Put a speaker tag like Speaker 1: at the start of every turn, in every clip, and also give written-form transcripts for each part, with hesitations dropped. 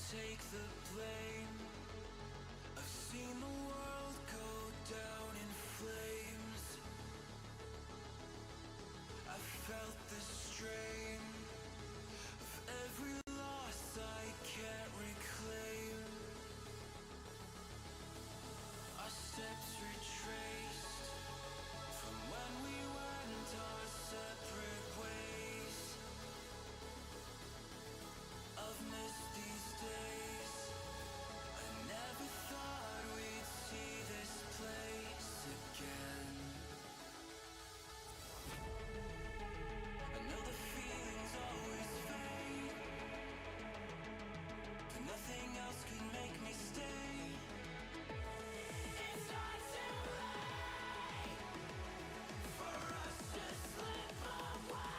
Speaker 1: take the blame. I've seen the world go down in flames. I felt the strain of every loss I can't reclaim. Our steps retraced from when we went our separate ways. I've missed these days. I never thought we'd see this place again. I know the feelings always fade, but nothing else could make me stay. It's not too late for us to slip away.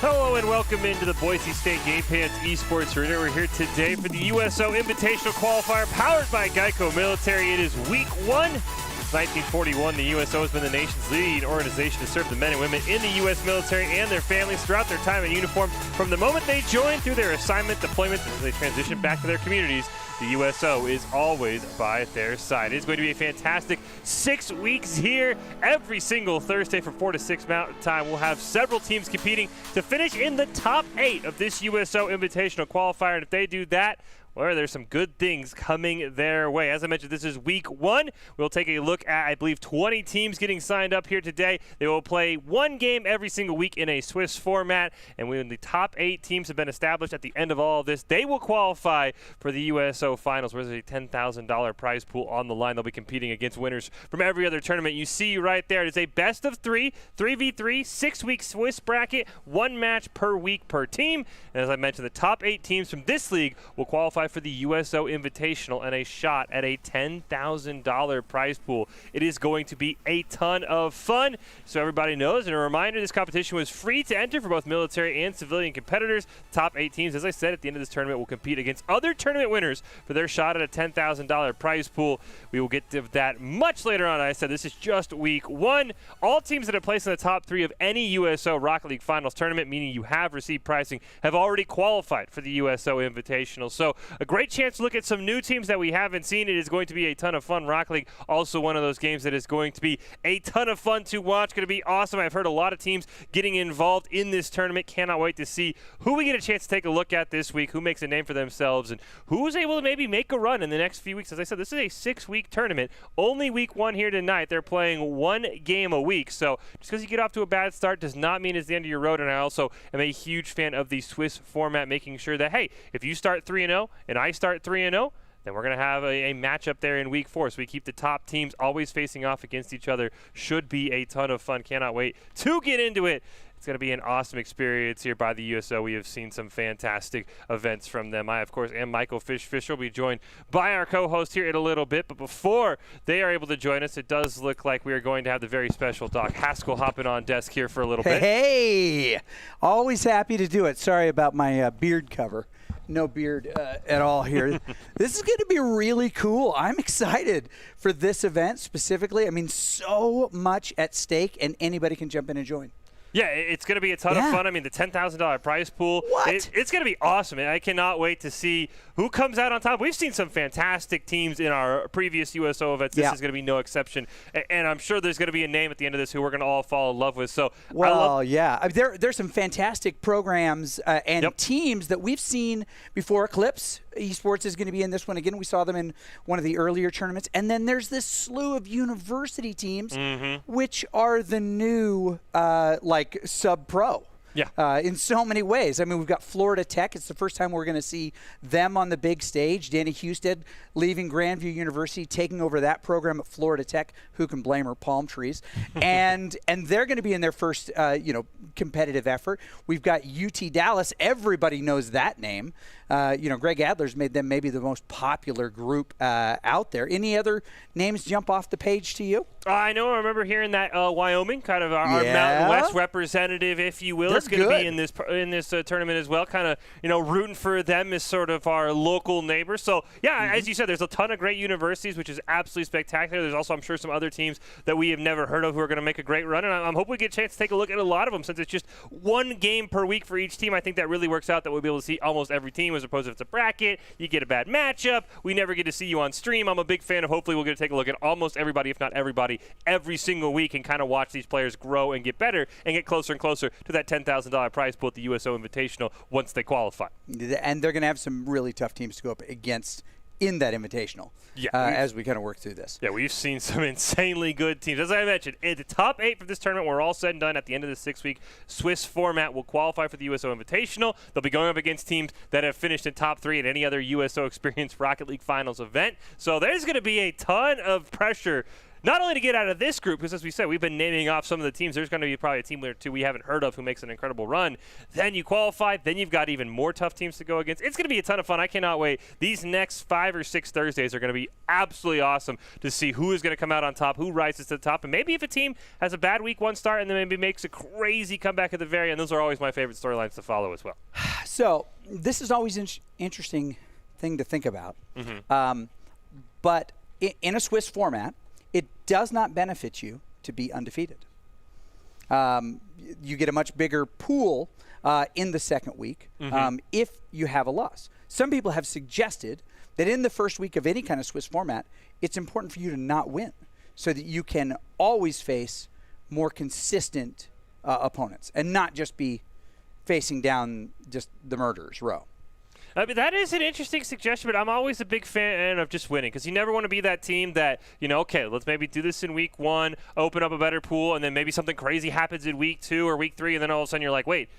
Speaker 2: Hello and welcome into the Boise State Esports Arena. We're here today for the USO Invitational Qualifier powered by Geico Military. It is week 1. Since 1941, the USO has been the nation's leading organization to serve the men and women in the U.S. military and their families throughout their time in uniform. From the moment they join through their assignment, deployments, as they transition back to their communities, the USO is always by their side. It is going to be a fantastic 6 weeks here. Every single Thursday from 4 to 6 Mountain Time, we'll have several teams competing to finish in the top 8 of this USO Invitational Qualifier. And if they do that, well, there's some good things coming their way. As I mentioned, this is week 1. We'll take a look at, I believe, 20 teams getting signed up here today. They will play one game every single week in a Swiss format. And when the top 8 teams have been established at the end of all of this, they will qualify for the USO Finals, where there's a $10,000 prize pool on the line. They'll be competing against winners from every other tournament. You see right there, it is a best of 3, 3v3, 6-week Swiss bracket, 1 match per week per team. And as I mentioned, the top 8 teams from this league will qualify for the USO Invitational and a shot at a $10,000 prize pool. It is going to be a ton of fun, so everybody knows. And a reminder, this competition was free to enter for both military and civilian competitors. Top 8 teams, as I said, at the end of this tournament will compete against other tournament winners for their shot at a $10,000 prize pool. We will get to that much later on. I said this is just week 1. All teams that have placed in the top 3 of any USO Rocket League Finals tournament, meaning you have received pricing, have already qualified for the USO Invitational. So a great chance to look at some new teams that we haven't seen. It is going to be a ton of fun. Rocket League, also one of those games that is going to be a ton of fun to watch. Going to be awesome. I've heard a lot of teams getting involved in this tournament. Cannot wait to see who we get a chance to take a look at this week, who makes a name for themselves, and who is able to maybe make a run in the next few weeks. As I said, this is a 6-week tournament. Only week 1 here tonight. They're playing 1 game a week. So just because you get off to a bad start does not mean it's the end of your road. And I also am a huge fan of the Swiss format, making sure that, hey, if you start 3-0 and I start 3-0, then we're going to have a matchup there in week 4. So we keep the top teams always facing off against each other. Should be a ton of fun. Cannot wait to get into it. It's going to be an awesome experience here by the USO. We have seen some fantastic events from them. I, of course, am Michael Fisher. We'll be joined by our co-host here in a little bit. But before they are able to join us, it does look like we are going to have the very special Doc Haskell hopping on desk here for a little bit.
Speaker 3: Hey, always happy to do it. Sorry about my beard cover. No beard at all here. This is going to be really cool. I'm excited for this event specifically. I mean, so much at stake, and anybody can jump in and join.
Speaker 2: Yeah, it's going to be a ton of fun. I mean, the $10,000 prize pool, it's going to be awesome. And I cannot wait to see who comes out on top. We've seen some fantastic teams in our previous USO events. This is going to be no exception. And I'm sure there's going to be a name at the end of this who we're going to all fall in love with. So,
Speaker 3: there's some fantastic programs and teams that we've seen before. Eclipse Esports is going to be in this one again. We saw them in one of the earlier tournaments. And then there's this slew of university teams, which are the new, sub-pro. in so many ways. I mean, we've got Florida Tech. It's the first time we're going to see them on the big stage. Danny Husted leaving Grandview University, taking over that program at Florida Tech. Who can blame her? Palm trees. and they're going to be in their first, competitive effort. We've got UT Dallas. Everybody knows that name. Greg Adler's made them maybe the most popular group out there. Any other names jump off the page to you?
Speaker 2: I know. I remember hearing that Wyoming, kind of our Mountain West representative, if you will.
Speaker 3: They're
Speaker 2: It's going to
Speaker 3: good.
Speaker 2: be in this tournament as well. Kind of, rooting for them as sort of our local neighbors. So, as you said, there's a ton of great universities, which is absolutely spectacular. There's also, I'm sure, some other teams that we have never heard of who are going to make a great run. And I'm hoping we get a chance to take a look at a lot of them, since it's just one game per week for each team. I think that really works out, that we'll be able to see almost every team, as opposed to if it's a bracket, you get a bad matchup. We never get to see you on stream. I'm a big fan of, hopefully we'll get to take a look at almost everybody, if not everybody, every single week, and kind of watch these players grow and get better and get closer and closer to that $10,000 prize pool at the USO Invitational once they qualify.
Speaker 3: And they're going to have some really tough teams to go up against in that Invitational as we kind of work through this.
Speaker 2: Yeah, we've seen some insanely good teams. As I mentioned, in the top 8 for this tournament, we're all said and done at the end of the 6-week Swiss format, will qualify for the USO Invitational. They'll be going up against teams that have finished in top 3 at any other USO Experience Rocket League Finals event. So there's going to be a ton of pressure, not only to get out of this group, because as we said, we've been naming off some of the teams. There's going to be probably a team or two we haven't heard of who makes an incredible run. Then you qualify. Then you've got even more tough teams to go against. It's going to be a ton of fun. I cannot wait. These next 5 or 6 Thursdays are going to be absolutely awesome to see who is going to come out on top, who rises to the top. And maybe if a team has a bad week 1 start and then maybe makes a crazy comeback at the very end, those are always my favorite storylines to follow as well.
Speaker 3: So this is always an interesting thing to think about. But in a Swiss format, it does not benefit you to be undefeated. You get a much bigger pool in the second week if you have a loss. Some people have suggested that in the first week of any kind of Swiss format, it's important for you to not win so that you can always face more consistent opponents and not just be facing down just the murderers row.
Speaker 2: I mean, that is an interesting suggestion, but I'm always a big fan of just winning, because you never want to be that team that, okay, let's maybe do this in week 1, open up a better pool, and then maybe something crazy happens in week 2 or week 3, and then all of a sudden you're like, wait,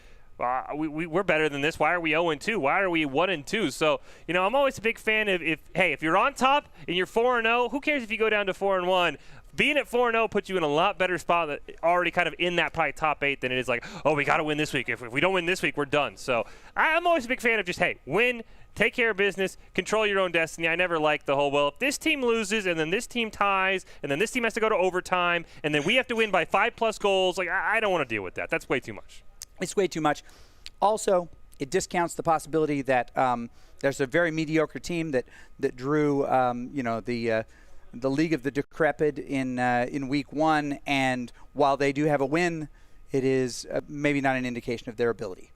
Speaker 2: we're better than this. Why are we 0-2? Why are we 1-2? So, I'm always a big fan of, if you're on top and you're 4-0, who cares if you go down to 4-1? Being at 4-0 puts you in a lot better spot, that already kind of in that probably top 8, than it is like, oh, we got to win this week. If we don't win this week, we're done. So I'm always a big fan of just, hey, win, take care of business, control your own destiny. I never liked the whole, well, if this team loses and then this team ties and then this team has to go to overtime and then we have to win by 5+ goals. Like, I don't want to deal with that. That's way too much.
Speaker 3: It's way too much. Also, it discounts the possibility that there's a very mediocre team that drew, the League of the Decrepit in week 1, and while they do have a win, it is maybe not an indication of their ability.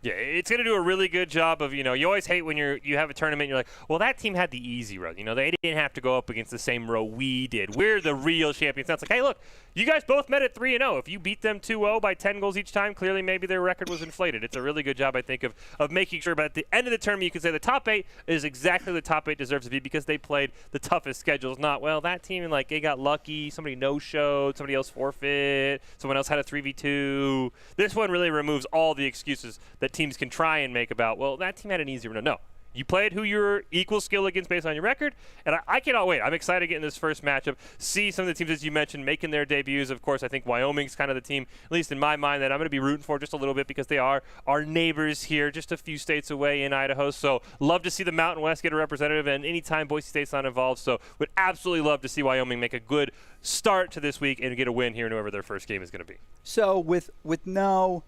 Speaker 2: Yeah, it's going to do a really good job of, you always hate when you have a tournament and you're like, well, that team had the easy road. They didn't have to go up against the same row we did. We're the real champions. Now it's like, hey, look, you guys both met at 3-0. If you beat them 2-0 by 10 goals each time, clearly maybe their record was inflated. It's a really good job, I think, of making sure. But at the end of the tournament, you can say the top 8 is exactly the top 8 deserves to be, because they played the toughest schedules. Not, well, that team, like, they got lucky. Somebody no-showed. Somebody else forfeit. Someone else had a 3v2. This one really removes all the excuses that teams can try and make about, well, that team had an easy run. No. You played who you're equal skill against based on your record, and I cannot wait. I'm excited to get in this first matchup, see some of the teams, as you mentioned, making their debuts. Of course, I think Wyoming's kind of the team, at least in my mind, that I'm going to be rooting for just a little bit, because they are our neighbors here, just a few states away in Idaho. So love to see the Mountain West get a representative, and anytime Boise State's not involved. So would absolutely love to see Wyoming make a good start to this week and get a win here in whoever their first game is going to be.
Speaker 3: So with no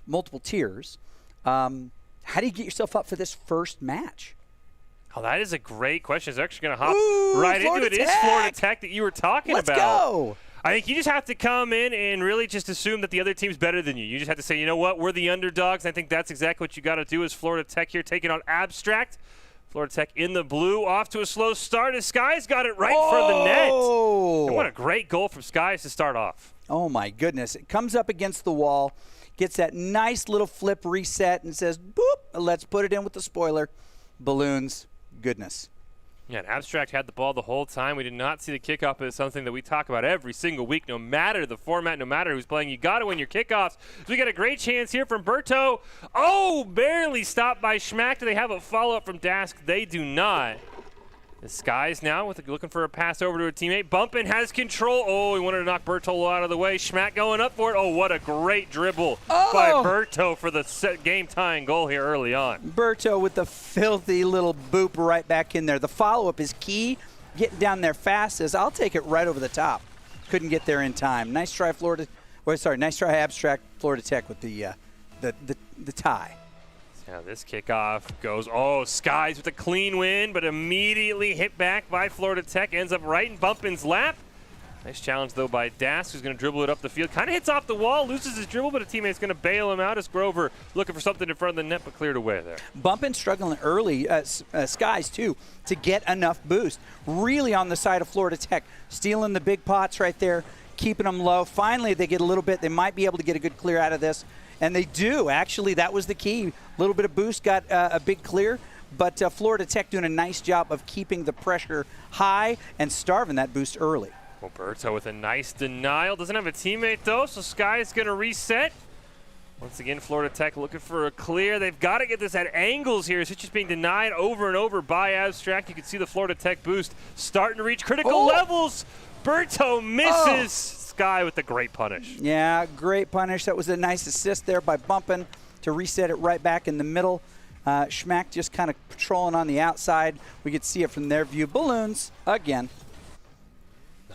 Speaker 3: multiple tiers, how do you get yourself up for this first match?
Speaker 2: Oh, that is a great question. It's actually going to hop right into it. It is Florida Tech that you were talking about.
Speaker 3: Let's go.
Speaker 2: I think you just have to come in and really just assume that the other team's better than you. You just have to say, you know what, we're the underdogs. And I think that's exactly what you got to do as Florida Tech here, taking on Abstract. Florida Tech in the blue, off to a slow start as Skies got it right for the net. And what a great goal from Skies to start off.
Speaker 3: Oh, my goodness. It comes up against the wall, gets that nice little flip reset, and says, boop, let's put it in with the spoiler. Balloons. Goodness.
Speaker 2: Yeah, and Abstract had the ball the whole time. We did not see the kickoff as something that we talk about every single week, no matter the format, no matter who's playing. You got to win your kickoffs. So we got a great chance here from Berto. Oh, barely stopped by Schmack. Do they have a follow-up from Dask? They do not. The Skies now looking for a pass over to a teammate. Bumpin has control. Oh, he wanted to knock Berto out of the way. Schmack going up for it. Oh, what a great dribble by Berto for the game-tying goal here early on.
Speaker 3: Berto with the filthy little boop right back in there. The follow-up is key. Getting down there fast as I'll take it right over the top. Couldn't get there in time. Nice try, nice try, Abstract. Florida Tech with the tie.
Speaker 2: Yeah, this kickoff goes, Skies with a clean win, but immediately hit back by Florida Tech. Ends up right in Bumpin's lap. Nice challenge, though, by Dask, who's going to dribble it up the field. Kind of hits off the wall, loses his dribble, but a teammate's going to bail him out as Grover looking for something in front of the net, but cleared away there.
Speaker 3: Bumpin struggling early, Skies, too, to get enough boost. Really on the side of Florida Tech, stealing the big pots right there, keeping them low. Finally, they get a little bit. They might be able to get a good clear out of this. And they do. Actually, that was the key. A little bit of boost, got a big clear. But Florida Tech doing a nice job of keeping the pressure high and starving that boost early.
Speaker 2: Well, Berto with a nice denial. Doesn't have a teammate, though, so Sky is going to reset. Once again, Florida Tech looking for a clear. They've got to get this at angles here. It's just being denied over and over by Abstract. You can see the Florida Tech boost starting to reach critical levels. Berto misses. Sky with the great punish.
Speaker 3: Yeah, great punish. That was a nice assist there by Bumpin to reset it right back in the middle. Schmack just kind of patrolling on the outside. We could see it from their view. Balloons again.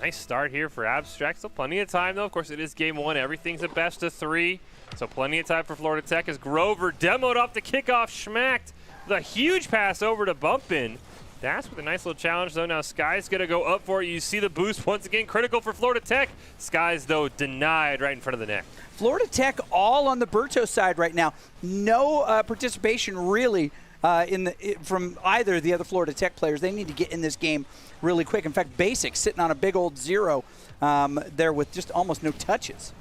Speaker 2: Nice start here for Abstract. Still plenty of time, though. Of course, it is game one. Everything's a best of 3. So plenty of time for Florida Tech as Grover demoed off the kickoff. Schmacked with a huge pass over to Bumpin. Dask with a nice little challenge, though. Now Sky's going to go up for it. You see the boost once again, critical for Florida Tech. Sky's, though, denied right in front of the net.
Speaker 3: Florida Tech all on the Berto side right now. No participation really from either of the other Florida Tech players. They need to get in this game really quick. In fact, Basic sitting on a big old 0 there with just almost no touches.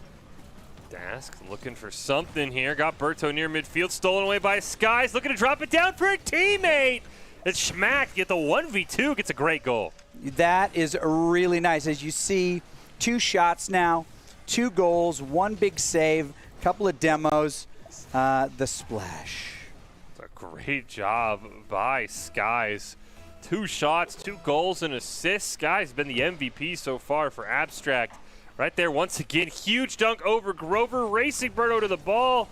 Speaker 2: Dask looking for something here. Got Berto near midfield, stolen away by Skies. Looking to drop it down for a teammate. It's Schmack, get the 1v2, gets a great goal.
Speaker 3: That is really nice. As you see, 2 shots now, 2 goals, 1 big save, couple of demos, the splash.
Speaker 2: It's a great job by Skies. 2 shots, 2 goals, and assists. Skies been the MVP so far for Abstract. Right there, once again, huge dunk over Grover, racing Berto to the ball.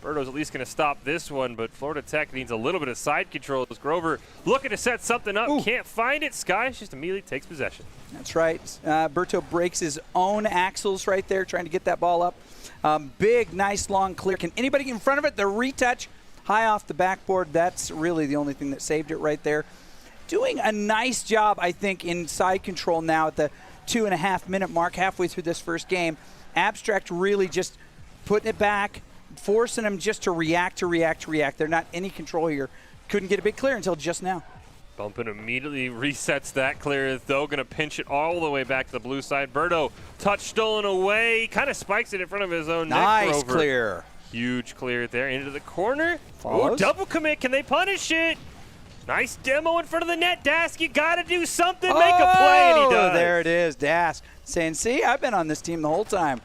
Speaker 2: Berto's at least going to stop this one, but Florida Tech needs a little bit of side control as Grover looking to set something up. Can't find it. Skies just immediately takes possession.
Speaker 3: That's right. Berto breaks his own axles right there, trying to get that ball up. Big, nice, long clear. Can anybody get in front of it? The retouch high off the backboard. That's really the only thing that saved it right there. Doing a nice job, I think, in side control now at the 2.5-minute mark, halfway through this first game. Abstract really just putting it back, forcing them just to react. They're not any control here. Couldn't get a big clear until just now.
Speaker 2: Bumpin immediately resets that clear, though. Going to pinch it all the way back to the blue side. Berto, touch stolen away. Kind of spikes it in front of his own net.
Speaker 3: Nice clear.
Speaker 2: Huge clear there into the corner.
Speaker 3: Follows.
Speaker 2: Oh, double commit. Can they punish it? Nice demo in front of the net. Dask, you got to do something. Make a play, and he does.
Speaker 3: There it is. Dask saying, see, I've been on this team the whole time.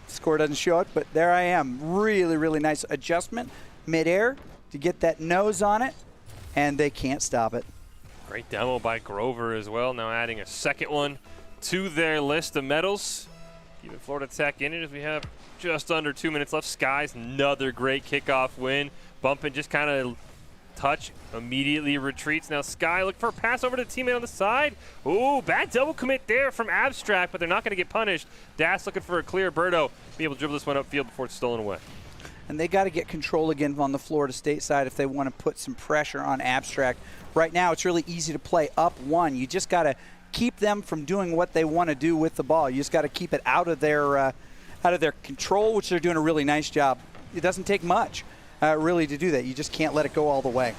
Speaker 3: Score doesn't show it, but there I am. Really, really nice adjustment midair to get that nose on it, and they can't stop it.
Speaker 2: Great demo by Grover as well. Now adding a second one to their list of medals. Keeping Florida Tech in it as we have just under 2 minutes left. Skies, another great kickoff win. Bumpin just kind of touch, immediately retreats. Now Sky look for a pass over to the teammate on the side. Ooh, bad double commit there from Abstract, but they're not going to get punished. Das looking for a clear. Berto be able to dribble this one upfield before it's stolen away.
Speaker 3: And they got to get control again on the Florida State side if they want to put some pressure on Abstract. Right now, it's really easy to play up 1. You just got to keep them from doing what they want to do with the ball. You just got to keep it out of their control, which they're doing a really nice job. It doesn't take much. Really to do that. You just can't let it go all the way.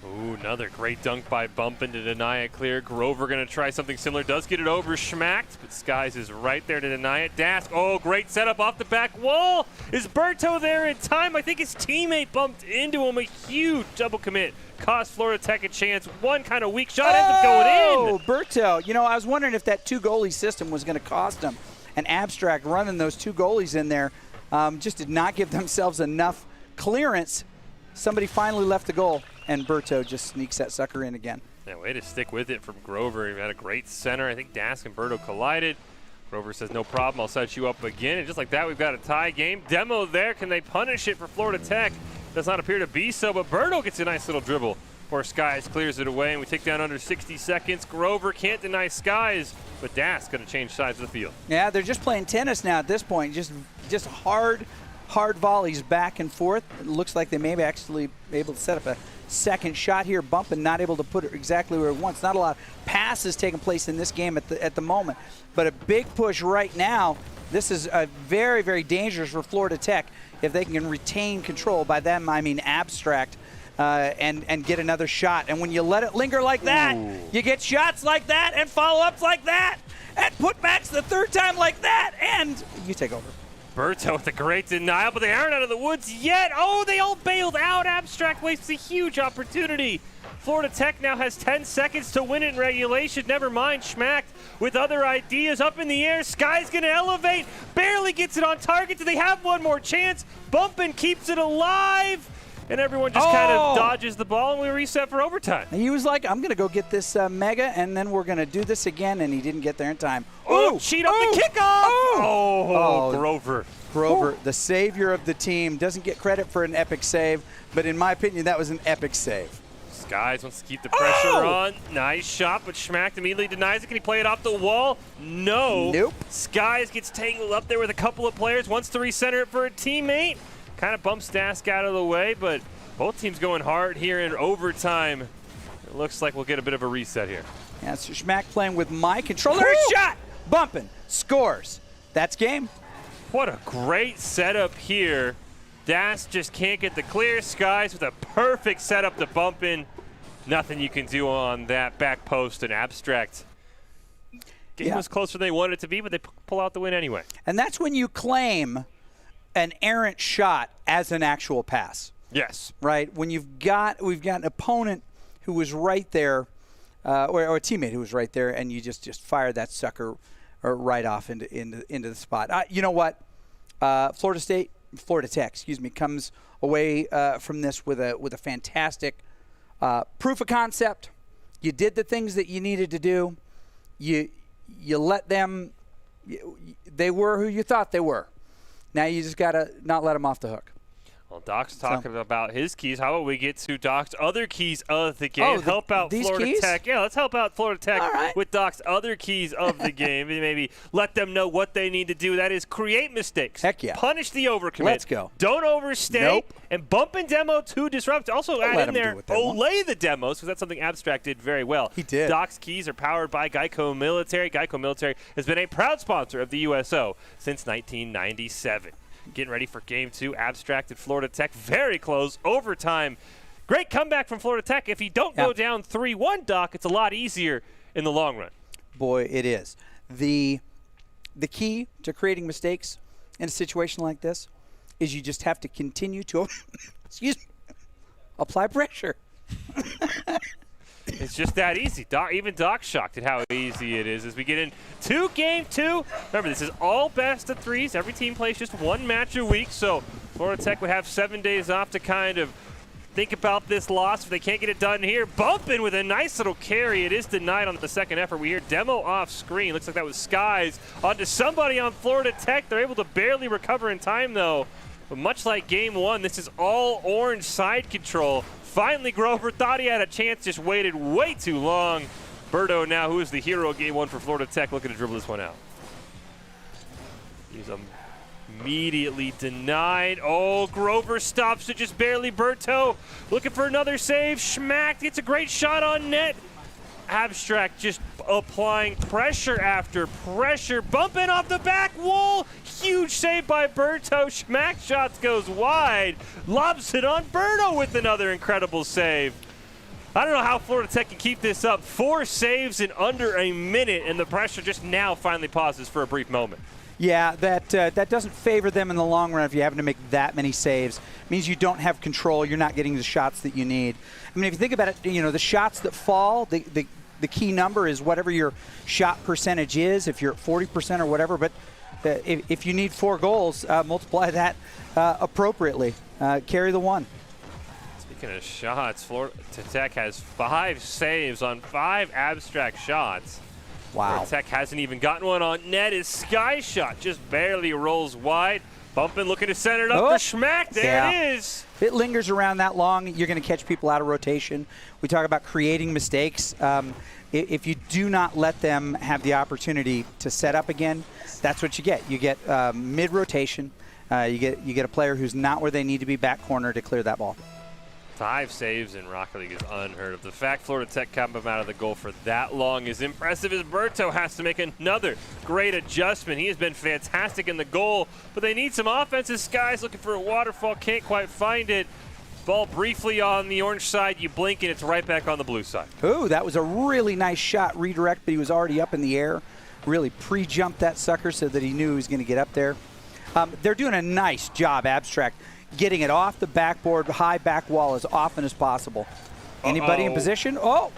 Speaker 2: Ooh, another great dunk by Bumpin to deny it clear. Grover going to try something similar. Does get it over, schmacked, but Skies is right there to deny it. Dask, oh, great setup off the back wall. Is Berto there in time? I think his teammate bumped into him. A huge double commit. Cost Florida Tech a chance. One kind of weak shot ends up going in.
Speaker 3: Oh, Berto. You know, I was wondering if that two-goalie system was going to cost them. An Abstract running those two goalies in there just did not give themselves enough clearance. Somebody finally left the goal, and Berto just sneaks that sucker in again.
Speaker 2: Yeah, way to stick with it from Grover. He had a great center. I think Dask and Berto collided. Grover says, no problem, I'll set you up again. And just like that, we've got a tie game. Demo there. Can they punish it for Florida Tech? Does not appear to be so, but Berto gets a nice little dribble. Poor Skies clears it away, and we take down under 60 seconds. Grover can't deny Skies, but Dask going to change sides of the field.
Speaker 3: Yeah, they're just playing tennis now at this point. Just hard volleys back and forth. It looks like they may be actually able to set up a second shot here. Bumpin not able to put it exactly where it wants. Not a lot of passes taking place in this game at the moment, but a big push right now. This is very, very dangerous for Florida Tech if they can retain control. By them, I mean Abstract, and get another shot. And when you let it linger like that, you get shots like that and follow-ups like that and putbacks the third time like that, and you take over.
Speaker 2: Berto with a great denial, but they aren't out of the woods yet. Oh, they all bailed out. Abstract wastes a huge opportunity. Florida Tech now has 10 seconds to win it in regulation. Never mind, schmacked with other ideas up in the air. Sky's going to elevate. Barely gets it on target. Do they have one more chance? Bumpin keeps it alive. And everyone just kind of dodges the ball, and we reset for overtime.
Speaker 3: He was like, I'm going to go get this mega, and then we're going to do this again, and he didn't get there in time.
Speaker 2: Oh, cheat up the kickoff! Oh, Grover.
Speaker 3: Grover, the savior of the team, doesn't get credit for an epic save, but in my opinion, that was an epic save.
Speaker 2: Skies wants to keep the pressure on. Nice shot, but Schmack immediately denies it. Can he play it off the wall? No.
Speaker 3: Nope.
Speaker 2: Skies gets tangled up there with a couple of players, wants to recenter it for a teammate. Kind of bumps Dask out of the way, but both teams going hard here in overtime. It looks like we'll get a bit of a reset here.
Speaker 3: Yeah, so Schmack playing with my controller. Shot! Bumping. Scores. That's game.
Speaker 2: What a great setup here. Dask just can't get the clear. Skies with a perfect setup to bump in. Nothing you can do on that back post and Abstract. Game was closer than they wanted it to be, but they pull out the win anyway.
Speaker 3: And that's when you claim an errant shot as an actual pass.
Speaker 2: Yes.
Speaker 3: Right? When we've got an opponent who was right there, or a teammate who was right there, and you just fired that sucker right off into the spot. You know what? Florida Tech, comes away from this with a fantastic proof of concept. You did the things that you needed to do. You let them. They were who you thought they were. Now you just gotta not let them off the hook.
Speaker 2: Well, Doc's talking about his keys. How about we get to Doc's other keys of the game? Help out Florida
Speaker 3: keys?
Speaker 2: Tech. Yeah, let's help out Florida Tech with Doc's other keys of the game. And maybe let them know what they need to do. That is create mistakes.
Speaker 3: Heck yeah.
Speaker 2: Punish the overcommit.
Speaker 3: Let's go.
Speaker 2: Don't overstay.
Speaker 3: Nope.
Speaker 2: And bump and demo to disrupt. Also add in there, olay the demos, because that's something Abstract did very well.
Speaker 3: He did.
Speaker 2: Doc's keys are powered by Geico Military. Geico Military has been a proud sponsor of the USO since 1997. Getting ready for Game 2, Abstract at Florida Tech. Very close, overtime. Great comeback from Florida Tech. If you don't go down 3-1, Doc, it's a lot easier in the long run.
Speaker 3: Boy, it is. The key to creating mistakes in a situation like this is you just have to continue to apply pressure.
Speaker 2: It's just that easy. Even Doc's shocked at how easy it is as we get into Game 2. Remember, this is all best of threes. Every team plays just one match a week, so Florida Tech would have 7 days off to kind of think about this loss if they can't get it done here. Bumping with a nice little carry. It is denied on the second effort. We hear demo off screen. Looks like that was Skies onto somebody on Florida Tech. They're able to barely recover in time, though. But much like Game 1, this is all orange side control. Finally, Grover thought he had a chance, just waited way too long. Berto now, who is the hero of Game 1 for Florida Tech, looking to dribble this one out. He's immediately denied. Oh, Grover stops it just barely. Berto looking for another save. Schmack gets a great shot on net. Abstract just applying pressure after pressure. Bumping off the back wall. Huge save by Berto. Schmack shots goes wide. Lobs it on Berto with another incredible save. I don't know how Florida Tech can keep this up. 4 saves in under a minute, and the pressure just now finally pauses for a brief moment.
Speaker 3: Yeah, that doesn't favor them in the long run if you happen to make that many saves. It means you don't have control. You're not getting the shots that you need. I mean, if you think about it, the shots that fall, the key number is whatever your shot percentage is, if you're at 40% or whatever. But if you need 4 goals, multiply that appropriately. Carry the 1.
Speaker 2: Speaking of shots, Florida Tech has 5 saves on 5 abstract shots.
Speaker 3: Wow.
Speaker 2: Florida Tech hasn't even gotten one on net. His sky shot just barely rolls wide. Bumping, looking to center it up for Schmack. There it is.
Speaker 3: If it lingers around that long, you're going to catch people out of rotation. We talk about creating mistakes. If you do not let them have the opportunity to set up again, that's what you get. You get mid-rotation. You get a player who's not where they need to be back corner to clear that ball.
Speaker 2: 5 saves in Rocket League is unheard of. The fact Florida Tech kept him out of the goal for that long is impressive, as Berto has to make another great adjustment. He has been fantastic in the goal, but they need some offensive. Sky's looking for a waterfall, can't quite find it. Ball briefly on the orange side, you blink and it's right back on the blue side.
Speaker 3: Ooh, that was a really nice shot, redirect, but he was already up in the air. Really pre-jumped that sucker so that he knew he was going to get up there. They're doing a nice job, Abstract, getting it off the backboard, high back wall as often as possible. Anybody in position? Oh,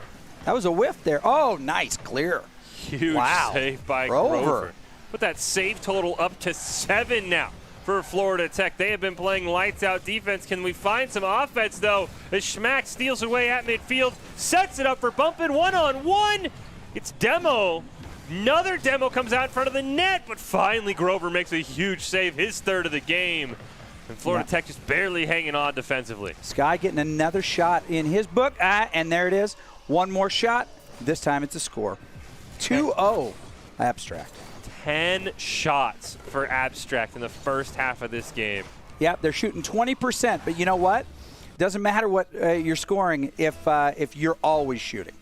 Speaker 3: that was a whiff there. Oh, nice, clear.
Speaker 2: Huge save by Grover. Put that save total up to 7 now for Florida Tech. They have been playing lights out defense. Can we find some offense, though, as Schmack steals away at midfield, sets it up for Bumpin' 1-on-1. It's Demo. Another Demo comes out in front of the net, but finally Grover makes a huge save, his 3rd of the game. And Florida Tech just barely hanging on defensively.
Speaker 3: Sky getting another shot in his book, and there it is. One more shot. This time it's a score. 2-0 Abstract.
Speaker 2: 10 shots for Abstract in the first half of this game.
Speaker 3: Yep, they're shooting 20%, but you know what? Doesn't matter what you're scoring if you're always shooting.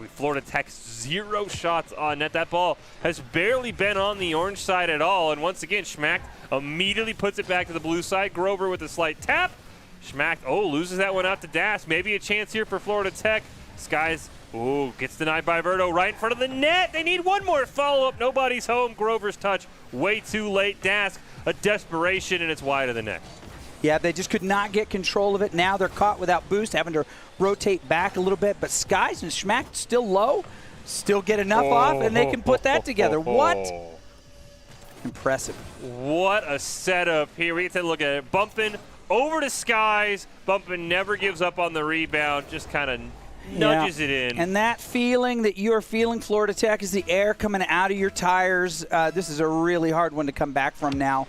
Speaker 2: With Florida Tech 0 shots on net. That ball has barely been on the orange side at all. And once again, Schmack immediately puts it back to the blue side. Grover with a slight tap. Schmack, loses that one out to Das. Maybe a chance here for Florida Tech. Skies, gets denied by Verto right in front of the net. They need one more follow-up. Nobody's home. Grover's touch way too late. Das, a desperation, and it's wide of the net.
Speaker 3: Yeah, they just could not get control of it. Now they're caught without boost, having to rotate back a little bit. But Skies and Schmack still low, still get enough off, and they can put that together. What? Impressive.
Speaker 2: What a setup here. We get to look at it. Bumpin' over to Skies. Bumpin' never gives up on the rebound, just kind of nudges it in.
Speaker 3: And that feeling that you're feeling, Florida Tech, is the air coming out of your tires. This is a really hard one to come back from now.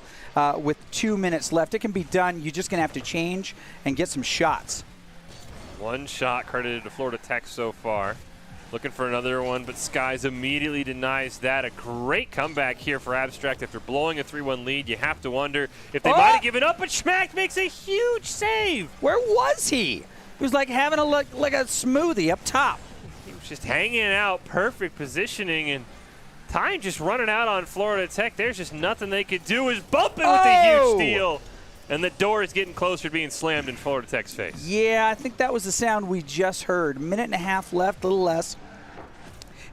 Speaker 3: With 2 minutes left, it can be done. You're just going to have to change and get some shots.
Speaker 2: 1 shot credited to Florida Tech so far. Looking for another one, but Skies immediately denies that. A great comeback here for Abstract after blowing a 3-1 lead. You have to wonder if they might have given up, but Schmack makes a huge save.
Speaker 3: Where was he? He was like having a look like a smoothie up top.
Speaker 2: He was just hanging out, perfect positioning, and time just running out on Florida Tech. There's just nothing they could do. Is Bumpin' with a huge steal. And the door is getting closer to being slammed in Florida Tech's face.
Speaker 3: Yeah, I think that was the sound we just heard. 1.5 minutes left, a little less.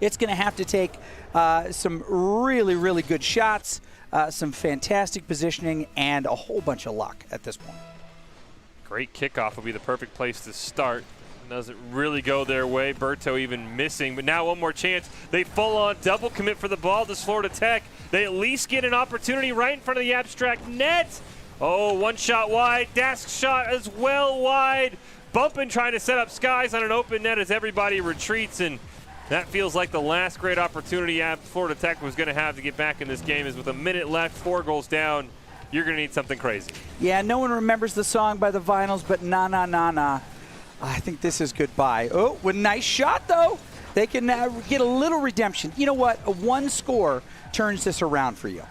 Speaker 3: It's going to have to take some really, really good shots, some fantastic positioning, and a whole bunch of luck at this point.
Speaker 2: Great kickoff would be the perfect place to start. Doesn't really go their way. Berto even missing, but now one more chance. They full-on double commit for the ball. This Florida Tech, they at least get an opportunity right in front of the Abstract net. 1 shot wide. Dask shot as well wide. Bumpin' trying to set up Skies on an open net as everybody retreats, and that feels like the last great opportunity Florida Tech was going to have to get back in this game. Is with 1 minute left, 4 goals down, you're going to need something crazy. Yeah,
Speaker 3: no one remembers the song by the Vinyls, but na na na na. I think this is goodbye. With a nice shot, though. They can get a little redemption. You know what? A 1 score turns this around for you.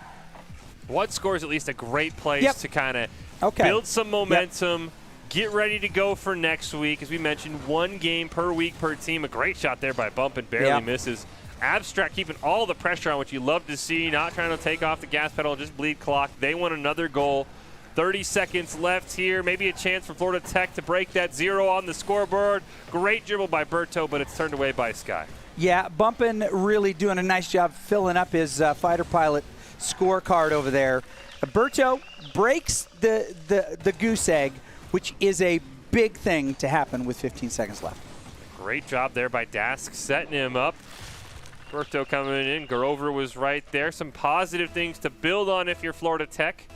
Speaker 2: 1 score is at least a great place to kind of build some momentum, get ready to go for next week. As we mentioned, 1 game per week per team. A great shot there by Bumpin', barely misses. Abstract keeping all the pressure on, which you love to see, not trying to take off the gas pedal and just bleed clock. They want another goal. 30 seconds left here. Maybe a chance for Florida Tech to break that 0 on the scoreboard. Great dribble by Berto, but it's turned away by Sky.
Speaker 3: Yeah, Bumpin really doing a nice job filling up his fighter pilot scorecard over there. Berto breaks the goose egg, which is a big thing to happen with 15 seconds left.
Speaker 2: Great job there by Dask, setting him up. Berto coming in. Grover was right there. Some positive things to build on if you're Florida Tech.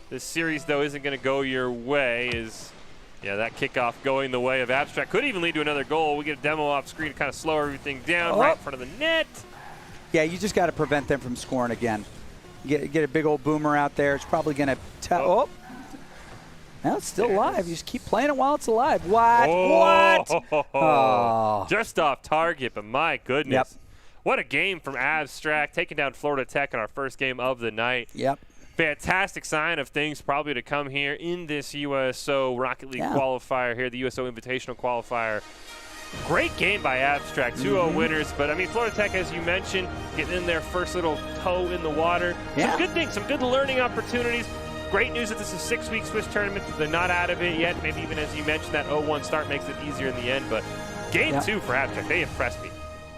Speaker 2: This series, though, isn't going to go your way. That kickoff going the way of Abstract. Could even lead to another goal. We get a demo off screen to kind of slow everything down right in front of the net.
Speaker 3: Yeah, you just got to prevent them from scoring again. Get a big old boomer out there. It's probably going to Well, it's still alive. You just keep playing it while it's alive. What? Oh.
Speaker 2: Just off target, but my goodness.
Speaker 3: Yep.
Speaker 2: What a game from Abstract, taking down Florida Tech in our first game of the night.
Speaker 3: Yep.
Speaker 2: Fantastic sign of things probably to come here in this USO Rocket League qualifier here, the USO Invitational qualifier. Great game by Abstract, 2-0 winners. But, I mean, Florida Tech, as you mentioned, getting in their first little toe in the water.
Speaker 3: Yeah.
Speaker 2: Some good things, some good learning opportunities. Great news that this is a 6-week Swiss tournament. They're not out of it yet. Maybe even, as you mentioned, that 0-1 start makes it easier in the end. But game 2 for Abstract, they impressed me.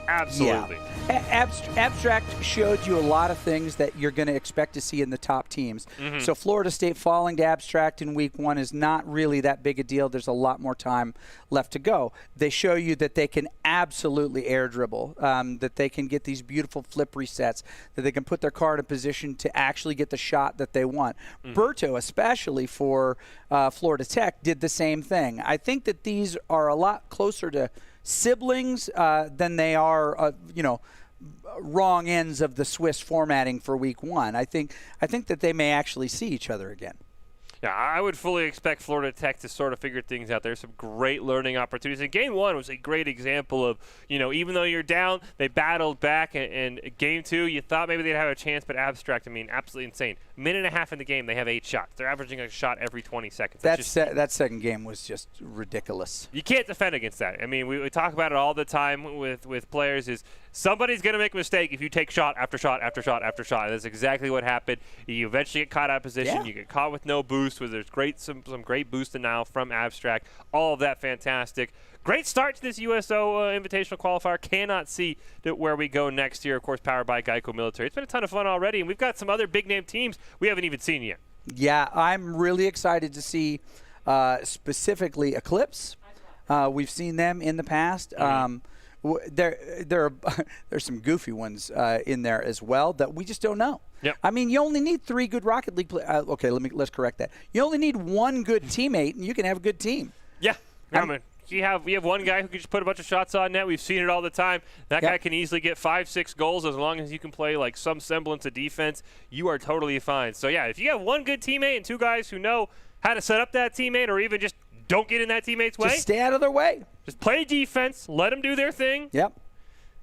Speaker 2: Absolutely.
Speaker 3: Yeah. Abstract showed you a lot of things that you're going to expect to see in the top teams. So Florida State falling to Abstract in week 1 is not really that big a deal. There's a lot more time left to go. They show you that they can absolutely air dribble, that they can get these beautiful flip resets, that they can put their car in a position to actually get the shot that they want. Berto, especially for Florida Tech, did the same thing. I think that these are a lot closer to siblings than they are, wrong ends of the Swiss formatting for week 1. I think that they may actually see each other again.
Speaker 2: Yeah, I would fully expect Florida Tech to sort of figure things out. There's some great learning opportunities. And game 1 was a great example of, even though you're down, they battled back. And game 2, you thought maybe they'd have a chance, but Abstract, absolutely insane. Minute and a half in the game, they have 8 shots. They're averaging a shot every 20 seconds.
Speaker 3: That second game was just ridiculous.
Speaker 2: You can't defend against that. We talk about it all the time with players is somebody's going to make a mistake if you take shot after shot after shot after shot. And that's exactly what happened. You eventually get caught out of position.
Speaker 3: Yeah.
Speaker 2: You get caught with no boost. Where there's some great boost denial from Abstract. All of that fantastic. Great start to this USO Invitational Qualifier. Cannot see where we go next year. Of course, powered by Geico Military. It's been a ton of fun already, and we've got some other big-name teams we haven't even seen yet.
Speaker 3: Yeah, I'm really excited to see specifically Eclipse. We've seen them in the past. There's some goofy ones in there as well that we just don't know.
Speaker 2: Yep.
Speaker 3: You only need 3 good Rocket League players. Okay, let's correct that. You only need 1 good teammate, and you can have a good team.
Speaker 2: Yeah. We have one guy who can just put a bunch of shots on net. We've seen it all the time. That guy can easily get 5-6 goals as long as you can play like some semblance of defense. You are totally fine. So, yeah, if you have 1 good teammate and 2 guys who know how to set up that teammate or even just don't get in that teammate's way.
Speaker 3: Just stay out of their way.
Speaker 2: Just play defense. Let them do their thing.
Speaker 3: Yep.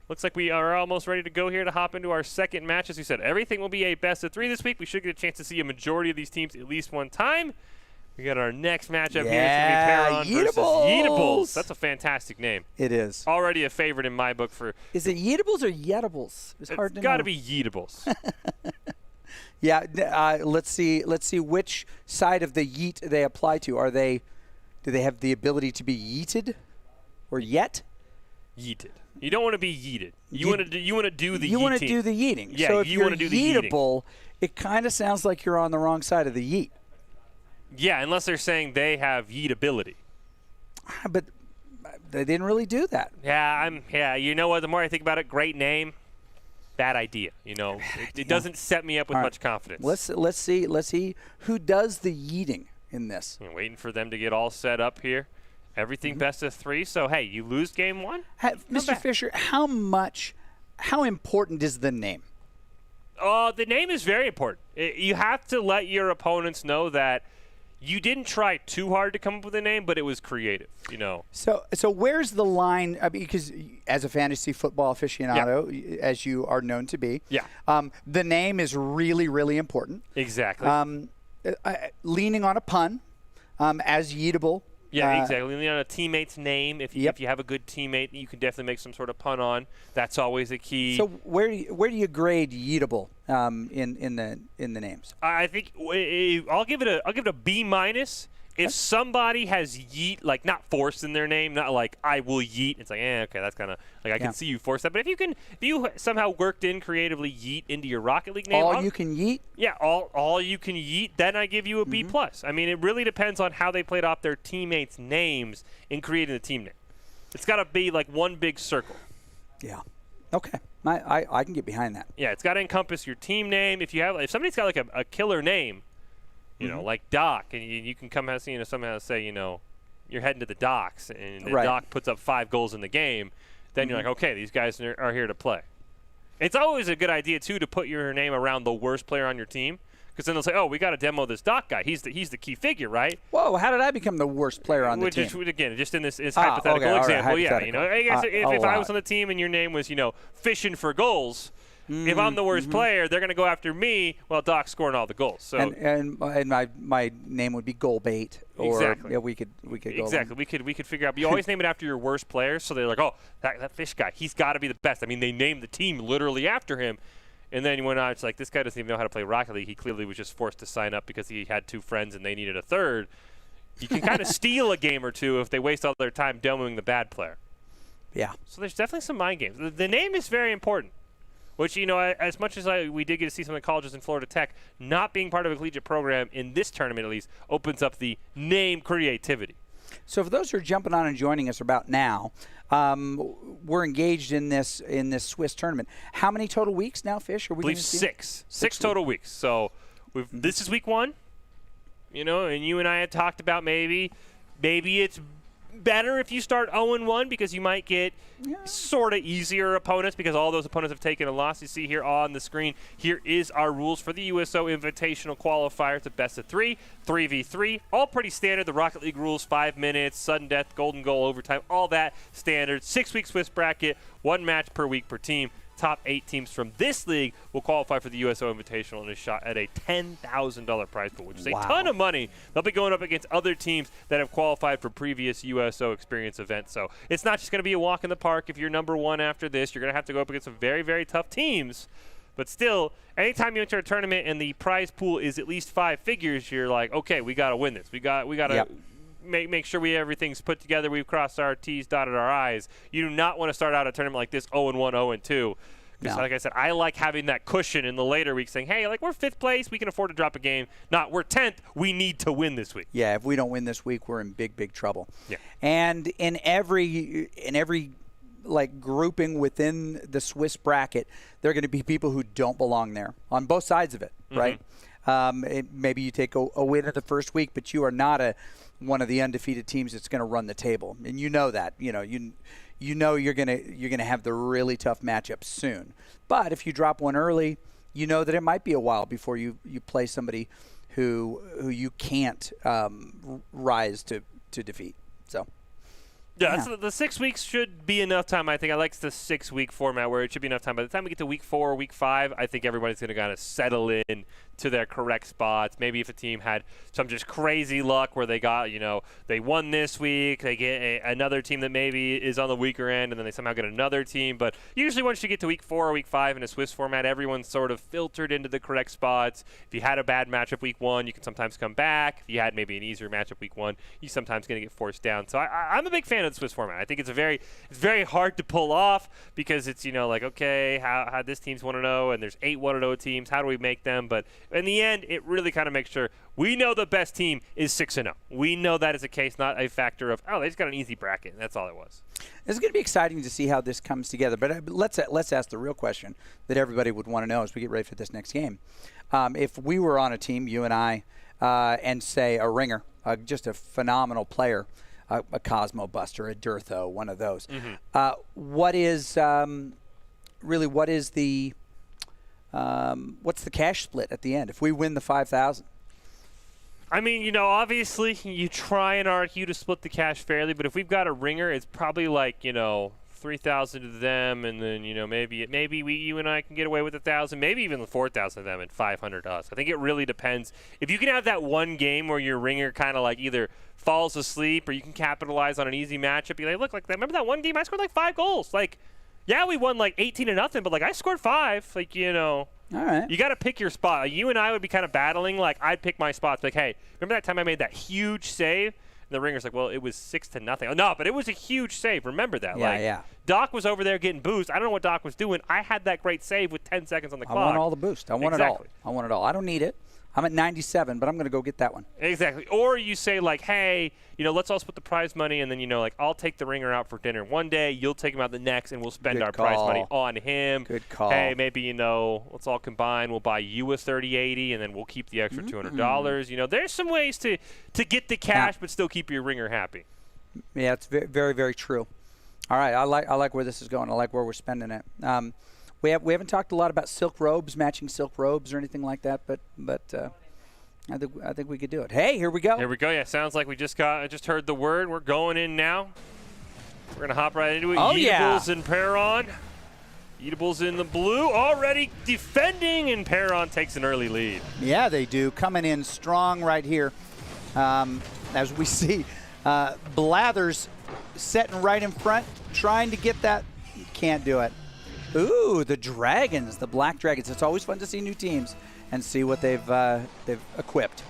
Speaker 2: Looks like we are almost ready to go here to hop into our second match. As we said, everything will be a best of 3 this week. We should get a chance to see a majority of these teams at least one time. We got our next matchup here. It's going to be Perron versus Yeetables. That's a fantastic name.
Speaker 3: It is.
Speaker 2: Already a favorite in my book.
Speaker 3: Is it Yeetables or Yetables? It's hard to know.
Speaker 2: It's got to be Yeetables.
Speaker 3: Yeah. Let's see which side of the yeet they apply to. Do they have the ability to be yeeted or yet?
Speaker 2: Yeeted. You don't want to be yeeted. You want to do the yeeting.
Speaker 3: You want to do the yeeting.
Speaker 2: Yeah,
Speaker 3: so if
Speaker 2: you
Speaker 3: you're
Speaker 2: want to do the
Speaker 3: yeetable, it kind of sounds like you're on the wrong side of the yeet.
Speaker 2: Yeah, unless they're saying they have yeetability.
Speaker 3: But they didn't really do that.
Speaker 2: Yeah, you know what? The more I think about it, great name, bad idea. It doesn't set me up with much confidence.
Speaker 3: Let's see who does the yeeting in this.
Speaker 2: I'm waiting for them to get all set up here. Everything best of 3. So, hey, you lose game 1?
Speaker 3: Mr. Fisher, how important is the name?
Speaker 2: The name is very important. You have to let your opponents know that you didn't try too hard to come up with a name, but it was creative,
Speaker 3: So where's the line? Because as a fantasy football aficionado, as you are known to be, the name is really, really important.
Speaker 2: Exactly.
Speaker 3: Leaning on a pun, as Yeetable
Speaker 2: Yeah, exactly. A teammate's name. If you have a good teammate, you can definitely make some sort of pun on. That's always a key.
Speaker 3: So where do you grade yeetable in the names?
Speaker 2: I think I'll give it a B minus. If somebody has yeet, like not forced in their name, not like I will yeet, it's like, okay, that's kind of like I can see you force that. But if you somehow worked in creatively yeet into your Rocket League name,
Speaker 3: all you can yeet.
Speaker 2: Yeah, all you can yeet. Then I give you a B plus. I mean, it really depends on how they played off their teammates' names in creating the team name. It's got to be like one big circle.
Speaker 3: Yeah. Okay. I can get behind that.
Speaker 2: Yeah, it's got to encompass your team name. If somebody's got like a killer name. You know, like Doc, and you can come out, somehow say, you're heading to the docks, and the Doc puts up 5 goals in the game. Then you're like, okay, these guys are here to play. It's always a good idea too to put your name around the worst player on your team, because then they'll say, oh, we got to demo this Doc guy. He's the key figure, right?
Speaker 3: Whoa, how did I become the worst player on the team?
Speaker 2: Again, just in this hypothetical example,
Speaker 3: hypothetical.
Speaker 2: I guess if I was on the team and your name was, fishing for goals. If I'm the worst player, they're going to go after me while Doc's scoring all the goals. So
Speaker 3: and my name would be goal bait. Or,
Speaker 2: exactly.
Speaker 3: Yeah, we could go
Speaker 2: exactly. We could figure out. But you always name it after your worst player, so they're like, oh, that fish guy, he's got to be the best. I mean, they named the team literally after him. And then when it's like, this guy doesn't even know how to play Rocket League. He clearly was just forced to sign up because he had 2 friends and they needed a third. You can kind of steal a game or two if they waste all their time demoing the bad player.
Speaker 3: Yeah.
Speaker 2: So there's definitely some mind games. The name is very important. Which, as much as we did get to see some of the colleges in Florida Tech, not being part of a collegiate program in this tournament at least opens up the name creativity.
Speaker 3: So for those who are jumping on and joining us about now, we're engaged in this Swiss tournament. How many total weeks now, Fish? Are we? I believe
Speaker 2: 6. 6 total weeks. So this is week 1. And you and I had talked about maybe it's better if you start 0-1 because you might get sort of easier opponents because all those opponents have taken a loss. You see here on the screen, here is our rules for the USO Invitational Qualifier. It's a best of 3, 3v3, all pretty standard. The Rocket League rules, 5 minutes, sudden death, golden goal, overtime, all that standard. 6-week Swiss bracket, 1 match per week per team. Top 8 teams from this league will qualify for the USO Invitational and a shot at a $10,000 prize pool, which is a ton of money. They'll be going up against other teams that have qualified for previous USO experience events. So it's not just going to be a walk in the park. If you're number 1 after this, you're going to have to go up against some very, very tough teams. But still, anytime you enter a tournament and the prize pool is at least 5 figures, you're like, okay, we got to win this. We got to make sure everything's put together. We've crossed our T's, dotted our I's. You do not want to start out a tournament like this 0-1, 0-2. Because, like I said, I like having that cushion in the later weeks saying, hey, we're 5th place. We can afford to drop a game. Not we're 10th. We need to win this week.
Speaker 3: Yeah, if we don't win this week, we're in big, big trouble.
Speaker 2: Yeah.
Speaker 3: And in every grouping within the Swiss bracket, there are going to be people who don't belong there on both sides of it, right? Maybe you take a win at the first week, but you are not one of the undefeated teams that's going to run the table, and you know that. You know you're gonna have the really tough matchup soon. But if you drop one early, you know that it might be a while before you play somebody who you can't rise to defeat. So.
Speaker 2: Yeah, the 6 weeks should be enough time. I think I like the 6-week format where it should be enough time. By the time we get to week 4 or week 5, I think everybody's going to kind of settle in to their correct spots. Maybe if a team had some just crazy luck where they got, they won this week, they get another team that maybe is on the weaker end, and then they somehow get another team. But usually once you get to week 4 or week 5 in a Swiss format, everyone's sort of filtered into the correct spots. If you had a bad matchup week 1, you can sometimes come back. If you had maybe an easier matchup week 1, you sometimes going to get forced down. So I'm a big fan of the Swiss format. I think it's very hard to pull off because it's, okay, how this team's 1-0 and there's 8 1-0 teams. How do we make them? But in the end, it really kind of makes sure we know the best team is 6-0. We know that is a case, not a factor of, they just got an easy bracket. And that's all it was.
Speaker 3: It's going to be exciting to see how this comes together. But let's ask the real question that everybody would want to know as we get ready for this next game. If we were on a team, you and I, and say a ringer, just a phenomenal player, a Cosmo Buster, a Durtho, one of those. What is what's the cash split at the end if we win the 5,000?
Speaker 2: I mean, obviously you try and argue to split the cash fairly, but if we've got a ringer, it's probably like, 3,000 to them, and then maybe you and I can get away with 1,000, maybe even 4,000 to them, and 500 to us. I think it really depends. If you can have that one game where your ringer kind of like either falls asleep or you can capitalize on an easy matchup, you're like, look, like remember that one game I scored like 5 goals? Like, yeah, we won like 18-0, but like I scored 5. Like,
Speaker 3: All right.
Speaker 2: You got to pick your spot. Like, you and I would be kind of battling. Like, I'd pick my spots. Like, hey, remember that time I made that huge save? And the ringer's like, well, it was 6-0. Oh, no, but it was a huge save. Remember that.
Speaker 3: Yeah,
Speaker 2: like,
Speaker 3: yeah.
Speaker 2: Doc was over there getting boost. I don't know what Doc was doing. I had that great save with 10 seconds on the clock.
Speaker 3: I want all the boost. I want it all. I want it all. I don't need it. I'm at 97, but I'm going to go get that one.
Speaker 2: Exactly. Or you say, like, hey, let's all split the prize money, and then, like, I'll take the ringer out for dinner one day, you'll take him out the next, and we'll spend our prize money on him.
Speaker 3: Good call.
Speaker 2: Hey, maybe, let's all combine. We'll buy you a 30-80, and then we'll keep the extra $200. There's some ways to get the cash but still keep your ringer happy.
Speaker 3: Yeah, it's very, very, very true. All right, I like where this is going. I like where we're spending it. We haven't talked a lot about silk robes, matching silk robes or anything like that, but I think we could do it. Hey, here we go.
Speaker 2: Here we go. Yeah, sounds like we just heard the word. We're going in now. We're gonna hop right into it.
Speaker 3: Oh,
Speaker 2: Eatables and Perron. Eatables in the blue, already defending, and Perron takes an early lead.
Speaker 3: Yeah, they do. Coming in strong right here. As we see, Blathers setting right in front, trying to get that. Can't do it. Ooh, the Dragons, the Black Dragons. It's always fun to see new teams and see what they've equipped.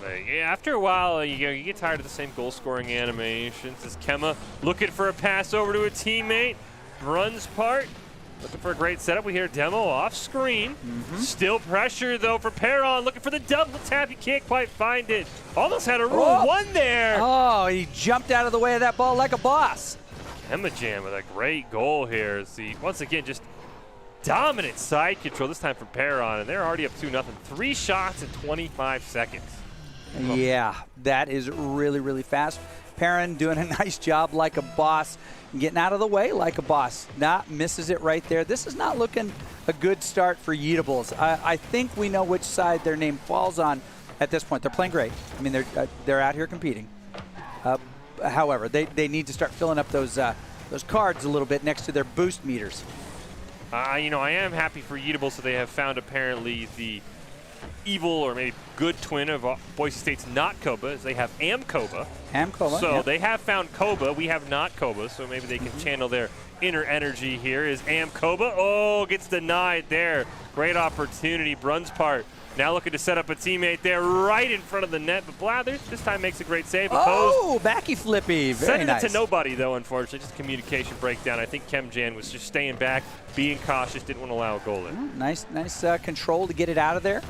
Speaker 2: Yeah, after a while, you get tired of the same goal-scoring animations. As Kemma looking for a pass over to a teammate. Brun's part, looking for a great setup. We hear Demo off screen. Still pressure, though, for Perron. Looking for the double tap. He can't quite find it. Almost had a rule one there.
Speaker 3: Oh, he jumped out of the way of that ball like a boss.
Speaker 2: Kemma Jam with a great goal here. See, once again, just dominant side control, this time from Perron, and they're already up 2-0. 3 shots in 25 seconds.
Speaker 3: Yeah, that is really, really fast. Perron doing a nice job like a boss, getting out of the way like a boss. Misses it right there. This is not looking a good start for Eatables. I think we know which side their name falls on at this point. They're playing great. I mean, they're out here competing. However, they need to start filling up those cards a little bit next to their boost meters.
Speaker 2: I am happy for Eatables, so they have found apparently the evil or maybe good twin of Boise State's not Koba, as they have Koba.
Speaker 3: Koba.
Speaker 2: So
Speaker 3: yeah.
Speaker 2: they have found Koba. We have not Koba, so maybe they can channel their inner energy here. Is Koba? Oh, gets denied there. Great opportunity. Brun's part. Now looking to set up a teammate there right in front of the net, but Blathers this time makes a great save.
Speaker 3: Oh, backy flippy. Very
Speaker 2: Sending
Speaker 3: nice.
Speaker 2: it to nobody, though, unfortunately. Just a communication breakdown. I think Kem-Jan was just staying back, being cautious, didn't want to allow a goal in.
Speaker 3: Nice control to get it out of there.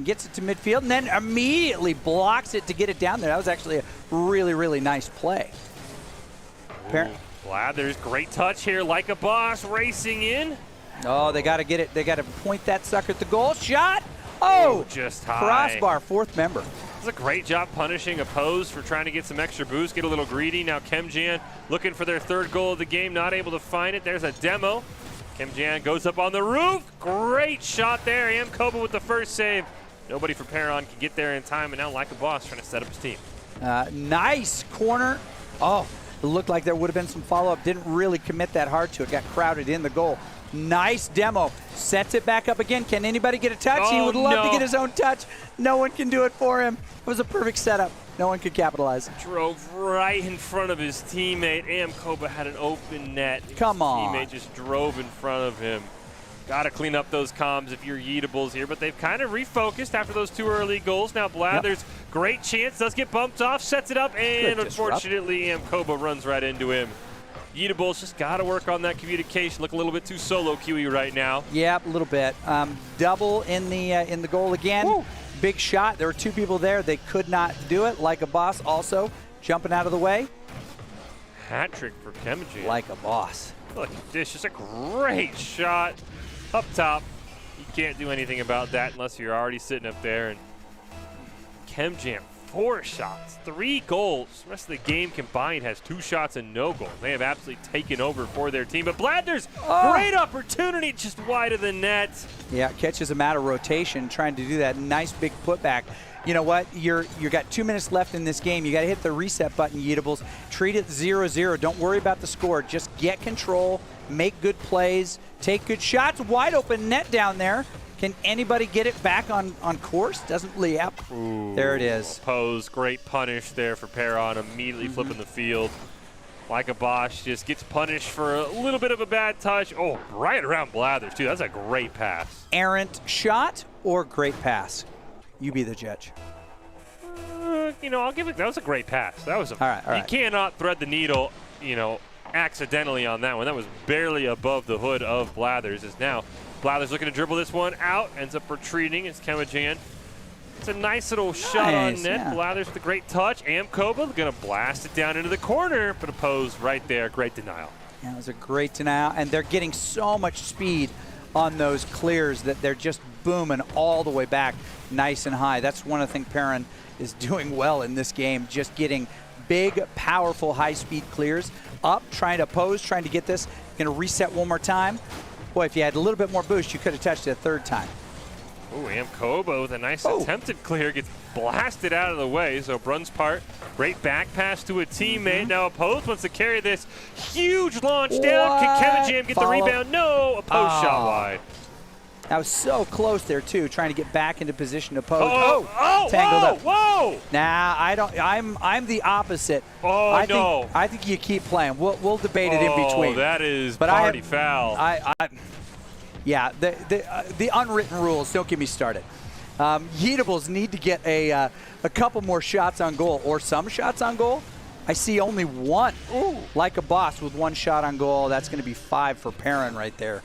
Speaker 3: Gets it to midfield, and then immediately blocks it to get it down there. That was actually a really, really nice play.
Speaker 2: Blathers, great touch here, like a boss, racing in.
Speaker 3: Oh, they got to get it. They got to point that sucker at the goal. Shot. Oh,
Speaker 2: just high.
Speaker 3: Crossbar, 4th member.
Speaker 2: It's a great job punishing opposed for trying to get some extra boost, get a little greedy. Now Kem-Jan looking for their 3rd goal of the game, not able to find it. There's a demo. Kem-Jan goes up on the roof. Great shot there. Koba with the first save. Nobody for Perron can get there in time, and now like a boss trying to set up his team.
Speaker 3: Nice corner. Oh, it looked like there would have been some follow-up. Didn't really commit that hard to it. Got crowded in the goal. Nice demo. Sets it back up again. Can anybody get a touch?
Speaker 2: Oh,
Speaker 3: he would love to get his own touch. No one can do it for him. It was a perfect setup. No one could capitalize.
Speaker 2: Drove right in front of his teammate. Koba had an open net.
Speaker 3: Come on.
Speaker 2: His teammate just drove in front of him. Got to clean up those comms if you're Eatables here, but they've kind of refocused after those 2 early goals. Now Blathers, great chance, does get bumped off, sets it up, and unfortunately Koba runs right into him. Eatables just got to work on that communication. Look a little bit too solo QE right now.
Speaker 3: Yeah, a little bit. Double in the goal again. Woo. Big shot. There were 2 people there. They could not do it. Like a boss also jumping out of the way.
Speaker 2: Hat trick for Kem-Jan.
Speaker 3: Like a boss.
Speaker 2: Look at this. Just a great shot up top. You can't do anything about that unless you're already sitting up there. And Kem-Jan 4 shots, 3 goals. The rest of the game combined has 2 shots and no goals. They have absolutely taken over for their team. But Bladner's great opportunity, just wide of the net.
Speaker 3: Yeah, catches him out of rotation, trying to do that nice big putback. You know what? You got 2 minutes left in this game. You got to hit the reset button, Yeatables. Treat it 0-0. Don't worry about the score. Just get control, make good plays, take good shots. Wide open net down there. Can anybody get it back on course? Doesn't Yep. There it is.
Speaker 2: Pose, great punish there for Perron, immediately flipping the field. Like a Bosch just gets punished for a little bit of a bad touch. Oh, right around Blathers, too. That's a great pass.
Speaker 3: Errant shot or great pass? You be the judge.
Speaker 2: I'll give it. That was a great pass. That was
Speaker 3: all right.
Speaker 2: You cannot thread the needle, accidentally on that one. That was barely above the hood of Blathers. As now Blathers looking to dribble this one out, ends up retreating. It's Kemajan. It's a nice little shot on net.
Speaker 3: Yeah.
Speaker 2: Blathers with a great touch. Amkoba going to blast it down into the corner, but opposed right there. Great denial.
Speaker 3: Yeah, it was a great denial, and they're getting so much speed on those clears that they're just booming all the way back nice and high. That's one of the things Perron is doing well in this game, just getting big, powerful, high-speed clears up, trying to oppose, trying to get this. Going to reset one more time. Boy, if you had a little bit more boost, you could have touched it a third time.
Speaker 2: Oh, Amkoba with a nice attempted clear gets blasted out of the way. So Brunspart, great back pass to a teammate. Now Opposed wants to carry this huge launch down. Can Kemajan get the rebound? No, Opposed shot wide.
Speaker 3: That was so close there too, trying to get back into position to Opposed.
Speaker 2: Tangled up. Whoa!
Speaker 3: Nah, I don't. I'm the opposite. I think you keep playing. We'll debate it in between.
Speaker 2: Oh, that is party foul.
Speaker 3: Yeah, the unwritten rules, don't get me started. Yeatables need to get a couple more shots on goal or some shots on goal. I see only one. Ooh. Like a boss with 1 shot on goal. That's going to be 5 for Perron right there.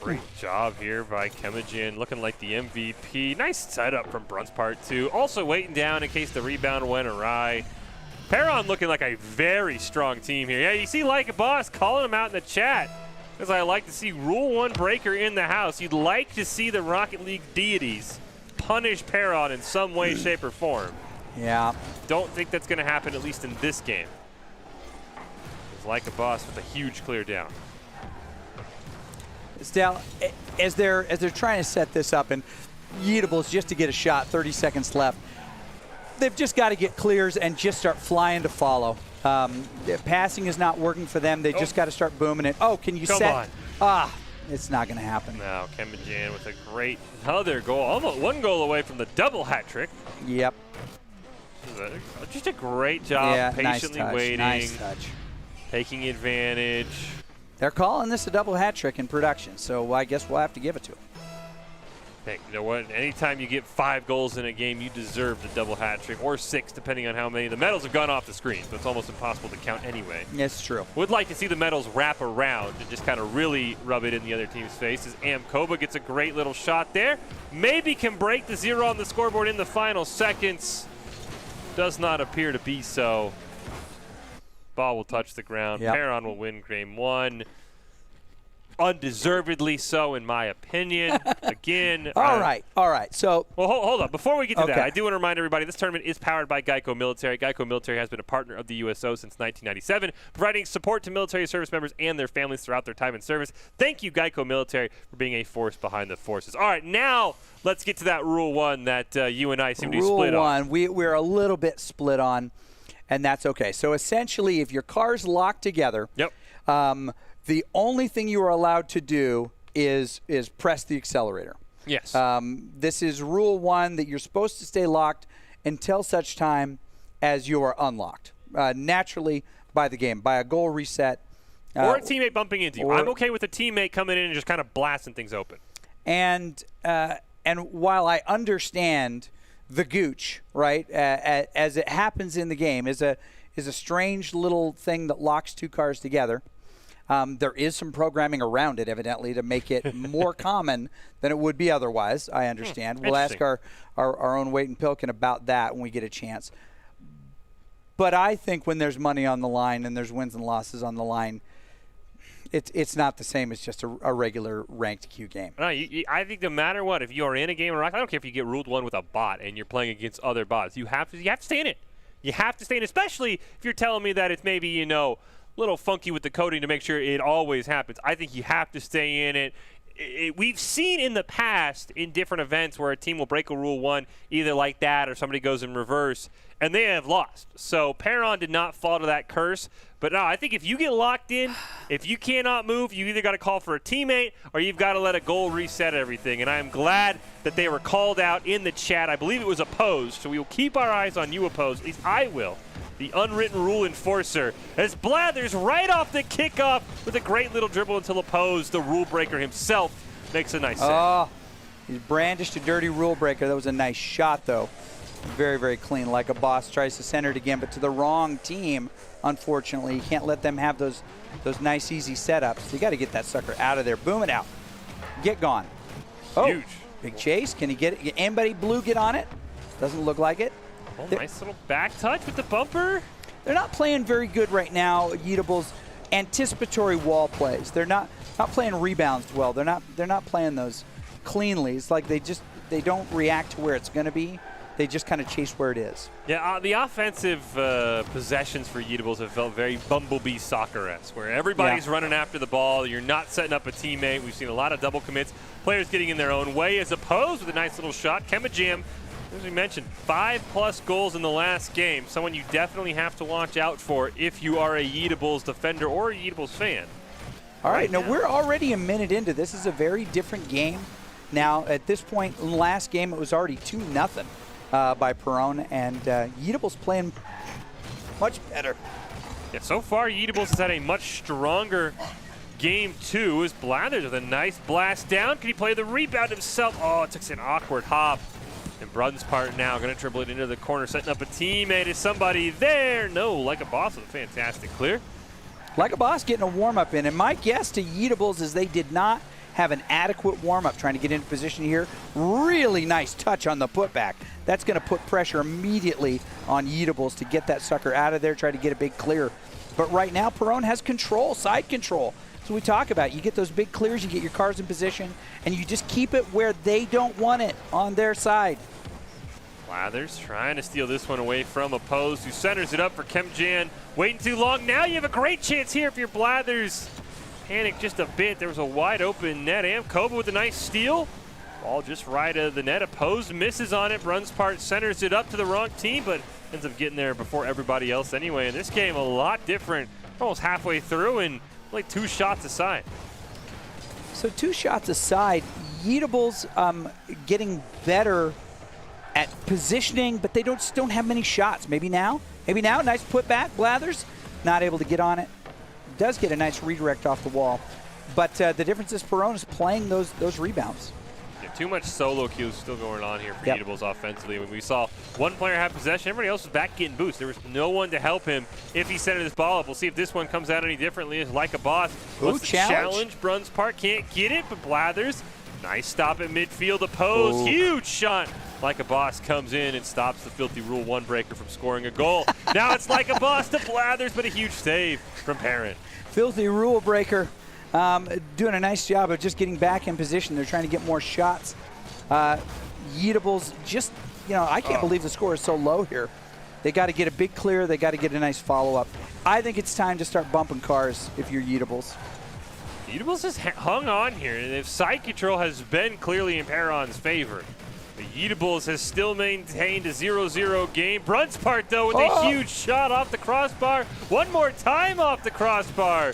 Speaker 2: Great job here by Kemajan, looking like the MVP. Nice setup from Brunspart, too. Also waiting down in case the rebound went awry. Perron looking like a very strong team here. Yeah, you see Like a Boss calling him out in the chat. Because I like to see Rule 1 breaker in the house. You'd like to see the Rocket League deities punish Perron in some way, shape, or form.
Speaker 3: Yeah.
Speaker 2: Don't think that's going to happen, at least in this game. It's Like a Boss with a huge clear down.
Speaker 3: Stal, as they're trying to set this up, and Yeatables just to get a shot, 30 seconds left, they've just got to get clears and just start flying to follow. Passing is not working for them. They just got to start booming it. Oh, can you set? It's not going to happen.
Speaker 2: Now Kemajan with a great other goal. Almost 1 goal away from the double hat trick.
Speaker 3: Yep.
Speaker 2: Just a great job, patiently
Speaker 3: nice touch,
Speaker 2: waiting,
Speaker 3: nice touch.
Speaker 2: Taking advantage.
Speaker 3: They're calling this a double hat trick in production, so I guess we'll have to give it to them.
Speaker 2: Hey, you know what? Anytime you get 5 goals in a game, you deserve the double hat trick, or 6, depending on how many. The medals have gone off the screen, so it's almost impossible to count anyway.
Speaker 3: It's true.
Speaker 2: Would like to see the medals wrap around and just kind of really rub it in the other team's face. As Amkoba gets a great little shot there. Maybe can break the 0 on the scoreboard in the final seconds. Does not appear to be so. Ball will touch the ground.
Speaker 3: Yep.
Speaker 2: Perron will win game 1. Undeservedly so, in my opinion. Again.
Speaker 3: All right. So,
Speaker 2: well, hold on. Before we get to that, I do want to remind everybody this tournament is powered by Geico Military. Geico Military has been a partner of the USO since 1997, providing support to military service members and their families throughout their time in service. Thank you, Geico Military, for being a force behind the forces. All right, now let's get to that Rule 1 that you and I seem to be split on.
Speaker 3: Rule 1, we're a little bit split on, and that's okay. So essentially, if your car's locked together, the only thing you are allowed to do is press the accelerator.
Speaker 2: Yes.
Speaker 3: This is Rule 1, that you're supposed to stay locked until such time as you are unlocked, naturally by the game, by a goal reset.
Speaker 2: Or a teammate bumping into you. I'm okay with a teammate coming in and just kind of blasting things open.
Speaker 3: And while I understand the gooch, right, as it happens in the game, is a strange little thing that locks 2 cars together. There is some programming around it, evidently, to make it more common than it would be otherwise, I understand. We'll ask our own Wade and Pilkin about that when we get a chance. But I think when there's money on the line and there's wins and losses on the line, It's not the same as just a regular ranked queue game.
Speaker 2: No, I think no matter what, if you are in a game, or I don't care if you get ruled one with a bot and you're playing against other bots, you have to stay in it. You have to stay in, especially if you're telling me that it's maybe, a little funky with the coding to make sure it always happens. I think you have to stay in it. We've seen in the past in different events where a team will break a rule one, either like that or somebody goes in reverse, and they have lost. So Perron did not fall to that curse. But no, I think if you get locked in, if you cannot move, you either got to call for a teammate or you've got to let a goal reset everything. And I am glad that they were called out in the chat. I believe it was opposed, so we will keep our eyes on you opposed. At least I will. The unwritten rule enforcer, as Blathers right off the kickoff with a great little dribble until opposed. The rule breaker himself makes a nice save.
Speaker 3: Oh, he's brandished a dirty rule breaker. That was a nice shot, though. Very, very clean. Like a boss tries to center it again, but to the wrong team, unfortunately. You can't let them have those nice, easy setups. You got to get that sucker out of there. Boom it out. Get gone.
Speaker 2: Huge.
Speaker 3: Oh, big chase. Can he get it? Anybody blue get on it? Doesn't look like it.
Speaker 2: Oh, nice little back touch with the bumper.
Speaker 3: They're not playing very good right now. Yeetable's anticipatory wall plays. They're not playing rebounds well. They're not playing those cleanly. It's like they don't react to where it's going to be. They just kind of chase where it is.
Speaker 2: Yeah, the offensive possessions for Yeetables have felt very Bumblebee Soccer-esque, where everybody's running after the ball. You're not setting up a teammate. We've seen a lot of double commits, players getting in their own way, as opposed with a nice little shot. Kemajam, as we mentioned, 5+ goals in the last game. Someone you definitely have to watch out for if you are a Yeetables defender or a Yeetables fan.
Speaker 3: All right, now we're already a minute into this. Is a very different game. Now, at this point, in the last game, it was already 2-0. By Perron, and Yeetables playing much better.
Speaker 2: Yeah, so far Yeetables has had a much stronger game two as Blathers with a nice blast down. Can he play the rebound himself? Oh, it took an awkward hop. And Brunspart now going to dribble it into the corner, setting up a teammate. Is somebody there? No, like a boss with a fantastic clear.
Speaker 3: Like a boss getting a warm-up in, and my guess to Yeetables is they did not have an adequate warm-up trying to get into position here. Really nice touch on the putback. That's going to put pressure immediately on Yeetables to get that sucker out of there, try to get a big clear. But right now, Perron has control, side control. So we talk about, you get those big clears, you get your cars in position, and you just keep it where they don't want it on their side.
Speaker 2: Blathers trying to steal this one away from opposed, who centers it up for Kemjan. Waiting too long. Now you have a great chance here if you're Blathers. Panic just a bit. There was a wide open net. Amkoba with a nice steal. Ball just right of the net. Opposed misses on it. Brunspart centers it up to the wrong team, but ends up getting there before everybody else anyway. In this game, a lot different. Almost halfway through and like 2 shots aside.
Speaker 3: So 2 shots aside, Yeetables getting better at positioning, but they don't have many shots. Maybe now. Nice putback. Blathers not able to get on it. Does get a nice redirect off the wall, but the difference is Perron is playing those rebounds.
Speaker 2: Yeah, too much solo queues still going on here for Yeetables offensively. When we saw one player have possession, everybody else was back getting boost. There was no one to help him if he centered this ball up. We'll see if this one comes out any differently. It's like a boss.
Speaker 3: Ooh,
Speaker 2: challenge. Brunspart can't get it, but Blathers, nice stop at midfield. Opposed, huge shot. Like a boss comes in and stops the filthy Rule 1 breaker from scoring a goal. Now it's like a boss to Blathers, but a huge save from Parent.
Speaker 3: Filthy rule breaker doing a nice job of just getting back in position. They're trying to get more shots. Yeetables just, I can't believe the score is so low here. They got to get a big clear. They got to get a nice follow-up. I think it's time to start bumping cars if you're Yeetables.
Speaker 2: Yeetables has hung on here, and if side control has been clearly in Perron's favor, the Yeetables has still maintained a 0-0 game. Brunspart, though, with a huge shot off the crossbar. One more time off the crossbar.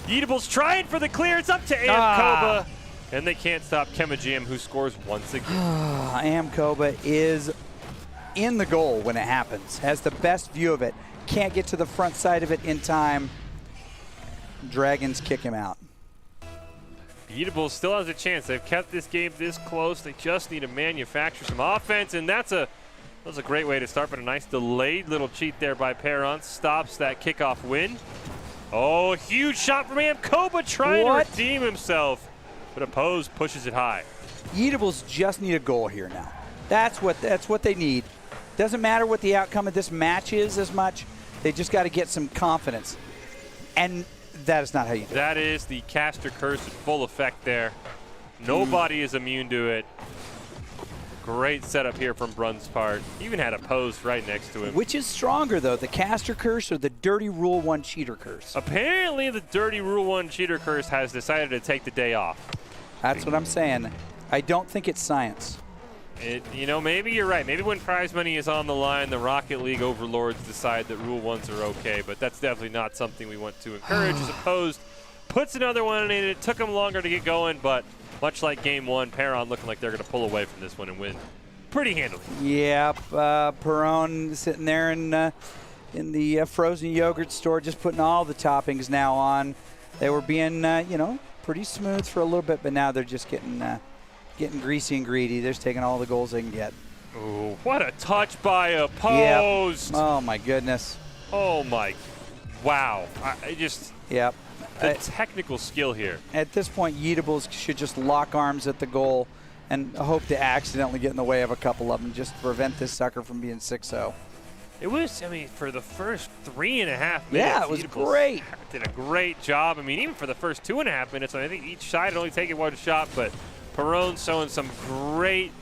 Speaker 2: Yeetables trying for the clear. It's up to Amkoba. And they can't stop Kemajam, who scores once again.
Speaker 3: Amkoba is in the goal when it happens. Has the best view of it. Can't get to the front side of it in time. Dragons kick him out.
Speaker 2: Yeetables still has a chance. They've kept this game this close. They just need to manufacture some offense, and that was a great way to start, but a nice delayed little cheat there by Perron. Stops that kickoff win. Oh, huge shot from Amkoba trying to redeem himself, but opposed pushes it high.
Speaker 3: Yeetables just need a goal here now. That's what they need. Doesn't matter what the outcome of this match is as much. They just got to get some confidence. And That is not how you do it.
Speaker 2: That is the caster curse in full effect there. Nobody is immune to it. Great setup here from Brun's part. Even had a post right next to him.
Speaker 3: Which is stronger, though, the caster curse or the dirty Rule 1 cheater curse?
Speaker 2: Apparently, the dirty Rule 1 cheater curse has decided to take the day off.
Speaker 3: That's what I'm saying. I don't think it's science.
Speaker 2: Maybe you're right. Maybe when prize money is on the line, the Rocket League overlords decide that Rule 1s are okay, but that's definitely not something we want to encourage. As opposed, puts another one in. It took them longer to get going, but much like Game 1, Perron looking like they're going to pull away from this one and win pretty handily.
Speaker 3: Yep, Perron sitting there in the frozen yogurt store, just putting all the toppings now on. They were being, pretty smooth for a little bit, but now they're just getting greasy and greedy. They're just taking all the goals they can get.
Speaker 2: Ooh, what a touch by a post.
Speaker 3: Yep. Oh, my goodness.
Speaker 2: Oh, my. Wow.
Speaker 3: Yep.
Speaker 2: The technical skill here.
Speaker 3: At this point, Yeatables should just lock arms at the goal and hope to accidentally get in the way of a couple of them just to prevent this sucker from being 6-0.
Speaker 2: It was, for the first 3.5 minutes.
Speaker 3: Yeah, it was great.
Speaker 2: Did a great job. Even for the first 2.5 minutes, I think each side had only taken one shot, but Perron showing some great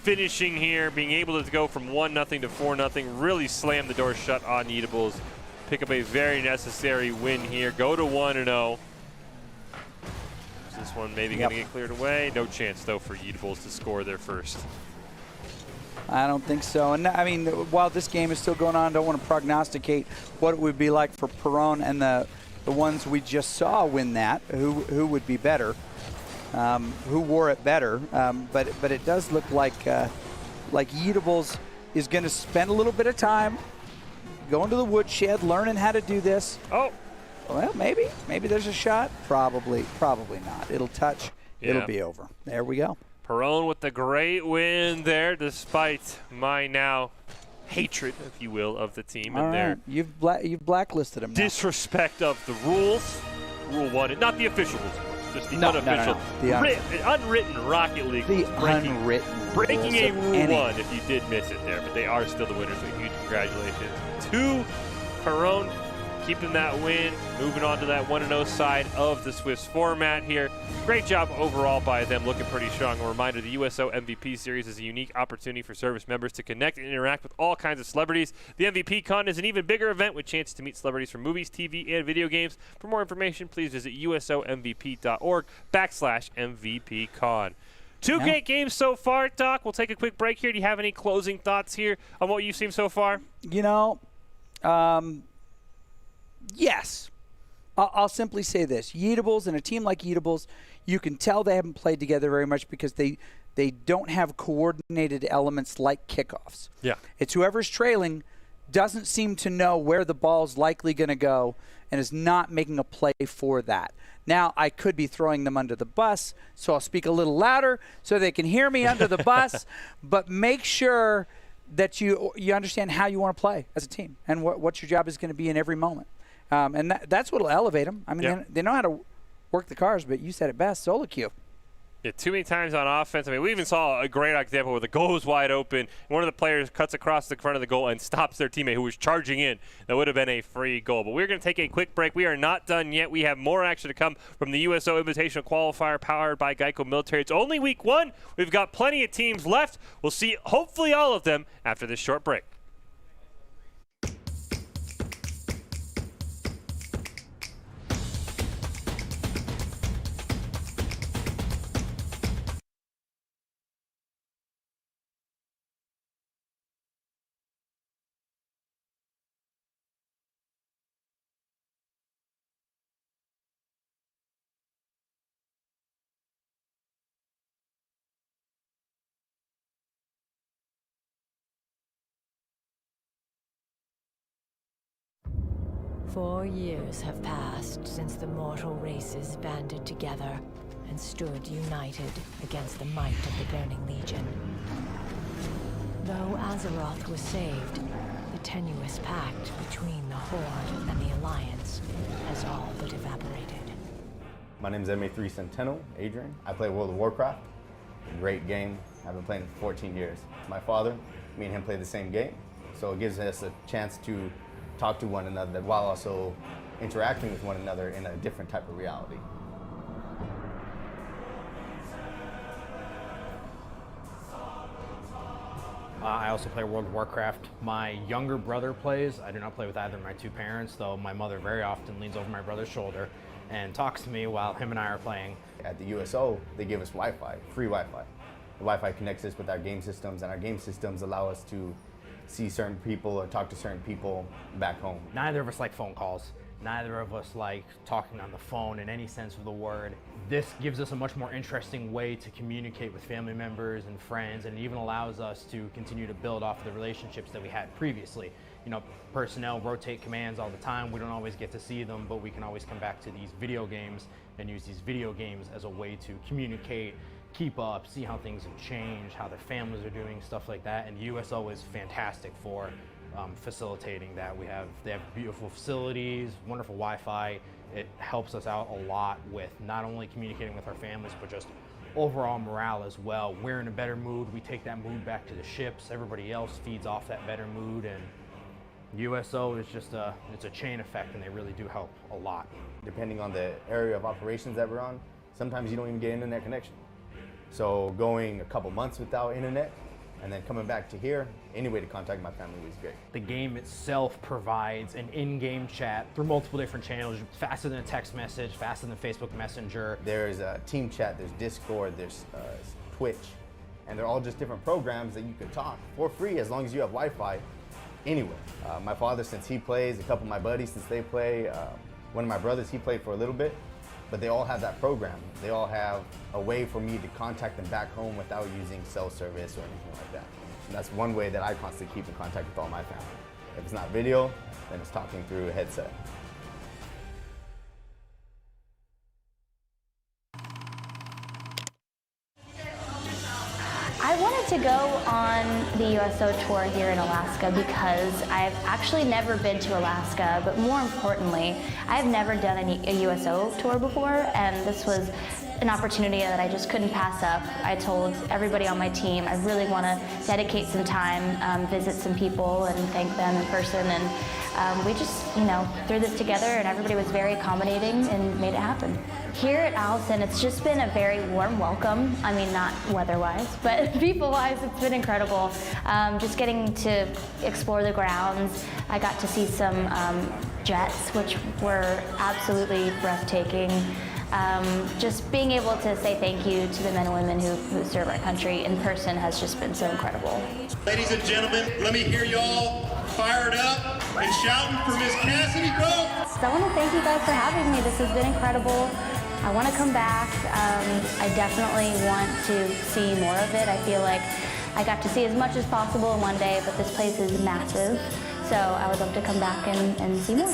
Speaker 2: finishing here, being able to go from 1-0 to 4-0, really slam the door shut on Yeatables. Pick up a very necessary win here. Go to 1-0. Is this one maybe going to get cleared away? No chance, though, for Yeatables to score their first.
Speaker 3: I don't think so. And, while this game is still going on, I don't want to prognosticate what it would be like for Perron and the ones we just saw win that, who would be better, who wore it better. But it does look like Yeatables is going to spend a little bit of time going to the woodshed, learning how to do this.
Speaker 2: Oh.
Speaker 3: Well, maybe there's a shot. Probably not. It'll touch.
Speaker 2: Yeah.
Speaker 3: It'll be over. There we go.
Speaker 2: Perron with the great win there, despite my now hatred, if you will, of the team and their
Speaker 3: you've blacklisted him now.
Speaker 2: disrespect of the rules. Rule 1, not the official rules, just the unofficial,
Speaker 3: The
Speaker 2: unwritten Rocket League.
Speaker 3: The
Speaker 2: breaking a
Speaker 3: rules
Speaker 2: Rule
Speaker 3: of
Speaker 2: 1 if you did miss it there, but they are still the winners. So huge congratulations to Perron, keeping that win, moving on to that 1-0 side of the Swiss format here. Great job overall by them, looking pretty strong. A reminder, the USO MVP Series is a unique opportunity for service members to connect and interact with all kinds of celebrities. The MVP Con is an even bigger event with chances to meet celebrities from movies, TV, and video games. For more information, please visit usomvp.org/MVPCon. Two great games so far, Doc. We'll take a quick break here. Do you have any closing thoughts here on what you've seen so far?
Speaker 3: Yes. I'll simply say this. Yeatables and a team like Yeatables, you can tell they haven't played together very much because they don't have coordinated elements like kickoffs.
Speaker 2: Yeah.
Speaker 3: It's whoever's trailing doesn't seem to know where the ball's likely going to go and is not making a play for that. Now, I could be throwing them under the bus, so I'll speak a little louder so they can hear me under the bus, but make sure that you understand how you want to play as a team and what your job is going to be in every moment. And that's what will elevate them. They know how to work the cars, but you said it best, solo queue.
Speaker 2: Yeah, too many times on offense. We even saw a great example where the goal was wide open, and one of the players cuts across the front of the goal and stops their teammate who was charging in. That would have been a free goal. But we're going to take a quick break. We are not done yet. We have more action to come from the USO Invitational Qualifier powered by Geico Military. It's only week 1. We've got plenty of teams left. We'll see hopefully all of them after this short break.
Speaker 4: Four years have passed since the mortal races banded together and stood united against the might of the Burning Legion. Though Azeroth was saved, the tenuous pact between the Horde and the Alliance has all but evaporated.
Speaker 5: My name is MA3 Centennial, Adrian. I play World of Warcraft. A great game. I've been playing it for 14 years. My father, me and him play the same game, so it gives us a chance to talk to one another while also interacting with one another in a different type of reality.
Speaker 6: I also play World of Warcraft. My younger brother plays. I do not play with either of my two parents, though my mother very often leans over my brother's shoulder and talks to me while him and I are playing.
Speaker 5: At the USO, they give us Wi-Fi, free Wi-Fi. The Wi-Fi connects us with our game systems, and our game systems allow us to see certain people or talk to certain people back home.
Speaker 6: Neither of us like phone calls. Neither of us like talking on the phone in any sense of the word. This gives us a much more interesting way to communicate with family members and friends, and it even allows us to continue to build off of the relationships that we had previously. You know, personnel rotate commands all the time. We don't always get to see them, but we can always come back to these video games and use these video games as a way to communicate, keep up, see how things have changed, how their families are doing, stuff like that. And USO is fantastic for facilitating that. They have beautiful facilities, wonderful Wi-Fi. It helps us out a lot with not only communicating with our families, but just overall morale as well. We're in a better mood. We take that mood back to the ships. Everybody else feeds off that better mood, and USO is just it's a chain effect, and they really do help a lot.
Speaker 5: Depending on the area of operations that we're on, sometimes you don't even get internet connection. So going a couple months without internet and then coming back to here, any way to contact my family was great.
Speaker 6: The game itself provides an in-game chat through multiple different channels, faster than a text message, faster than Facebook Messenger.
Speaker 5: There's a team chat, there's Discord, there's Twitch, and they're all just different programs that you can talk for free as long as you have Wi-Fi anywhere. My father, since he plays, a couple of my buddies, since they play, one of my brothers, he played for a little bit, but they all have that program. They all have a way for me to contact them back home without using cell service or anything like that. And that's one way that I constantly keep in contact with all my family. If it's not video, then it's talking through a headset.
Speaker 7: I wanted to go on the USO tour here in Alaska because I've actually never been to Alaska, but more importantly, I've never done a USO tour before, and this was an opportunity that I just couldn't pass up. I told everybody on my team I really want to dedicate some time, visit some people and thank them in person, and we just, threw this together, and everybody was very accommodating and made it happen. Here at Allison, it's just been a very warm welcome. I mean, not weather-wise, but people-wise, it's been incredible. Just getting to explore the grounds. I got to see some jets, which were absolutely breathtaking. Just being able to say thank you to the men and women who serve our country in person has just been so incredible.
Speaker 8: Ladies and gentlemen, let me hear y'all fired up and shouting for Miss Cassidy, go!
Speaker 7: So I want to thank you guys for having me. This has been incredible. I want to come back. I definitely want to see more of it. I feel like I got to see as much as possible in one day, but this place is massive. So I would love to come back and see more.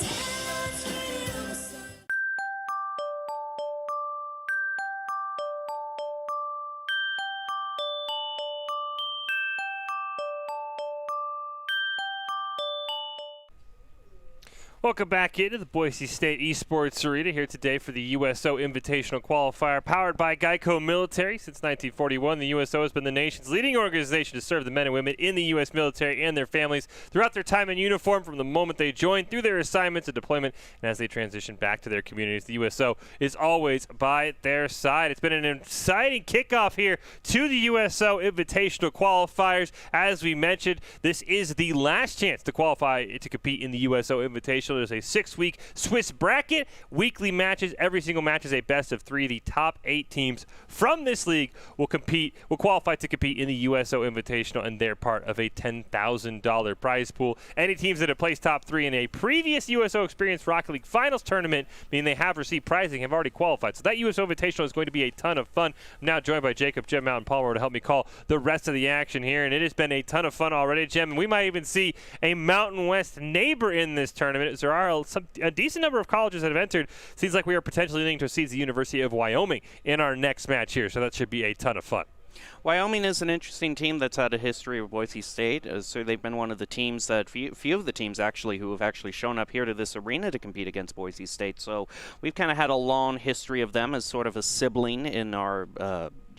Speaker 2: Welcome back into the Boise State Esports Arena here today for the USO Invitational Qualifier, powered by Geico Military. Since 1941, the USO has been the nation's leading organization to serve the men and women in the U.S. military and their families throughout their time in uniform, from the moment they join through their assignments and deployment, and as they transition back to their communities. The USO is always by their side. It's been an exciting kickoff here to the USO Invitational Qualifiers. As we mentioned, this is the last chance to qualify to compete in the USO Invitational. There's a 6-week Swiss bracket, weekly matches. Every single match is a best of 3. The top 8 teams from this league will qualify to compete in the USO Invitational, and they're part of a $10,000 prize pool. Any teams that have placed top 3 in a previous USO Experience Rocket League Finals tournament, meaning they have received prizing, have already qualified. So that USO Invitational is going to be a ton of fun. I'm now joined by Jacob, Jem, Mountain Palmer to help me call the rest of the action here, and it has been a ton of fun already, Jem. And we might even see a Mountain West neighbor in this tournament. There are a decent number of colleges that have entered. Seems like we are potentially leaning to seeds the University of Wyoming in our next match here, so that should be a ton of fun.
Speaker 9: Wyoming is an interesting team that's had a history of Boise State. So they've been one of the teams that, few of the teams actually, who have actually shown up here to this arena to compete against Boise State. So we've kind of had a long history of them as sort of a sibling in our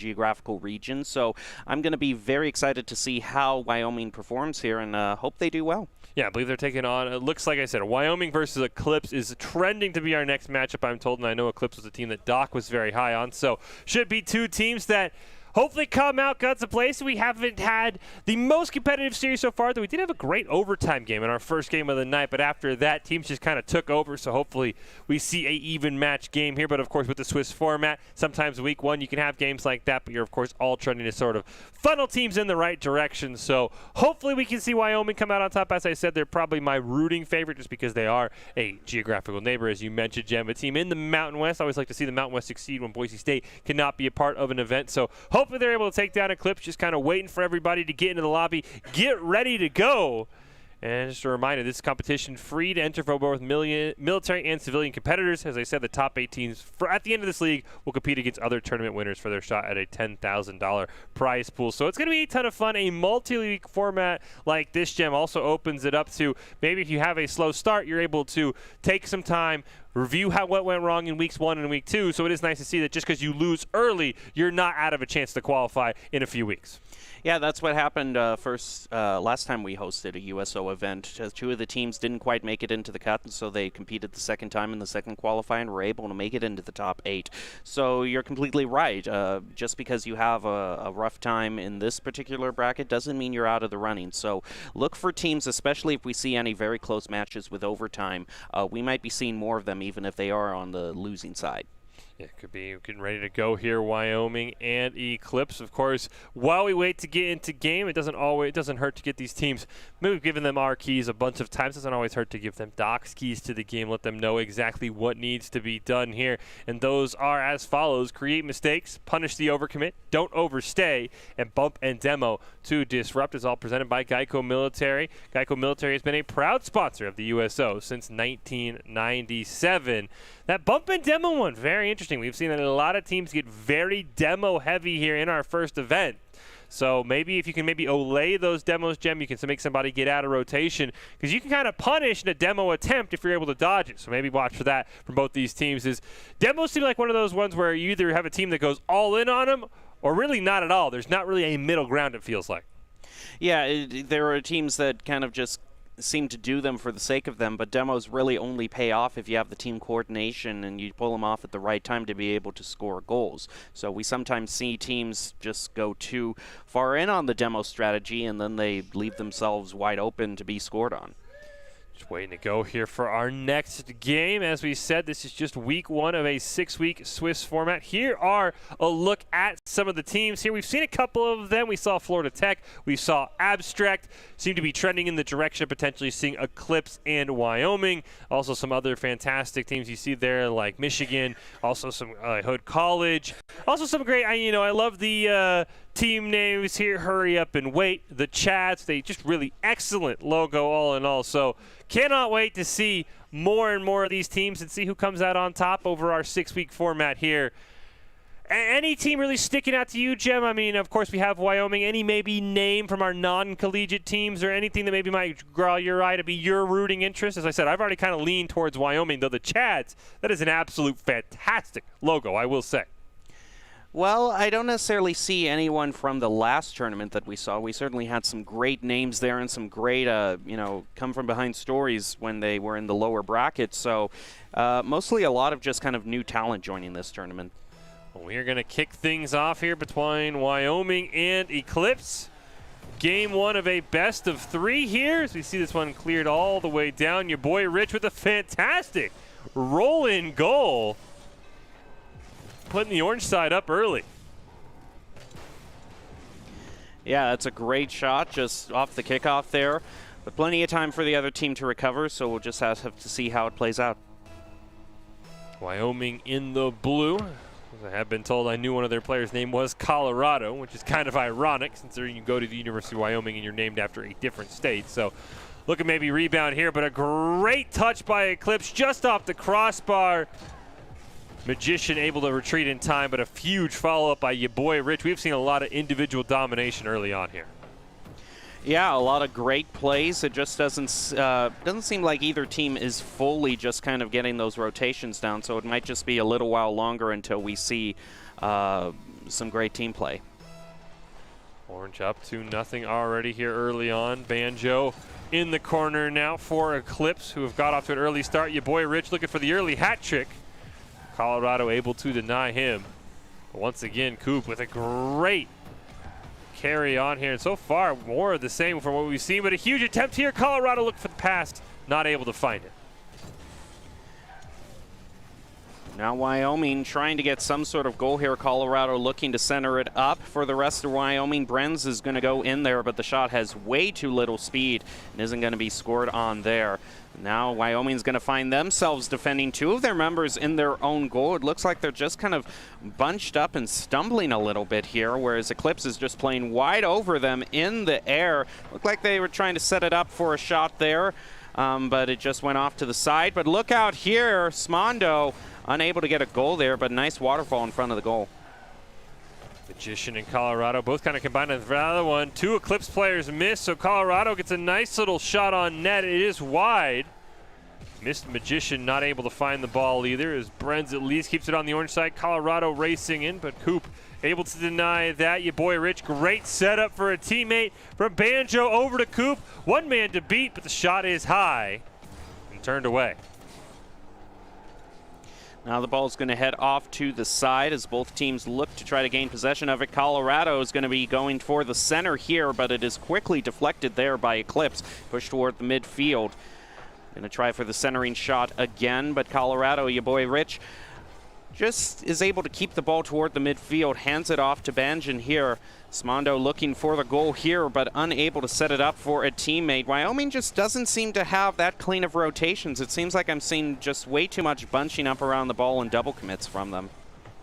Speaker 9: geographical region. So I'm going to be very excited to see how Wyoming performs here, and hope they do well.
Speaker 2: Yeah, I believe they're taking on, it looks like I said, Wyoming versus Eclipse is trending to be our next matchup, I'm told, and I know Eclipse was a team that Doc was very high on. So should be two teams that hopefully come out guts a place. We haven't had the most competitive series so far, though we did have a great overtime game in our first game of the night, but after that, teams just kind of took over, so hopefully we see a even match game here. But of course, with the Swiss format, sometimes week one you can have games like that, but you're of course all trending to sort of funnel teams in the right direction. So hopefully we can see Wyoming come out on top. As I said, they're probably my rooting favorite just because they are a geographical neighbor, as you mentioned, Jem, a team in the Mountain West. I always like to see the Mountain West succeed when Boise State cannot be a part of an event. So hopefully they're able to take down Eclipse, just kind of waiting for everybody to get into the lobby, get ready to go. And just a reminder, this competition free to enter for both military and civilian competitors. As I said, the top 8 teams at the end of this league will compete against other tournament winners for their shot at a $10,000 prize pool. So it's going to be a ton of fun. A multi-league format like this, Gem, also opens it up to maybe if you have a slow start, you're able to take some time, review what went wrong in weeks 1 and week 2. So it is nice to see that just because you lose early, you're not out of a chance to qualify in a few weeks.
Speaker 9: Yeah, that's what happened last time we hosted a USO event. 2 of the teams didn't quite make it into the cut, and so they competed the second time in the second qualifier and were able to make it into the top 8. So you're completely right. Just because you have a rough time in this particular bracket doesn't mean you're out of the running. So look for teams, especially if we see any very close matches with overtime. We might be seeing more of them even if they are on the losing side.
Speaker 2: Yeah, could be getting ready to go here, Wyoming and Eclipse. Of course, while we wait to get into game, it doesn't hurt to get these teams. Maybe we've given them our keys a bunch of times. It doesn't always hurt to give them Doc's keys to the game, let them know exactly what needs to be done here. And those are as follows: create mistakes, punish the overcommit, don't overstay, and bump and demo to disrupt. Is all presented by Geico Military. Geico Military has been a proud sponsor of the USO since 1997. That bump and demo one, very interesting. We've seen that a lot of teams get very demo heavy here in our first event. So maybe if you can olay those demos, Gem, you can make somebody get out of rotation, because you can kind of punish in a demo attempt if you're able to dodge it. So maybe watch for that from both these teams. Demos seem like one of those ones where you either have a team that goes all in on them or really not at all. There's not really a middle ground, it feels like.
Speaker 9: Yeah, there are teams that kind of just seem to do them for the sake of them, but demos really only pay off if you have the team coordination and you pull them off at the right time to be able to score goals. So we sometimes see teams just go too far in on the demo strategy and then they leave themselves wide open to be scored on.
Speaker 2: Just waiting to go here for our next game. As we said, this is just week 1 of a 6-week Swiss format. Here are a look at some of the teams here. We've seen a couple of them. We saw Florida Tech. We saw Abstract. Seem to be trending in the direction of potentially seeing Eclipse and Wyoming. Also some other fantastic teams you see there like Michigan. Also some Hood College. Also some great, I love the team names here. Hurry Up and Wait. The Chads. They just really excellent logo all in all. So cannot wait to see more and more of these teams and see who comes out on top over our 6-week format here. Any team really sticking out to you, Jem? I mean, of course, we have Wyoming. Any maybe name from our non-collegiate teams or anything that maybe might draw your eye to be your rooting interest? As I said, I've already kind of leaned towards Wyoming, though the Chads, that is an absolute fantastic logo, I will say.
Speaker 9: Well, I don't necessarily see anyone from the last tournament that we saw. We certainly had some great names there and some great, come from behind stories when they were in the lower brackets. So mostly a lot of just kind of new talent joining this tournament.
Speaker 2: Well, we're going to kick things off here between Wyoming and Eclipse. Game 1 of a best of 3 here. As we see this one cleared all the way down. Your boy Rich with a fantastic roll-in goal, putting the orange side up early.
Speaker 9: Yeah, that's a great shot just off the kickoff there. But plenty of time for the other team to recover, so we'll just have to see how it plays out.
Speaker 2: Wyoming in the blue. As I have been told, I knew one of their players' name was Colorado, which is kind of ironic since you go to the University of Wyoming and you're named after a different state. So look at maybe rebound here, but a great touch by Eclipse just off the crossbar. Magician able to retreat in time, but a huge follow-up by your boy Rich. We've seen a lot of individual domination early on here.
Speaker 9: Yeah, a lot of great plays. It just doesn't seem like either team is fully just kind of getting those rotations down, so it might just be a little while longer until we see some great team play.
Speaker 2: Orange up 2-0 already here early on. Banjo in the corner now for Eclipse, who have got off to an early start. Your boy Rich looking for the early hat trick. Colorado able to deny him. But once again, Coop with a great carry on here. And so far, more of the same from what we've seen, but a huge attempt here. Colorado looking for the pass, not able to find it.
Speaker 9: Now Wyoming trying to get some sort of goal here. Colorado looking to center it up for the rest of Wyoming. Brenz is going to go in there, but the shot has way too little speed and isn't going to be scored on there. Now Wyoming's going to find themselves defending two of their members in their own goal. It looks like they're just kind of bunched up and stumbling a little bit here, whereas Eclipse is just playing wide over them in the air. Looked like they were trying to set it up for a shot there, but it just went off to the side. But look out here, Smondo unable to get a goal there, but nice waterfall in front of the goal.
Speaker 2: Magician and Colorado both kind of combined on the other one. Two Eclipse players miss, so Colorado gets a nice little shot on net. It is wide. Missed Magician, not able to find the ball either, as Brenz at least keeps it on the orange side. Colorado racing in, but Coop able to deny that. Your boy Rich, great setup for a teammate from Banjo over to Coop. One man to beat, but the shot is high and turned away.
Speaker 9: Now the ball is going to head off to the side as both teams look to try to gain possession of it. Colorado is going to be going for the center here, but it is quickly deflected there by Eclipse. Pushed toward the midfield. Going to try for the centering shot again, but Colorado, your boy Rich, just is able to keep the ball toward the midfield. Hands it off to Banjan here. Smondo looking for the goal here, but unable to set it up for a teammate. Wyoming just doesn't seem to have that clean of rotations. It seems like I'm seeing just way too much bunching up around the ball and double commits from them.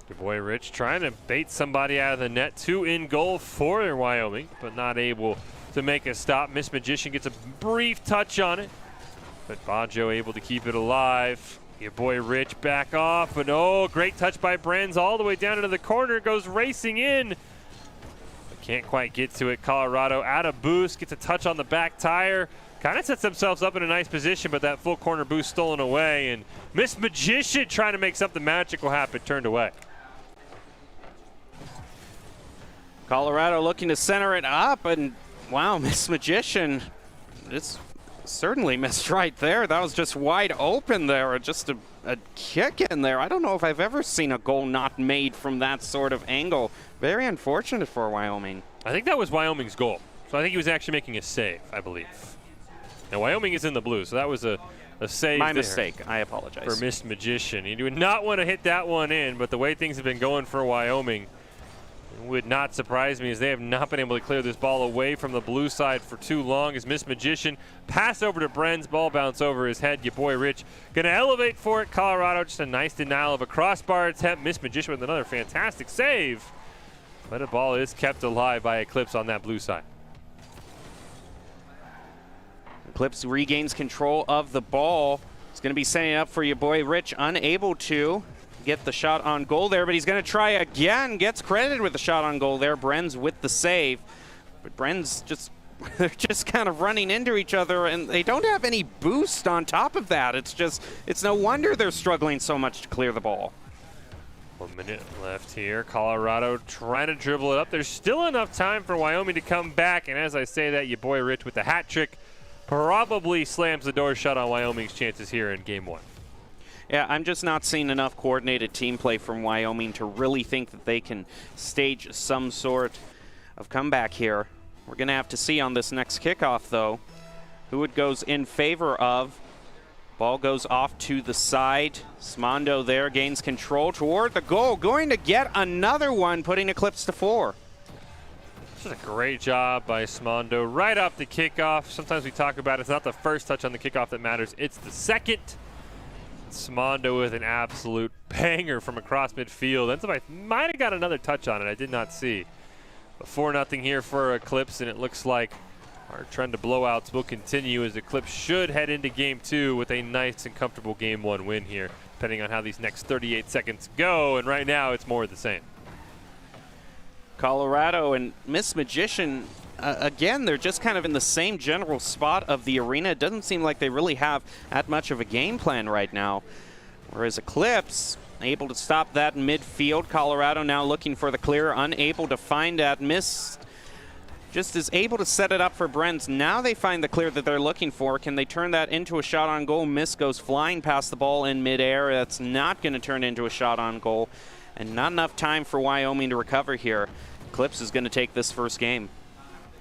Speaker 2: Your boy Rich trying to bait somebody out of the net. Two in goal for Wyoming, but not able to make a stop. Miss Magician gets a brief touch on it, but Baggio able to keep it alive. Your boy Rich back off, but oh, great touch by Brenz all the way down into the corner. Goes racing in. Can't quite get to it. Colorado out of boost, gets a touch on the back tire. Kind of sets themselves up in a nice position, but that full corner boost stolen away. And Miss Magician trying to make something magical happen, turned away.
Speaker 9: Colorado looking to center it up, and wow, Miss Magician, it's certainly missed right there. That was just wide open there, just a kick in there. I don't know if I've ever seen a goal not made from that sort of angle. Very unfortunate for Wyoming.
Speaker 2: I think that was Wyoming's goal. So I think he was actually making a save, I believe. And Wyoming is in the blue, so that was a save.
Speaker 9: My mistake. I apologize.
Speaker 2: For Miss Magician. You do not want to hit that one in, but the way things have been going for Wyoming, it would not surprise me as they have not been able to clear this ball away from the blue side for too long. As Miss Magician pass over to Brenz, ball bounce over his head. Your boy Rich gonna elevate for it. Colorado just a nice denial of a crossbar attempt. Miss Magician with another fantastic save, but the ball is kept alive by Eclipse on that blue side.
Speaker 9: Eclipse regains control of the ball. It's gonna be setting up for your boy Rich, unable to get the shot on goal there, but he's going to try again. Gets credited with the shot on goal there. Brenz with the save. But Brenz just, they're just kind of running into each other, and they don't have any boost on top of that. It's no wonder they're struggling so much to clear the ball.
Speaker 2: 1 minute left here. Colorado trying to dribble it up. There's still enough time for Wyoming to come back, and as I say that, your boy Rich with the hat trick probably slams the door shut on Wyoming's chances here in game one.
Speaker 9: Yeah, I'm just not seeing enough coordinated team play from Wyoming to really think that they can stage some sort of comeback here. We're going to have to see on this next kickoff, though, who it goes in favor of. Ball goes off to the side. Smondo there gains control toward the goal. Going to get another one, putting Eclipse to 4.
Speaker 2: This is a great job by Smondo right off the kickoff. Sometimes we talk about it's not the first touch on the kickoff that matters, it's the second. Smondo with an absolute banger from across midfield. And somebody might have got another touch on it. I did not see. But 4-0 here for Eclipse, and it looks like our trend of blowouts will continue as Eclipse should head into game two with a nice and comfortable game one win here, depending on how these next 38 seconds go. And right now, it's more of the same.
Speaker 9: Colorado and Miss Magician, again, they're just kind of in the same general spot of the arena. It doesn't seem like they really have that much of a game plan right now. Whereas Eclipse, able to stop that midfield. Colorado now looking for the clear, unable to find that. Miss just is able to set it up for Brenz. Now they find the clear that they're looking for. Can they turn that into a shot on goal? Miss goes flying past the ball in midair. That's not going to turn into a shot on goal. And not enough time for Wyoming to recover here. Eclipse is going to take this first game.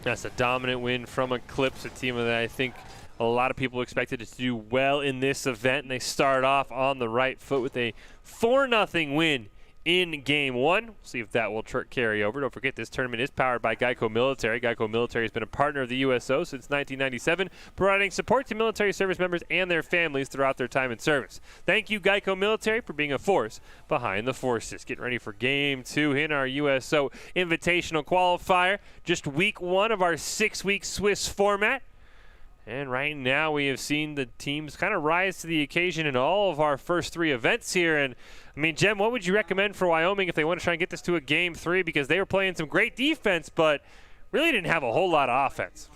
Speaker 2: That's a dominant win from Eclipse, a team that I think a lot of people expected to do well in this event, and they start off on the right foot with a 4-0 win in Game 1. We'll see if that will carry over. Don't forget, this tournament is powered by Geico Military. Geico Military has been a partner of the USO since 1997, providing support to military service members and their families throughout their time in service. Thank you, Geico Military, for being a force behind the forces. Getting ready for Game 2 in our USO Invitational Qualifier. Just week 1 of our 6-week Swiss format. And right now we have seen the teams kind of rise to the occasion in all of our first 3 events here. And, I mean, Jem, what would you recommend for Wyoming if they want to try and get this to a Game 3? Because they were playing some great defense, but really didn't have a whole lot of offense.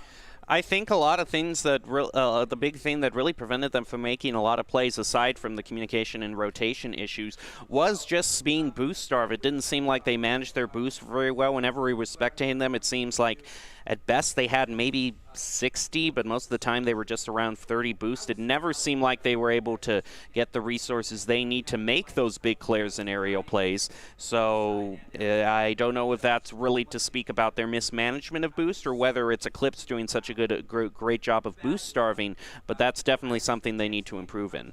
Speaker 9: I think a lot of things that the big thing that really prevented them from making a lot of plays, aside from the communication and rotation issues, was just being boost starved. It didn't seem like they managed their boost very well. Whenever we were spectating them, it seems like at best they had maybe 60, but most of the time they were just around 30 boost. It never seemed like they were able to get the resources they need to make those big clears and aerial plays. So I don't know if that's really to speak about their mismanagement of boost or whether it's Eclipse doing such a great job of boost starving, but that's definitely something they need to improve in.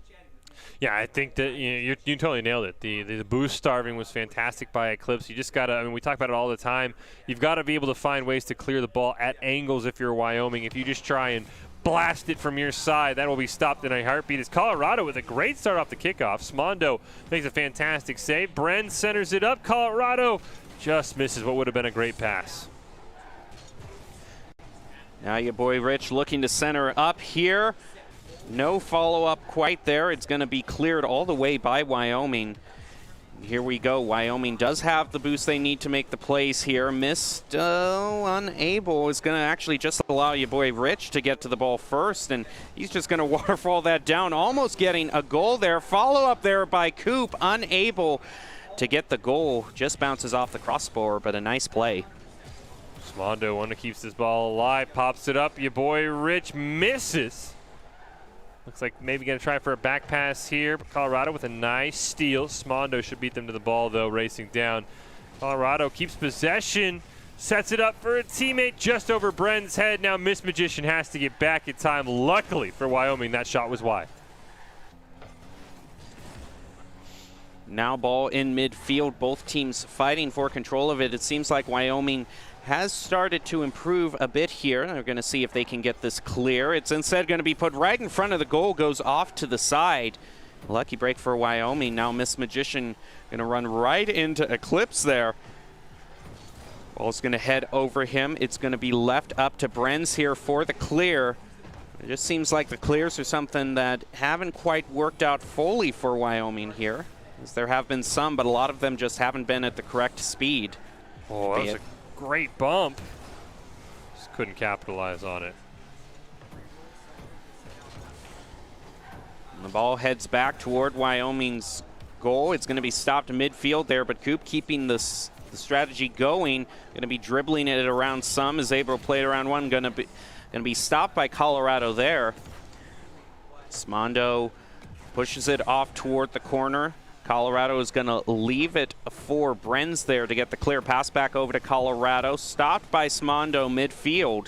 Speaker 2: Yeah, I think that you totally nailed it. The boost starving was fantastic by Eclipse. You just got to, I mean, we talk about it all the time. You've got to be able to find ways to clear the ball at angles if you're Wyoming. If you just try and blast it from your side, that will be stopped in a heartbeat. It's Colorado with a great start off the kickoff. Smondo makes a fantastic save. Bren centers it up. Colorado just misses what would have been a great pass.
Speaker 9: Now your boy Rich looking to center up here. No follow-up quite there. It's going to be cleared all the way by Wyoming. Here we go. Wyoming does have the boost they need to make the plays here. Missed, unable. Is going to actually just allow your boy Rich to get to the ball first, and he's just going to waterfall that down, almost getting a goal there. Follow-up there by Coop, unable to get the goal. Just bounces off the crossbar, but a nice play.
Speaker 2: Smondo, one that keeps this ball alive, pops it up. Your boy Rich misses. Looks like maybe going to try for a back pass here. But Colorado with a nice steal. Smondo should beat them to the ball, though, racing down. Colorado keeps possession, sets it up for a teammate just over Bren's head. Now Miss Magician has to get back in time. Luckily for Wyoming, that shot was wide.
Speaker 9: Now ball in midfield. Both teams fighting for control of it. It seems like Wyoming has started to improve a bit here. They're going to see if they can get this clear. It's instead going to be put right in front of the goal, goes off to the side. Lucky break for Wyoming. Now Miss Magician going to run right into Eclipse there. Ball's going to head over him. It's going to be left up to Brenz here for the clear. It just seems like the clears are something that haven't quite worked out fully for Wyoming here, as there have been some, but a lot of them just haven't been at the correct speed.
Speaker 2: Oh, that was a great bump. Just couldn't capitalize on it.
Speaker 9: And the ball heads back toward Wyoming's goal. It's going to be stopped in midfield there, but Coop keeping the strategy going. Going to be dribbling it around some. Is able to play it around one. Going to be stopped by Colorado there. Smondo pushes it off toward the corner. Colorado is going to leave it for Brenz there to get the clear pass back over to Colorado. Stopped by Smondo midfield.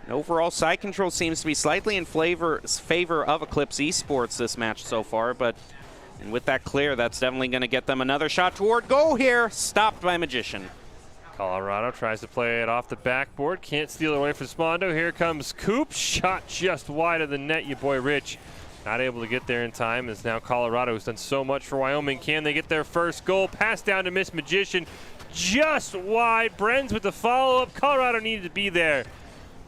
Speaker 9: And overall, side control seems to be slightly in favor of Eclipse Esports this match so far, but and with that clear, that's definitely going to get them another shot toward goal here. Stopped by Magician.
Speaker 2: Colorado tries to play it off the backboard. Can't steal it away from Smondo. Here comes Coop. Shot just wide of the net, your boy Rich. Not able to get there in time, as now Colorado has done so much for Wyoming. Can they get their first goal? Pass down to Miss Magician, just wide. Brenz with the follow-up. Colorado needed to be there.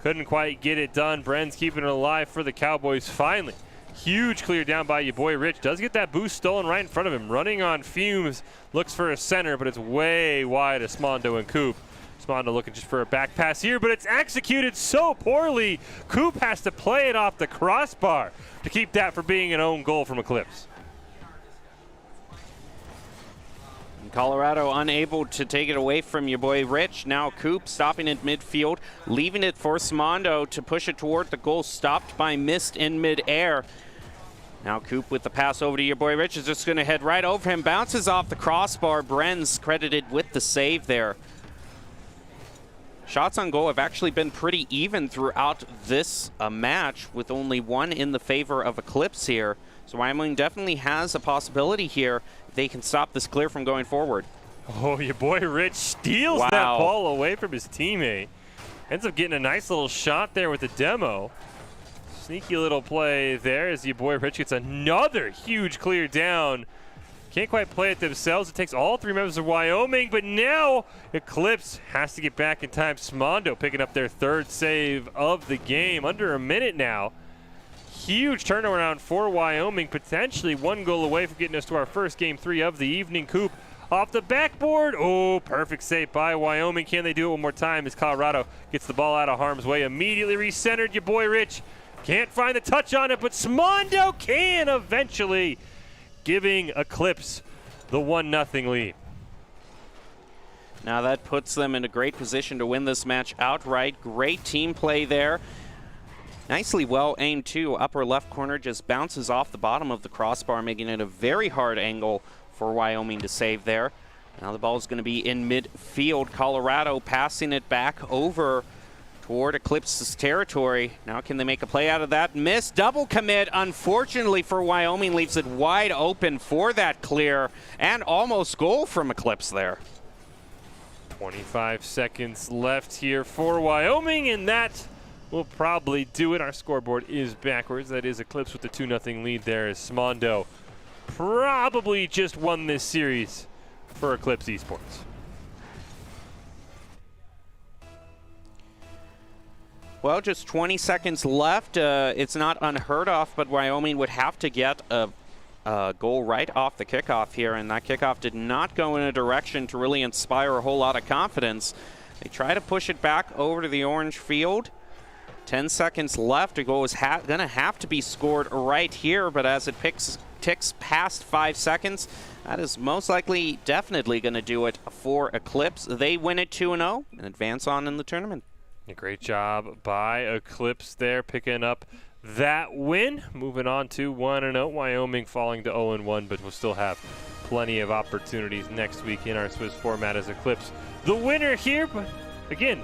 Speaker 2: Couldn't quite get it done. Brenz keeping it alive for the Cowboys finally. Huge clear down by your boy Rich. Does get that boost stolen right in front of him. Running on fumes. Looks for a center, but it's way wide of Smondo and Coop. Smondo looking just for a back pass here, but it's executed so poorly. Coop has to play it off the crossbar to keep that from being an own goal from Eclipse.
Speaker 9: Colorado unable to take it away from your boy Rich. Now Coop stopping at midfield, leaving it for Smondo to push it toward the goal, stopped by Mist in midair. Now Coop with the pass over to your boy Rich is just going to head right over him, bounces off the crossbar. Bren's credited with the save there. Shots on goal have actually been pretty even throughout this match, with only one in the favor of Eclipse here. So Wyoming definitely has a possibility here if they can stop this clear from going forward.
Speaker 2: Oh, your boy Rich steals that ball away from his teammate. Ends up getting a nice little shot there with the demo. Sneaky little play there as your boy Rich gets another huge clear down. Can't quite play it themselves. It takes all three members of Wyoming, but now Eclipse has to get back in time. Smondo picking up their third save of the game. Under a minute now. Huge turnaround for Wyoming, potentially one goal away from getting us to our first game 3 of the evening. Coop off the backboard. Oh, perfect save by Wyoming. Can they do it one more time as Colorado gets the ball out of harm's way? Immediately recentered. Your boy Rich can't find the touch on it, but Smondo can eventually, giving Eclipse the 1-0 lead.
Speaker 9: Now that puts them in a great position to win this match outright. Great team play there. Nicely well aimed too. Upper left corner just bounces off the bottom of the crossbar, making it a very hard angle for Wyoming to save there. Now the ball is going to be in midfield. Colorado passing it back over toward Eclipse's territory. Now can they make a play out of that? Miss, double commit, unfortunately for Wyoming, leaves it wide open for that clear, and almost goal from Eclipse there.
Speaker 2: 25 seconds left here for Wyoming, and that will probably do it. Our scoreboard is backwards. That is Eclipse with the 2-0 lead there, as Smondo probably just won this series for Eclipse Esports.
Speaker 9: Well, just 20 seconds left. It's not unheard of, but Wyoming would have to get a goal right off the kickoff here, and that kickoff did not go in a direction to really inspire a whole lot of confidence. They try to push it back over to the orange field. 10 seconds left. A goal is going to have to be scored right here, but as it ticks past 5 seconds, that is most likely definitely going to do it for Eclipse. They win it 2-0 and advance on in the tournament.
Speaker 2: A great job by Eclipse there, picking up that win. Moving on to 1-0. Wyoming falling to 0-1, but we'll still have plenty of opportunities next week in our Swiss format as Eclipse the winner here. But again,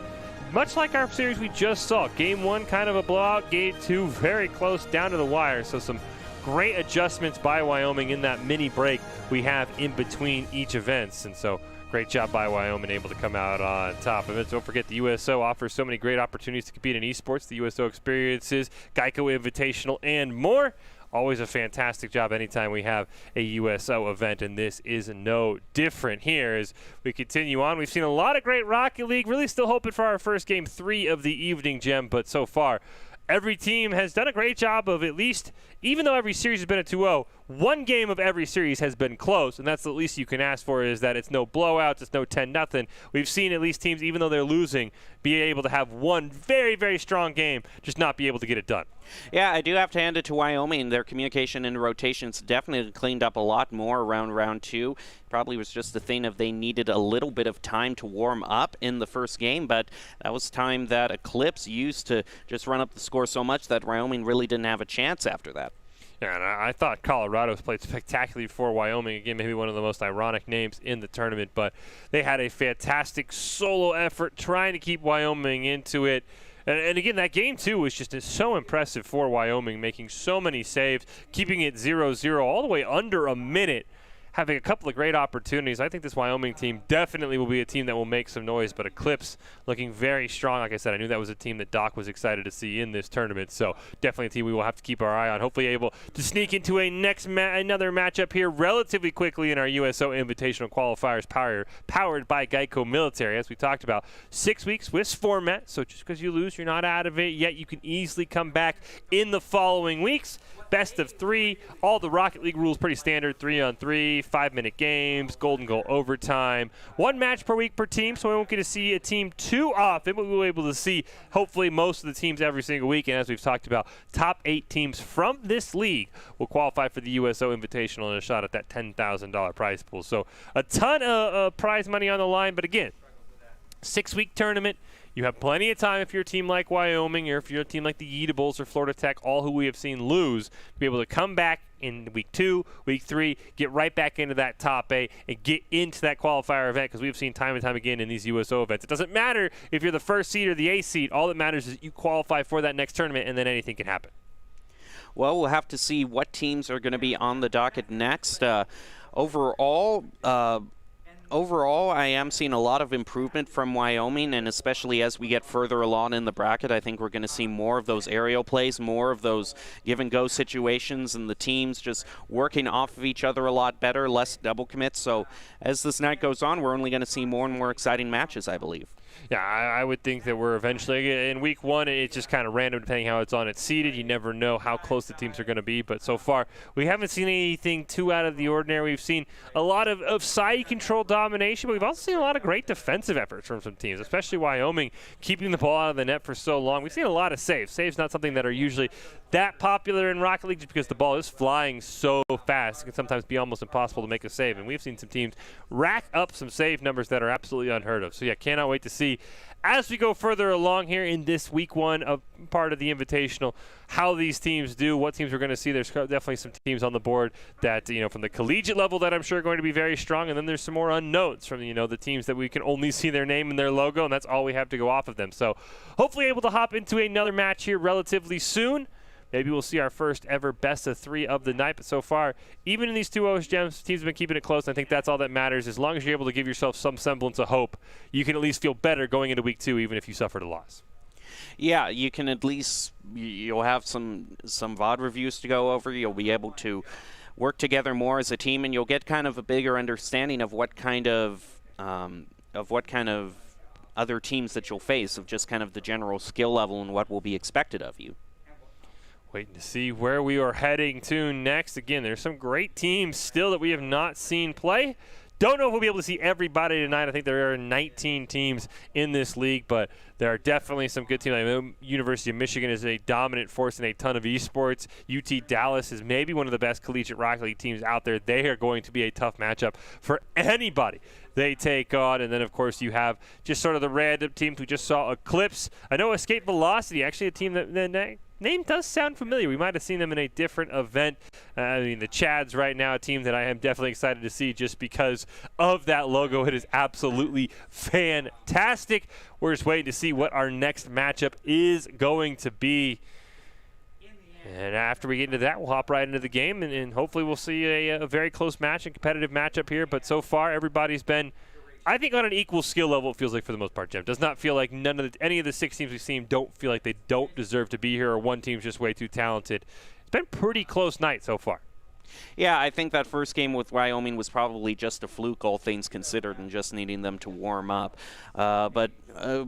Speaker 2: much like our series we just saw, Game 1 kind of a blowout, Game 2 very close down to the wire. So some great adjustments by Wyoming in that mini break we have in between each events. And so great job by Wyoming, able to come out on top of it. Don't forget the USO offers so many great opportunities to compete in esports. The USO experiences, Geico Invitational, and more. Always a fantastic job anytime we have a USO event, and this is no different here as we continue on. We've seen a lot of great Rocket League. Really still hoping for our first Game 3 of the evening, Gem, but so far every team has done a great job of, at least, even though every series has been a 2-0, one game of every series has been close, and that's the least you can ask for, is that it's no blowouts, it's no 10-0. We've seen at least teams, even though they're losing, be able to have one very, very strong game, just not be able to get it done.
Speaker 9: Yeah, I do have to hand it to Wyoming. Their communication and rotations definitely cleaned up a lot more around round 2. Probably was just the thing of they needed a little bit of time to warm up in the first game, but that was time that Eclipse used to just run up the score so much that Wyoming really didn't have a chance after that.
Speaker 2: Yeah, and I thought Colorado's played spectacularly for Wyoming. Again, maybe one of the most ironic names in the tournament, but they had a fantastic solo effort trying to keep Wyoming into it. And again, that game, too, was just so impressive for Wyoming, making so many saves, keeping it 0-0 all the way under a minute, having a couple of great opportunities. I think this Wyoming team definitely will be a team that will make some noise, but Eclipse looking very strong. Like I said, I knew that was a team that Doc was excited to see in this tournament, so definitely a team we will have to keep our eye on. Hopefully able to sneak into a another matchup here relatively quickly in our USO Invitational Qualifiers powered by Geico Military. As we talked about, 6 weeks Swiss format, so just because you lose, you're not out of it yet. You can easily come back in the following weeks. Best of 3, all the Rocket League rules pretty standard, 3-on-3, 5-minute games, golden goal overtime, 1 match per week per team, so we won't get to see a team too often, but we'll be able to see hopefully most of the teams every single week. And as we've talked about, top 8 teams from this league will qualify for the USO Invitational and a shot at that $10,000 prize pool. So a ton of prize money on the line, but again, 6-week tournament. You have plenty of time if you're a team like Wyoming or if you're a team like the Eatables or Florida Tech, all who we have seen lose, to be able to come back in week 2, week 3, get right back into that top 8 and get into that qualifier event, because we've seen time and time again in these USO events. It doesn't matter if you're the first seed or the 8th seed. All that matters is you qualify for that next tournament, and then anything can happen.
Speaker 9: Well, we'll have to see what teams are going to be on the docket next. Overall, I am seeing a lot of improvement from Wyoming, and especially as we get further along in the bracket, I think we're going to see more of those aerial plays, more of those give-and-go situations, and the teams just working off of each other a lot better, less double commits. So as this night goes on, we're only going to see more and more exciting matches, I believe.
Speaker 2: Yeah, I would think that we're eventually, in week 1, it's just kind of random depending how it's on. It's seeded. You never know how close the teams are going to be. But so far, we haven't seen anything too out of the ordinary. We've seen a lot of side control domination, but we've also seen a lot of great defensive efforts from some teams, especially Wyoming, keeping the ball out of the net for so long. We've seen a lot of saves. Saves not something that are usually that popular in Rocket League just because the ball is flying so fast. It can sometimes be almost impossible to make a save. And we've seen some teams rack up some save numbers that are absolutely unheard of. So, yeah, cannot wait to see as we go further along here in this week 1 of part of the Invitational, how these teams do, what teams we're going to see. There's definitely some teams on the board that, from the collegiate level that I'm sure are going to be very strong, and then there's some more unknowns from, the teams that we can only see their name and their logo, and that's all we have to go off of them. So hopefully able to hop into another match here relatively soon. Maybe we'll see our first ever best of 3 of the night. But so far, even in these 2 OS gems, teams have been keeping it close. And I think that's all that matters. As long as you're able to give yourself some semblance of hope, you can at least feel better going into week 2, even if you suffered a loss.
Speaker 9: Yeah, you can at least, you'll have some VOD reviews to go over. You'll be able to work together more as a team, and you'll get kind of a bigger understanding of what kind of other teams that you'll face, of just kind of the general skill level and what will be expected of you.
Speaker 2: Waiting to see where we are heading to next. Again, there's some great teams still that we have not seen play. Don't know if we'll be able to see everybody tonight. I think there are 19 teams in this league, but there are definitely some good teams. I know University of Michigan is a dominant force in a ton of esports. UT Dallas is maybe one of the best collegiate Rocket League teams out there. They are going to be a tough matchup for anybody they take on. And then, of course, you have just sort of the random teams. We just saw Eclipse. I know Escape Velocity, actually a team that name does sound familiar. We might have seen them in a different event. The Chads right now, a team that I am definitely excited to see just because of that logo. It is absolutely fantastic. We're just waiting to see what our next matchup is going to be. And after we get into that, we'll hop right into the game, and hopefully we'll see a very close match and competitive matchup here. But so far, everybody's been, I think, on an equal skill level, it feels like, for the most part, Jim. Does not feel like any of the 6 teams we've seen don't feel like they don't deserve to be here, or one team's just way too talented. It's been a pretty close night so far.
Speaker 9: Yeah, I think that first game with Wyoming was probably just a fluke, all things considered, and just needing them to warm up. But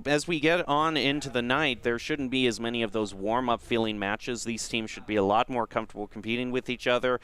Speaker 9: as we get on into the night, there shouldn't be as many of those warm-up feeling matches. These teams should be a lot more comfortable competing with each other.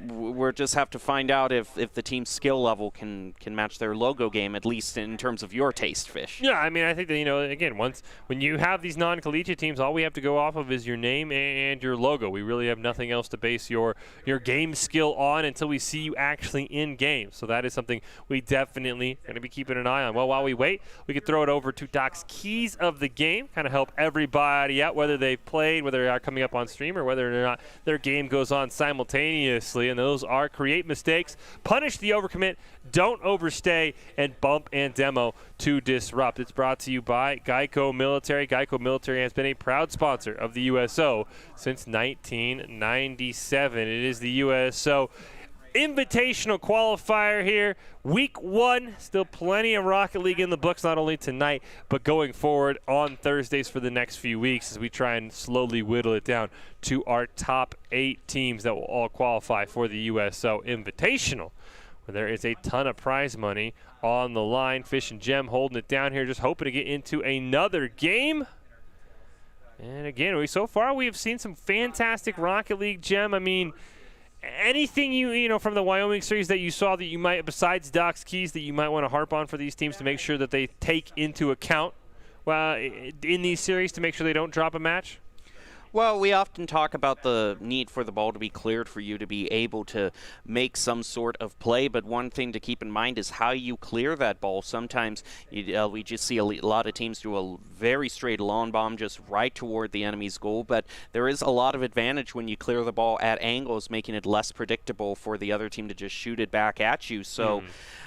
Speaker 9: We'll just have to find out if the team's skill level can match their logo game, at least in terms of your taste, Fish.
Speaker 2: Yeah, I mean, I think that, again, when you have these non-collegiate teams, all we have to go off of is your name and your logo. We really have nothing else to base your game skill on until we see you actually in game. So that is something we definitely going to be keeping an eye on. Well, while we wait, we can throw it over to Doc's keys of the game, kind of help everybody out, whether they've played, whether they are coming up on stream, or whether or not their game goes on simultaneously. And those are: create mistakes, punish the overcommit, don't overstay, and bump and demo to disrupt. It's brought to you by Geico Military. Geico Military has been a proud sponsor of the USO since 1997. It is the USO Invitational Qualifier here. Week 1, still plenty of Rocket League in the books, not only tonight, but going forward on Thursdays for the next few weeks as we try and slowly whittle it down to our top 8 teams that will all qualify for the USO Invitational, where there is a ton of prize money on the line. Fish and Gem holding it down here, just hoping to get into another game. And again, so far we have seen some fantastic Rocket League, Gem. I mean, Anything you know from the Wyoming series that you saw that you might, besides Doc's keys, that you might want to harp on for these teams to make sure that they take into account in these series to make sure they don't drop a match?
Speaker 9: Well, we often talk about the need for the ball to be cleared for you to be able to make some sort of play, but one thing to keep in mind is how you clear that ball. Sometimes we just see a lot of teams do a very straight lawn bomb just right toward the enemy's goal, but there is a lot of advantage when you clear the ball at angles, making it less predictable for the other team to just shoot it back at you. So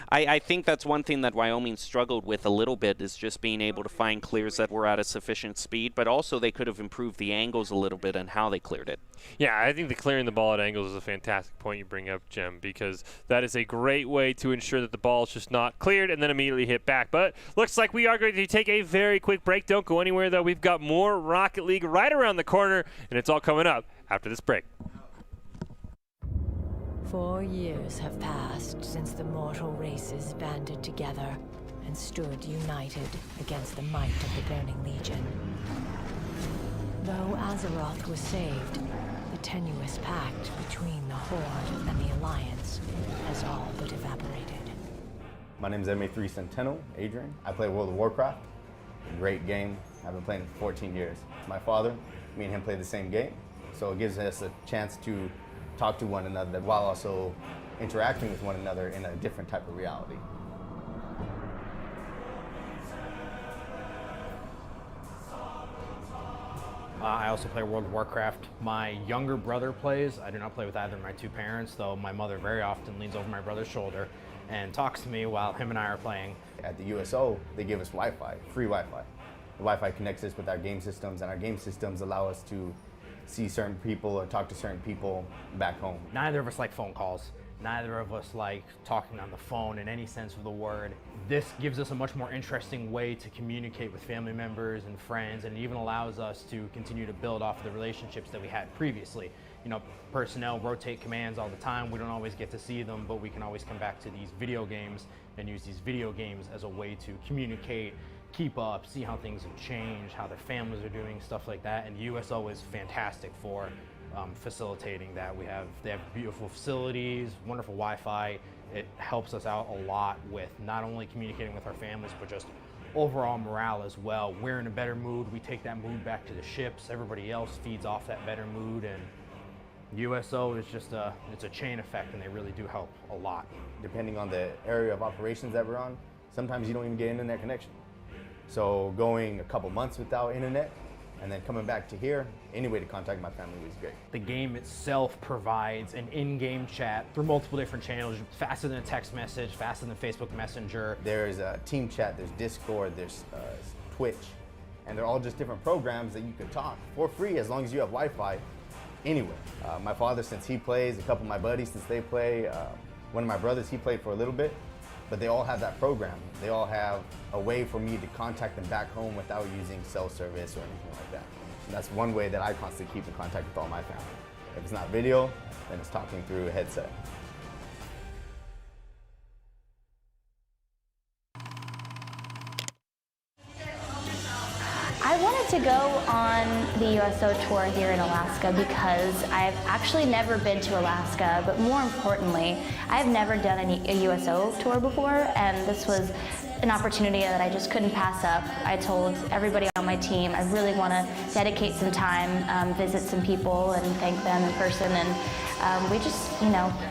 Speaker 9: I think that's one thing that Wyoming struggled with a little bit, is just being able to find clears that were at a sufficient speed, but also they could have improved the angles a little bit and how they cleared it.
Speaker 2: Yeah, I think the clearing the ball at angles is a fantastic point you bring up, Jem, because that is a great way to ensure that the ball is just not cleared and then immediately hit back. But looks like we are going to take a very quick break. Don't go anywhere, though. We've got more Rocket League right around the corner, and it's all coming up after this break.
Speaker 4: 4 years have passed since the mortal races banded together and stood united against the might of the Burning Legion. Though Azeroth was saved, the tenuous pact between the Horde and the Alliance has all but evaporated.
Speaker 5: My name is MA3 Centennial, Adrian. I play World of Warcraft. Great game. I've been playing it for 14 years. My father, me and him play the same game, so it gives us a chance to talk to one another while also interacting with one another in a different type of reality.
Speaker 6: I also play World of Warcraft. My younger brother plays. I do not play with either of my two parents, though my mother very often leans over my brother's shoulder and talks to me while him and I are playing.
Speaker 5: At the USO, they give us Wi-Fi, free Wi-Fi. The Wi-Fi connects us with our game systems, and our game systems allow us to see certain people or talk to certain people back home.
Speaker 6: Neither of us like phone calls. Neither of us like talking on the phone in any sense of the word. This gives us a much more interesting way to communicate with family members and friends, and it even allows us to continue to build off of the relationships that we had previously. You know, personnel rotate commands all the time. We don't always get to see them, but we can always come back to these video games and use these video games as a way to communicate, keep up, see how things have changed, how their families are doing, stuff like that. And USO is fantastic for facilitating that. They have beautiful facilities, wonderful Wi-Fi. It helps us out a lot with not only communicating with our families, but just overall morale as well. We're in a better mood. We take that mood back to the ships. Everybody else feeds off that better mood, and USO is just it's a chain effect, and they really do help a lot.
Speaker 5: Depending on the area of operations that we're on, sometimes you don't even get internet connection. So going a couple months without internet and then coming back to here, any way to contact my family was great.
Speaker 6: The game itself provides an in-game chat through multiple different channels, faster than a text message, faster than Facebook Messenger.
Speaker 5: There's a team chat, there's Discord, there's Twitch, and they're all just different programs that you can talk for free as long as you have Wi-Fi anywhere. My father, since he plays, a couple of my buddies, since they play, one of my brothers, he played for a little bit, but they all have that program. They all have a way for me to contact them back home without using cell service or anything like that. And that's one way that I constantly keep in contact with all my family. If it's not video, then it's talking through a headset.
Speaker 7: I wanted to go on the USO tour here in Alaska because I've actually never been to Alaska, but more importantly, I've never done a USO tour before, and this was an opportunity that I just couldn't pass up. I told everybody on my team I really want to dedicate some time, visit some people and thank them in person, and we just,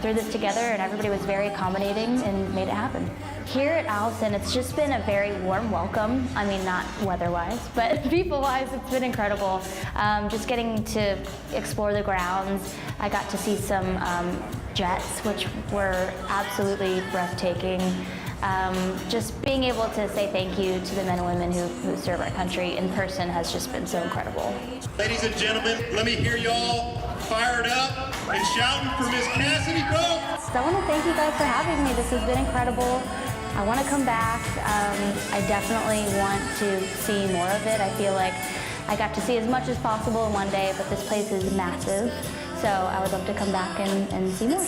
Speaker 7: threw this together, and everybody was very accommodating and made it happen. Here at Allison, it's just been a very warm welcome. I mean, not weather-wise, but people-wise, it's been incredible. Just getting to explore the grounds. I got to see some jets, which were absolutely breathtaking. Just being able to say thank you to the men and women who serve our country in person has just been so incredible.
Speaker 8: Ladies and gentlemen, let me hear y'all fired up and shouting for Miss Cassidy Boat.
Speaker 7: So I want to thank you guys for having me. This has been incredible. I want to come back. I definitely want to see more of it. I feel like I got to see as much as possible in one day, but this place is massive. So I would love to come back and see more.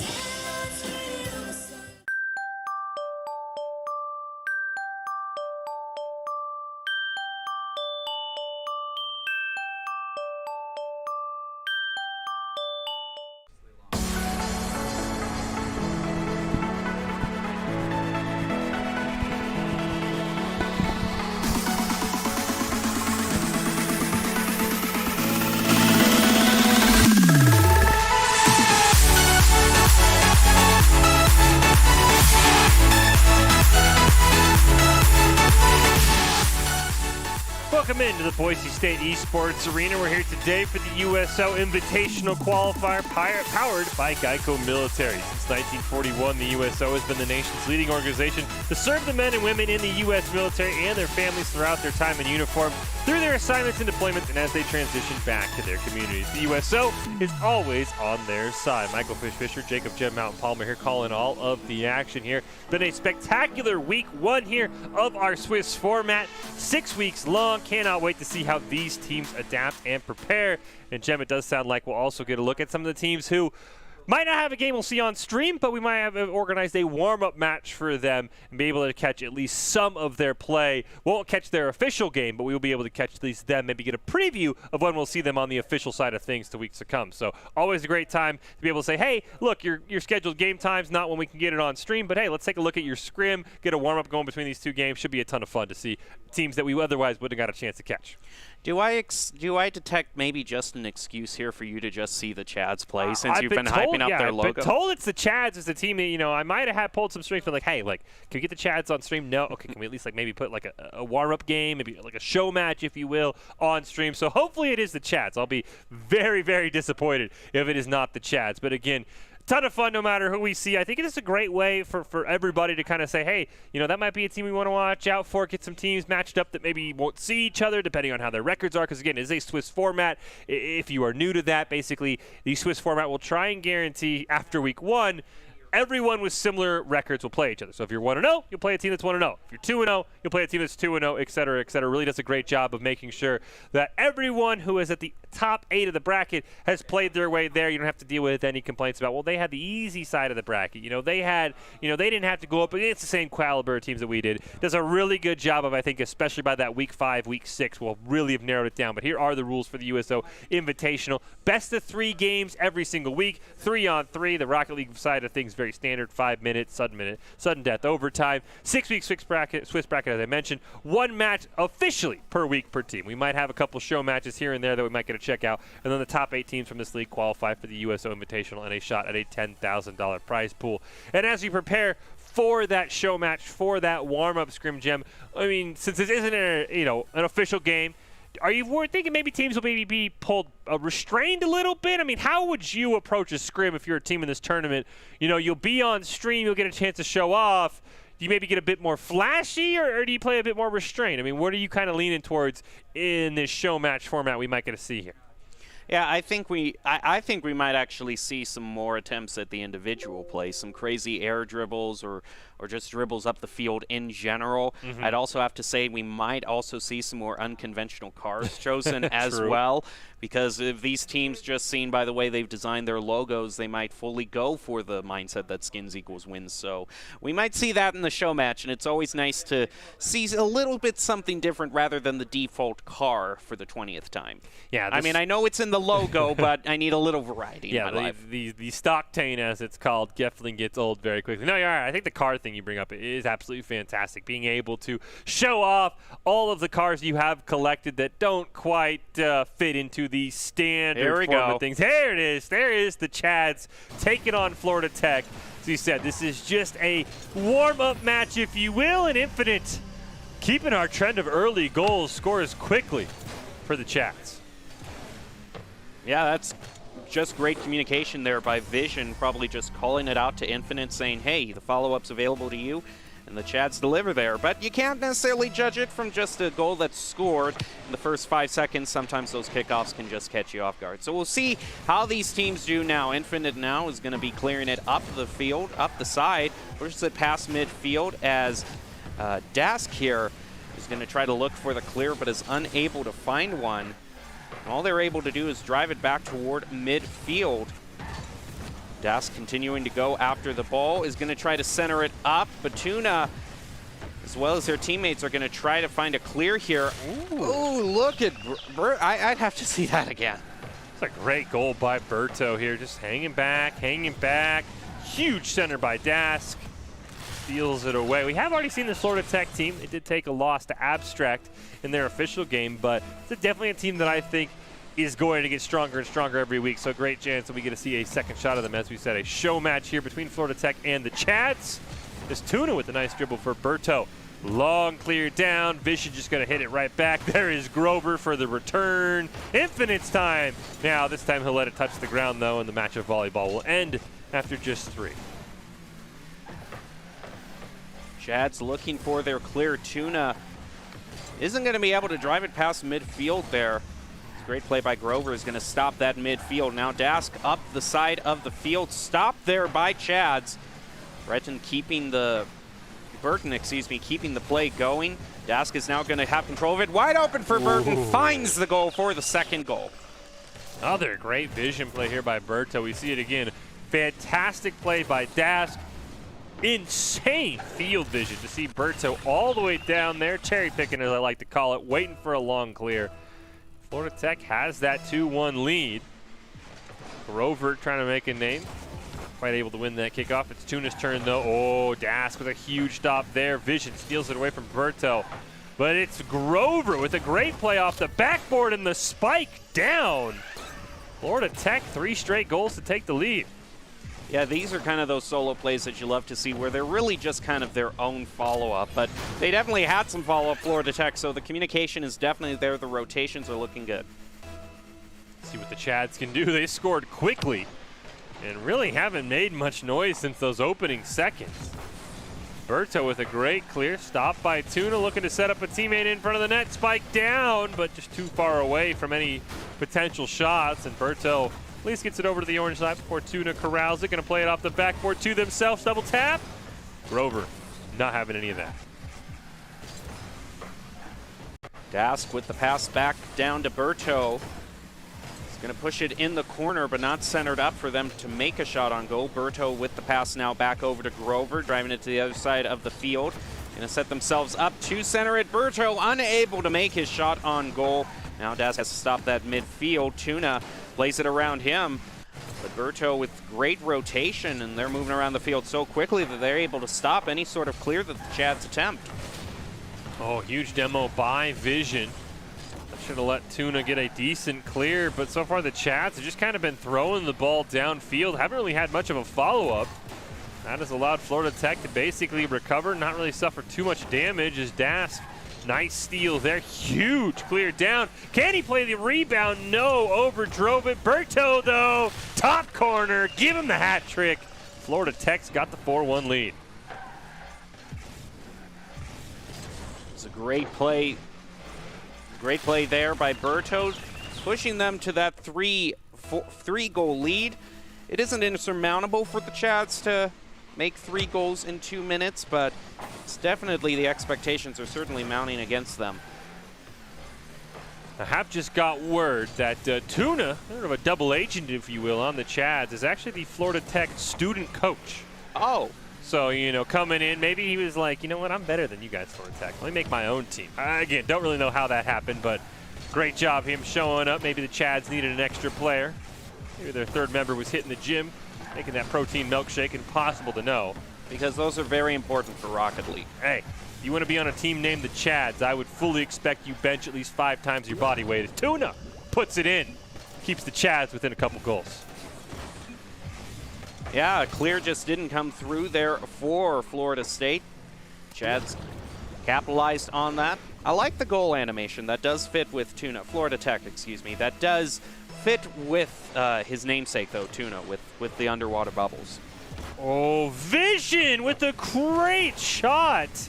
Speaker 2: into the Boise State Esports Arena. We're here today for the USO Invitational Qualifier powered by Geico Military. Since 1941, the USO has been the nation's leading organization to serve the men and women in the U.S. military and their families throughout their time in uniform, through their assignments and deployments, and as they transition back to their communities. The USO is always on their side. Michael Fisher, Jacob Jem, Mountain Palmer here calling all of the action here. Been a spectacular week one here of our Swiss format. 6 weeks long. Cannot wait to see how these teams adapt and prepare. And Jem, it does sound like we'll also get a look at some of the teams who might not have a game we'll see on stream, but we might have organized a warm-up match for them and be able to catch at least some of their play. Won't catch their official game, but we will be able to catch at least them, maybe get a preview of when we'll see them on the official side of things to weeks to come. So always a great time to be able to say, hey, look, your scheduled game time's not when we can get it on stream, but hey, let's take a look at your scrim, get a warm-up going between these two games. Should be a ton of fun to see teams that we otherwise wouldn't have got a chance to catch.
Speaker 9: Do I detect maybe just an excuse here for you to just see the Chads play since you've been hyping up their logo?
Speaker 2: I've been told it's the Chads as the team that, I might have pulled some strings, but like, hey, like, can we get the Chads on stream? No. Okay, can we at least like maybe put like a warm-up game, maybe like a show match, if you will, on stream? So hopefully it is the Chads. I'll be very, very disappointed if it is not the Chads. But again, ton of fun no matter who we see. I think it is a great way for everybody to kind of say, hey, that might be a team we want to watch out for, get some teams matched up that maybe won't see each other depending on how their records are, because again, it is a Swiss format. If you are new to that, basically the Swiss format will try and guarantee after week one everyone with similar records will play each other. So if you're 1-0, you'll play a team that's 1-0. If you're 2-0, you'll play a team that's 2-0, et cetera, et cetera. Really does a great job of making sure that everyone who is at the top 8 of the bracket has played their way there. You don't have to deal with any complaints about, well, they had the easy side of the bracket. They had, they didn't have to go up against the same caliber of teams that we did. Does a really good job of, I think, especially by that week 5, week 6, will really have narrowed it down. But here are the rules for the USO Invitational. Best of 3 games every single week, 3-on-3. The Rocket League side of things, very standard, 5 minutes, sudden death, overtime. 6-week Swiss bracket, as I mentioned. 1 match officially per week per team. We might have a couple show matches here and there that we might get to check out. And then the top 8 teams from this league qualify for the USO Invitational and a shot at a $10,000 prize pool. And as we prepare for that show match, for that warm-up scrim, Gem, I mean, since this isn't an official game, are you thinking maybe teams will maybe be pulled restrained a little bit? I mean, how would you approach a scrim if you're a team in this tournament? You'll be on stream, you'll get a chance to show off. Do you maybe get a bit more flashy, or do you play a bit more restrained? I mean, what are you kind of leaning towards in this show match format we might get to see here?
Speaker 9: Yeah, I think we might actually see some more attempts at the individual play, some crazy air dribbles or just dribbles up the field in general. I'd also have to say we might also see some more unconventional cars chosen as well, because if these teams, just seen by the way they've designed their logos, they might fully go for the mindset that skins equals wins. So we might see that in the show match, and it's always nice to see a little bit something different rather than the default car for the 20th time. Yeah, I mean, I know it's in the logo, but I need a little variety in my life.
Speaker 2: The stock tane, as it's called, definitely gets old very quickly. No, you're all right. I think the car thing you bring up is absolutely fantastic. Being able to show off all of the cars you have collected that don't quite fit into the standard form of things. There it is. There is the Chads taking on Florida Tech. As you said, this is just a warm-up match, if you will, and Infinite keeping our trend of early goals scores quickly for the Chads.
Speaker 9: Yeah, that's just great communication there by Vision, probably just calling it out to Infinite, saying, hey, the follow-up's available to you, and the Chads deliver there. But you can't necessarily judge it from just a goal that's scored in the first 5 seconds. Sometimes those kickoffs can just catch you off guard. So we'll see how these teams do now. Infinite now is going to be clearing it up the field, up the side, pushes it past midfield as Dask here is going to try to look for the clear, but is unable to find one. All they're able to do is drive it back toward midfield. Dask continuing to go after the ball, is going to try to center it up. Batuna, as well as their teammates, are going to try to find a clear here. Ooh, look at I'd have to see that again.
Speaker 2: It's a great goal by Berto here, just hanging back. Huge center by Dask. Steals it away. We have already seen the Florida Tech team. It did take a loss to Abstract in their official game, but it's definitely a team that I think is going to get stronger and stronger every week. So great chance that we get to see a second shot of them. As we said, a show match here between Florida Tech and the Chads. This Tuna with a nice dribble for Berto. Long clear down. Vision just going to hit it right back. There is Grover for the return. Infinite's time. Now, this time he'll let it touch the ground, though, and the match of volleyball will end after just 3.
Speaker 9: Chad's looking for their clear. Tuna isn't going to be able to drive it past midfield there. Great play by Grover is going to stop that midfield. Now Dask up the side of the field. Stopped there by Chads. Burton keeping the play going. Dask is now going to have control of it. Wide open for Burton. Finds the goal for the second goal.
Speaker 2: Another great vision play here by Berto. We see it again. Fantastic play by Dask. Insane field vision to see Berto all the way down there. Cherry picking, as I like to call it. Waiting for a long clear. Florida Tech has that 2-1 lead. Grover trying to make a name. Quite able to win that kickoff. It's Tuna's turn, though. Oh, Dask with a huge stop there. Vision steals it away from Berto. But it's Grover with a great play off the backboard and the spike down. Florida Tech, 3 straight goals to take the lead.
Speaker 9: Yeah, these are kind of those solo plays that you love to see where they're really just kind of their own follow-up. But they definitely had some follow-up, Florida Tech, so the communication is definitely there. The rotations are looking good.
Speaker 2: See what the Chads can do. They scored quickly and really haven't made much noise since those opening seconds. Berto with a great clear. Stop by Tuna, looking to set up a teammate in front of the net. Spike down, but just too far away from any potential shots. And Berto at least gets it over to the orange side before Tuna corrals it. Going to play it off the backboard to themselves. Double tap. Grover not having any of that.
Speaker 9: Dask with the pass back down to Berto. He's going to push it in the corner, but not centered up for them to make a shot on goal. Berto with the pass now back over to Grover, driving it to the other side of the field. Going to set themselves up to center it. Berto unable to make his shot on goal. Now Dask has to stop that midfield. Tuna plays it around him, but Berto with great rotation, and they're moving around the field so quickly that they're able to stop any sort of clear that the Chads attempt.
Speaker 2: Oh, huge demo by Vision. I should have let Tuna get a decent clear, but so far the Chads have just kind of been throwing the ball downfield. Haven't really had much of a follow-up. That has allowed Florida Tech to basically recover, not really suffer too much damage as Dask. Nice steal there. Huge clear down. Can he play the rebound? No. Overdrove it. Berto, though. Top corner. Give him the hat trick. Florida Tech's got the 4-1 lead.
Speaker 9: It's a great play. Great play there by Berto, pushing them to that three-goal lead. It isn't insurmountable for the Chads to make 3 goals in 2 minutes, but it's definitely, the expectations are certainly mounting against them.
Speaker 2: I have just got word that Tuna, sort of a double agent, if you will, on the Chads, is actually the Florida Tech student coach.
Speaker 9: Oh.
Speaker 2: So, you know, coming in, maybe he was like, you know what, I'm better than you guys, Florida Tech. Let me make my own team. Again, don't really know how that happened, but great job him showing up. Maybe the Chads needed an extra player. Maybe their third member was hitting the gym, making that protein milkshake. Impossible to know.
Speaker 9: Because those are very important for Rocket League.
Speaker 2: Hey, you want to be on a team named the Chads, I would fully expect you bench at least 5 times your body weight. As Tuna puts it in, keeps the Chads within a couple goals.
Speaker 9: Yeah, clear just didn't come through there for Florida State. Chads capitalized on that. I like the goal animation. That does fit with Tuna. Florida Tech, excuse me. That does fit with his namesake, though, Tuna, with the underwater bubbles.
Speaker 2: Oh, Vision with a great shot.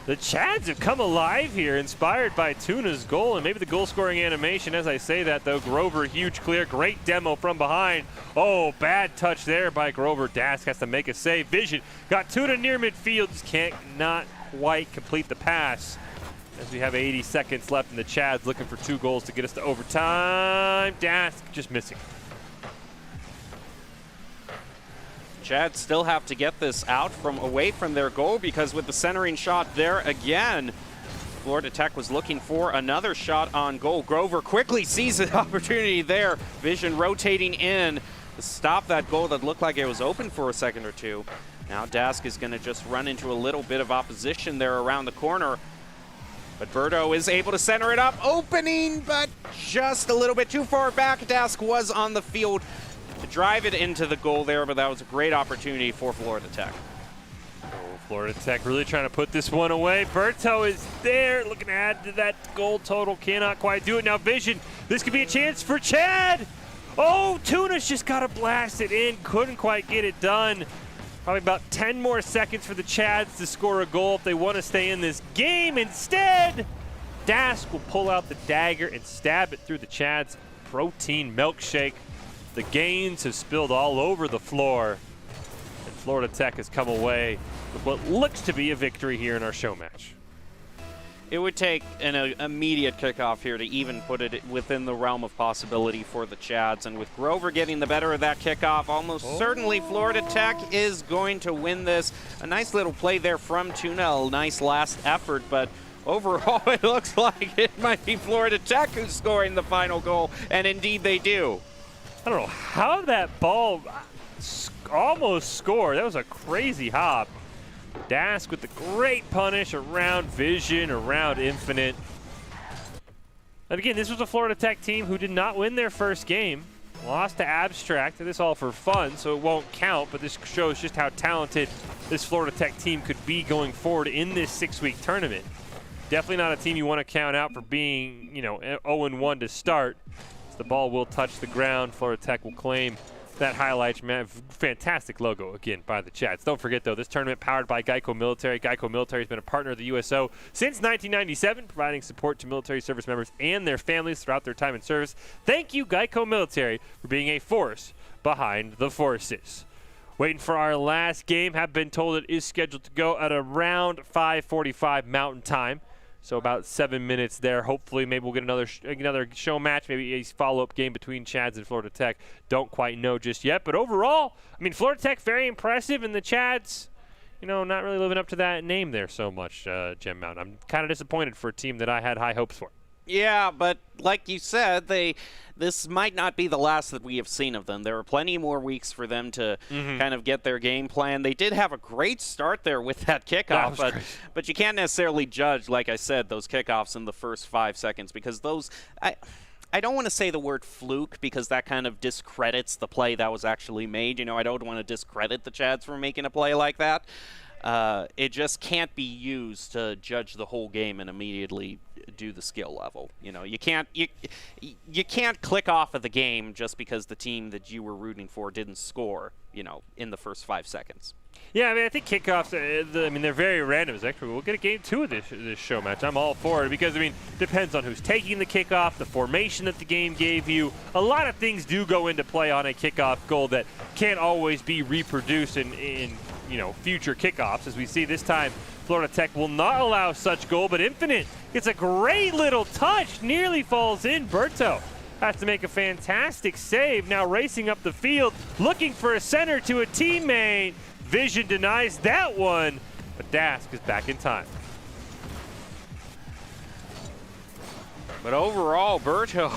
Speaker 2: The Chads have come alive here, inspired by Tuna's goal, and maybe the goal-scoring animation. As I say that, though, Grover, huge clear, great demo from behind. Oh, bad touch there by Grover. Dask has to make a save. Vision got Tuna near midfield, just can't not quite complete the pass. As we have 80 seconds left, and the Chads looking for 2 goals to get us to overtime. Dask just missing.
Speaker 9: Chads still have to get this out from away from their goal, because with the centering shot there again, Florida Tech was looking for another shot on goal. Grover quickly sees an opportunity there. Vision rotating in to stop that goal that looked like it was open for a second or two. Now Dask is going to just run into a little bit of opposition there around the corner. But Berto is able to center it up. Opening, but just a little bit too far back. Dask was on the field to drive it into the goal there, but that was a great opportunity for Florida Tech.
Speaker 2: Oh, Florida Tech really trying to put this one away. Berto is there, looking to add to that goal total. Cannot quite do it. Now Vision, this could be a chance for Chad. Oh, Tuna's just got to blast it in. Couldn't quite get it done. Probably about 10 more seconds for the Chads to score a goal if they want to stay in this game. Instead, Dask will pull out the dagger and stab it through the Chads' protein milkshake. The gains have spilled all over the floor. And Florida Tech has come away with what looks to be a victory here in our show match.
Speaker 9: It would take an immediate kickoff here to even put it within the realm of possibility for the Chads. And with Grover getting the better of that kickoff, almost certainly Florida Tech is going to win this. A nice little play there from Tuna, a nice last effort, but overall it looks like it might be Florida Tech who's scoring the final goal, and indeed they do.
Speaker 2: I don't know how that ball almost scored. That was a crazy hop. Dask with the great punish around Vision, around Infinite. And again, this was a Florida Tech team who did not win their first game. Lost to Abstract. This all for fun, so it won't count, but this shows just how talented this Florida Tech team could be going forward in this 6-week tournament. Definitely not a team you want to count out for being, 0-1 to start. So the ball will touch the ground. Florida Tech will claim that highlights, man. Fantastic logo, again, by the Chads. Don't forget, though, this tournament powered by Geico Military. Geico Military has been a partner of the USO since 1997, providing support to military service members and their families throughout their time in service. Thank you, Geico Military, for being a force behind the forces. Waiting for our last game. Have been told it is scheduled to go at around 5:45 Mountain Time. So about 7 minutes there. Hopefully, maybe we'll get another show match, maybe a follow-up game between Chads and Florida Tech. Don't quite know just yet. But overall, I mean, Florida Tech very impressive, and the Chads, not really living up to that name there so much, Gem Mountain. I'm kind of disappointed for a team that I had high hopes for.
Speaker 9: Yeah, but like you said, this might not be the last that we have seen of them. There are plenty more weeks for them to kind of get their game plan. They did have a great start there with that kickoff, but you can't necessarily judge, like I said, those kickoffs in the first 5 seconds, because those I don't want to say the word fluke, because that kind of discredits the play that was actually made. I don't want to discredit the Chads for making a play like that. It just can't be used to judge the whole game and immediately do the skill level. You can't click off of the game just because the team that you were rooting for didn't score, in the first 5 seconds.
Speaker 2: Yeah, I think kickoffs, they're very random. Actually, we'll get a game 2 of this show match. I'm all for it because, depends on who's taking the kickoff, the formation that the game gave you. A lot of things do go into play on a kickoff goal that can't always be reproduced in future kickoffs. As we see this time, Florida Tech will not allow such goal, but Infinite gets a great little touch, nearly falls in. Berto has to make a fantastic save. Now racing up the field, looking for a center to a teammate. Vision denies that one, but Dask is back in time.
Speaker 9: But overall, Berto,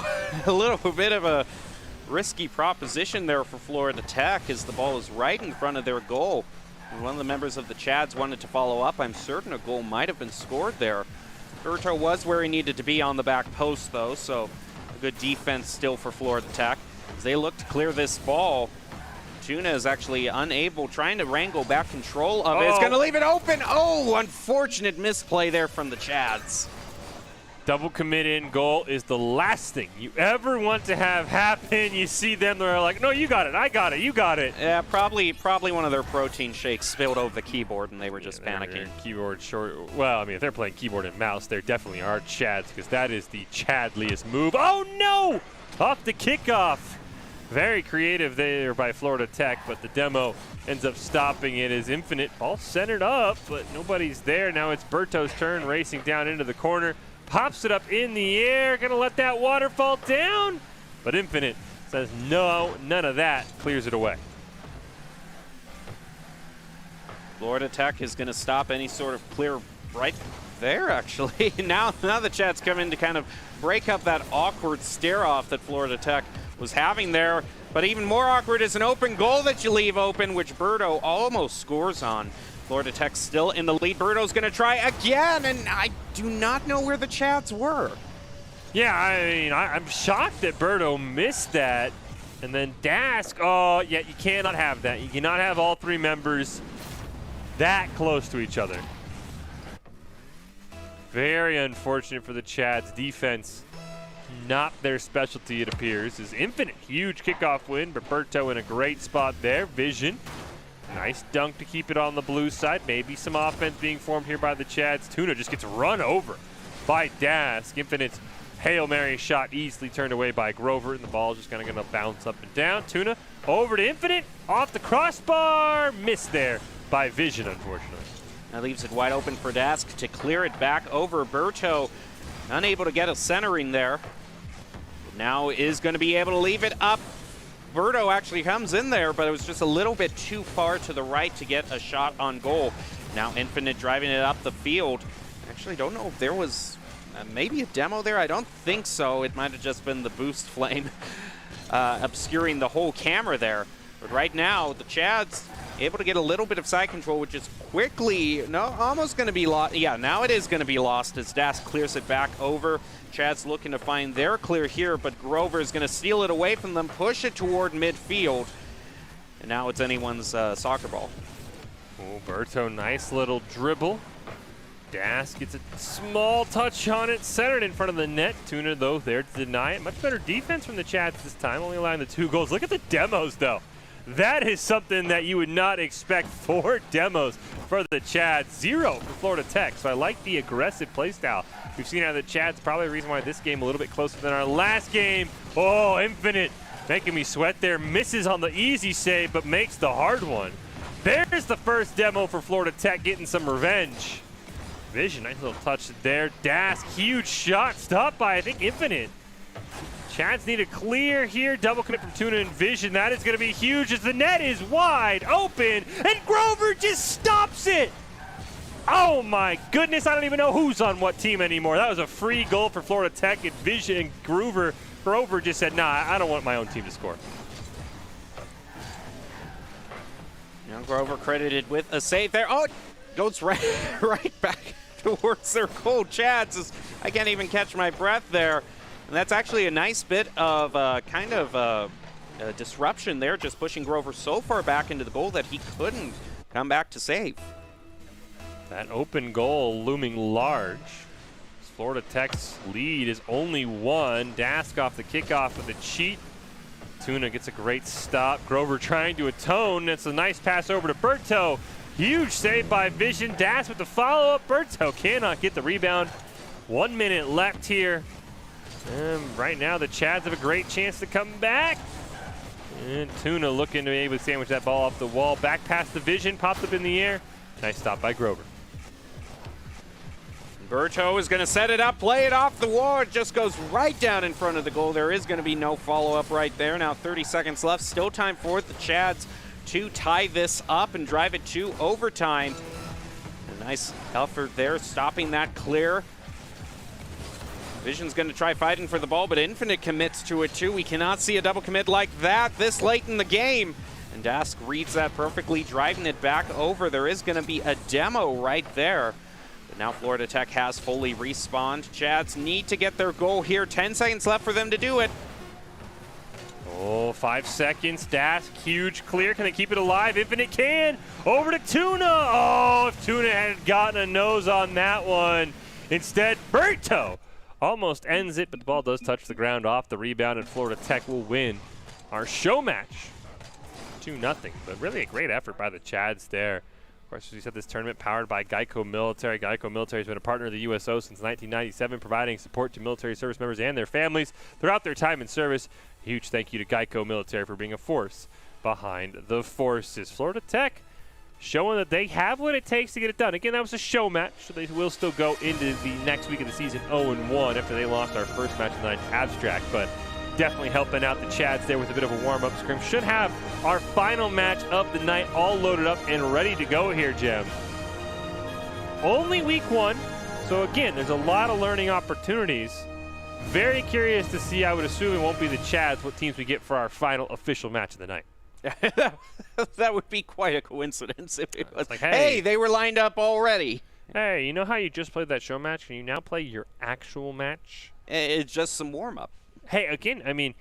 Speaker 9: a little bit of a risky proposition there for Florida Tech as the ball is right in front of their goal. And one of the members of the Chads wanted to follow up. I'm certain a goal might have been scored there. Berto was where he needed to be on the back post, though, so a good defense still for Florida Tech. As they look to clear this ball, Tuna is actually unable, trying to wrangle back control of it. It's going to leave it open. Oh, unfortunate misplay there from the Chads.
Speaker 2: Double commit in goal is the last thing you ever want to have happen. You see them, they're like, no, you got it, I got it, you got it.
Speaker 9: Yeah, probably one of their protein shakes spilled over the keyboard and they were just panicking.
Speaker 2: Keyboard short. Well, if they're playing keyboard and mouse, they definitely are Chads, because that is the Chadliest move. Oh, no! Off the kickoff. Very creative there by Florida Tech, but the demo ends up stopping it as Infinite. Ball centered up, but nobody's there. Now it's Berto's turn, racing down into the corner. Pops it up in the air, gonna let that waterfall down, but Infinite says no, none of that, clears it away.
Speaker 9: Florida Tech is gonna stop any sort of clear right there, actually. Now the Chads come in to kind of break up that awkward stare-off that Florida Tech was having there, but even more awkward is an open goal that you leave open, which Berto almost scores on. Florida Tech still in the lead. Berto's going to try again, and I do not know where the Chads were.
Speaker 2: Yeah, I'm shocked that Berto missed that. And then Dask, oh, yeah, you cannot have that. You cannot have all three members that close to each other. Very unfortunate for the Chads. Defense, not their specialty, it appears. Is Infinite. Huge kickoff win. Roberto in a great spot there. Vision. Nice dunk to keep it on the blue side. Maybe some offense being formed here by the Chads. Tuna just gets run over by Dask. Infinite's Hail Mary shot easily turned away by Grover, and the ball is just kind of going to bounce up and down. Tuna over to Infinite. Off the crossbar. Missed there by Vision, unfortunately.
Speaker 9: That leaves it wide open for Dask to clear it back over Berto. Unable to get a centering there. Now is going to be able to leave it up. Berto actually comes in there, but it was just a little bit too far to the right to get a shot on goal. Now Infinite driving it up the field. Actually, don't know if there was maybe a demo there. I don't think so. It might have just been the boost flame obscuring the whole camera there. But right now, the Chads able to get a little bit of side control, which is quickly, almost going to be lost. Yeah, now it is going to be lost as Dask clears it back over. Chad's looking to find their clear here, but Grover is going to steal it away from them, push it toward midfield. And now it's anyone's soccer ball.
Speaker 2: Oh, Berto, nice little dribble. Dask gets a small touch on it, centered in front of the net. Tuna, though, there to deny it. Much better defense from the Chads this time, only allowing the 2 goals. Look at the demos, though. That is something that you would not expect. 4 demos for the Chads, 0 for Florida Tech. So I like the aggressive play style we've seen out of the Chads. Probably the reason why this game a little bit closer than our last game. Oh, Infinite making me sweat there. Misses on the easy save, but makes the hard one. There's the first demo for Florida Tech getting some revenge. Vision, nice little touch there. Dask, huge shot, stopped by, I think, Infinite. Chads need a clear here. Double commit from Tuna and Vision. That is going to be huge as the net is wide open, and Grover just stops it. Oh my goodness, I don't even know who's on what team anymore. That was a free goal for Florida Tech, and Vision and Grover just said, nah, I don't want my own team to score.
Speaker 9: Now Grover credited with a save there. Oh, it goes right back towards their goal. Chads, I can't even catch my breath there. And that's actually a nice bit of disruption there, just pushing Grover so far back into the goal that he couldn't come back to save.
Speaker 2: That open goal looming large. Florida Tech's lead is only 1. Dask off the kickoff with a cheat. Tuna gets a great stop. Grover trying to atone. It's a nice pass over to Berto. Huge save by Vision. Dask with the follow-up. Berto cannot get the rebound. 1 minute left here. Right now, the Chads have a great chance to come back. And Tuna looking to be able to sandwich that ball off the wall. Back past the Vision, popped up in the air. Nice stop by Grover.
Speaker 9: Berto is going to set it up, play it off the wall. It just goes right down in front of the goal. There is going to be no follow-up right there. Now 30 seconds left. Still time for the Chads to tie this up and drive it to overtime. A nice effort there, stopping that clear. Vision's going to try fighting for the ball, but Infinite commits to it too. We cannot see a double commit like that this late in the game. And Dask reads that perfectly, driving it back over. There is going to be a demo right there. But now Florida Tech has fully respawned. Chads need to get their goal here. 10 seconds left for them to do it.
Speaker 2: Oh, 5 seconds. Dask, huge clear. Can they keep it alive? Infinite can. Over to Tuna. Oh, if Tuna had gotten a nose on that one. Instead, Berto almost ends it, but the ball does touch the ground off the rebound, and Florida Tech will win our show match 2-0. But really a great effort by the Chads there. Of course, as we said, this tournament powered by Geico Military. Geico Military has been a partner of the USO since 1997, providing support to military service members and their families throughout their time in service. A huge thank you to Geico Military for being a force behind the forces. Florida Tech showing that they have what it takes to get it done. Again, that was a show match, so they will still go into the next week of the season 0-1 after they lost our first match of the night, Abstract. But definitely helping out the Chads there with a bit of a warm-up scrim. Should have our final match of the night all loaded up and ready to go here, Jem. Only week 1, so again, there's a lot of learning opportunities. Very curious to see, I would assume it won't be the Chads, what teams we get for our final official match of the night.
Speaker 9: That would be quite a coincidence if it was
Speaker 2: like,
Speaker 9: hey, they were lined up already.
Speaker 2: Hey, you know how you just played that show match? Can you now play your actual match?
Speaker 9: It's just some warm-up.
Speaker 2: Hey, again, I mean,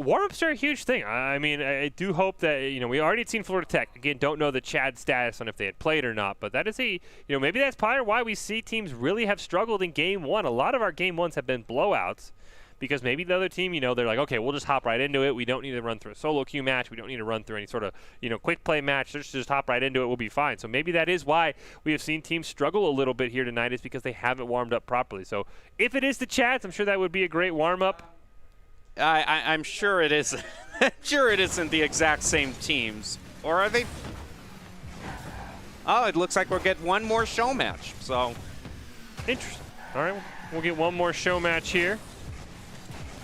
Speaker 2: warm-ups are a huge thing. I mean, I do hope that, we already had seen Florida Tech. Again, don't know the Chad status on if they had played or not, but that is maybe that's part of why we see teams really have struggled in game one. A lot of our game ones have been blowouts because maybe the other team, they're like, okay, we'll just hop right into it. We don't need to run through a solo queue match. We don't need to run through any sort of, quick play match. Just hop right into it. We'll be fine. So maybe that is why we have seen teams struggle a little bit here tonight, is because they haven't warmed up properly. So if it is the Chads, I'm sure that would be a great warm-up.
Speaker 9: I'm sure it isn't. Sure it isn't the exact same teams. Or are they? Oh, it looks like we'll get one more show match. So
Speaker 2: interesting. All right, we'll get one more show match here.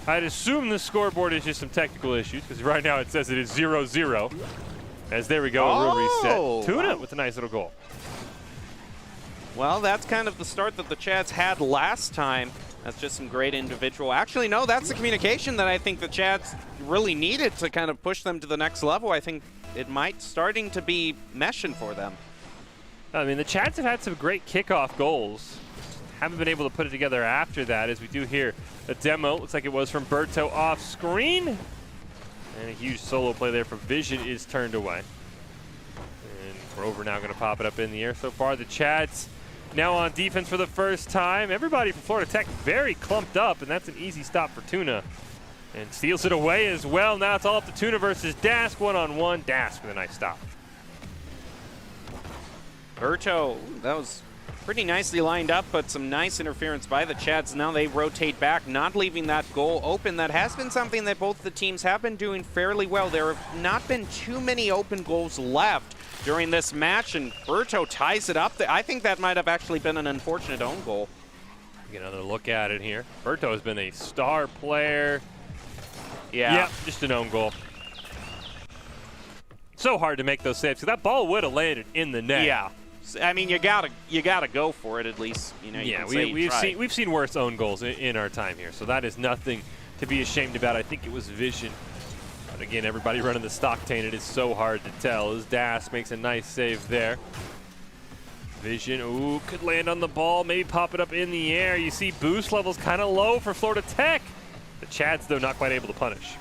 Speaker 2: I'd assume the scoreboard is just some technical issues, because right now it says it is 0-0. As there we go, a real reset. Tuna with a nice little goal.
Speaker 9: Well, that's kind of the start that the Chads had last time. That's just some great individual. Actually, no, that's the communication that I think the Chads really needed to kind of push them to the next level. I think it might starting to be meshing for them.
Speaker 2: I mean, the Chads have had some great kickoff goals. Haven't been able to put it together after that, as we do hear a demo. Looks like it was from Berto off screen. And a huge solo play there from Vision is turned away. And Grover now going to pop it up in the air. So far, the Chads now on defense for the first time. Everybody from Florida Tech very clumped up, and that's an easy stop for Tuna. And steals it away as well. Now it's all up to Tuna versus Dask, one-on-one. Dask with a nice stop.
Speaker 9: Berto, that was pretty nicely lined up, but some nice interference by the Chads. Now they rotate back, not leaving that goal open. That has been something that both the teams have been doing fairly well. There have not been too many open goals left during this match, and Berto ties it up. I think that might have actually been an unfortunate own goal.
Speaker 2: Get another look at it here. Berto has been a star player.
Speaker 9: Yeah.
Speaker 2: Yep, just an own goal. So hard to make those saves, because that ball would have landed in the net.
Speaker 9: Yeah. I mean, you gotta go for it at least.
Speaker 2: Yeah, we've seen worse own goals in our time here, so that is nothing to be ashamed about. I think it was Vision. But again, everybody running the stock taint, it is so hard to tell, as Das makes a nice save there. Vision, ooh, could land on the ball, maybe pop it up in the air. You see boost levels kind of low for Florida Tech. The Chads, though, not quite able to punish.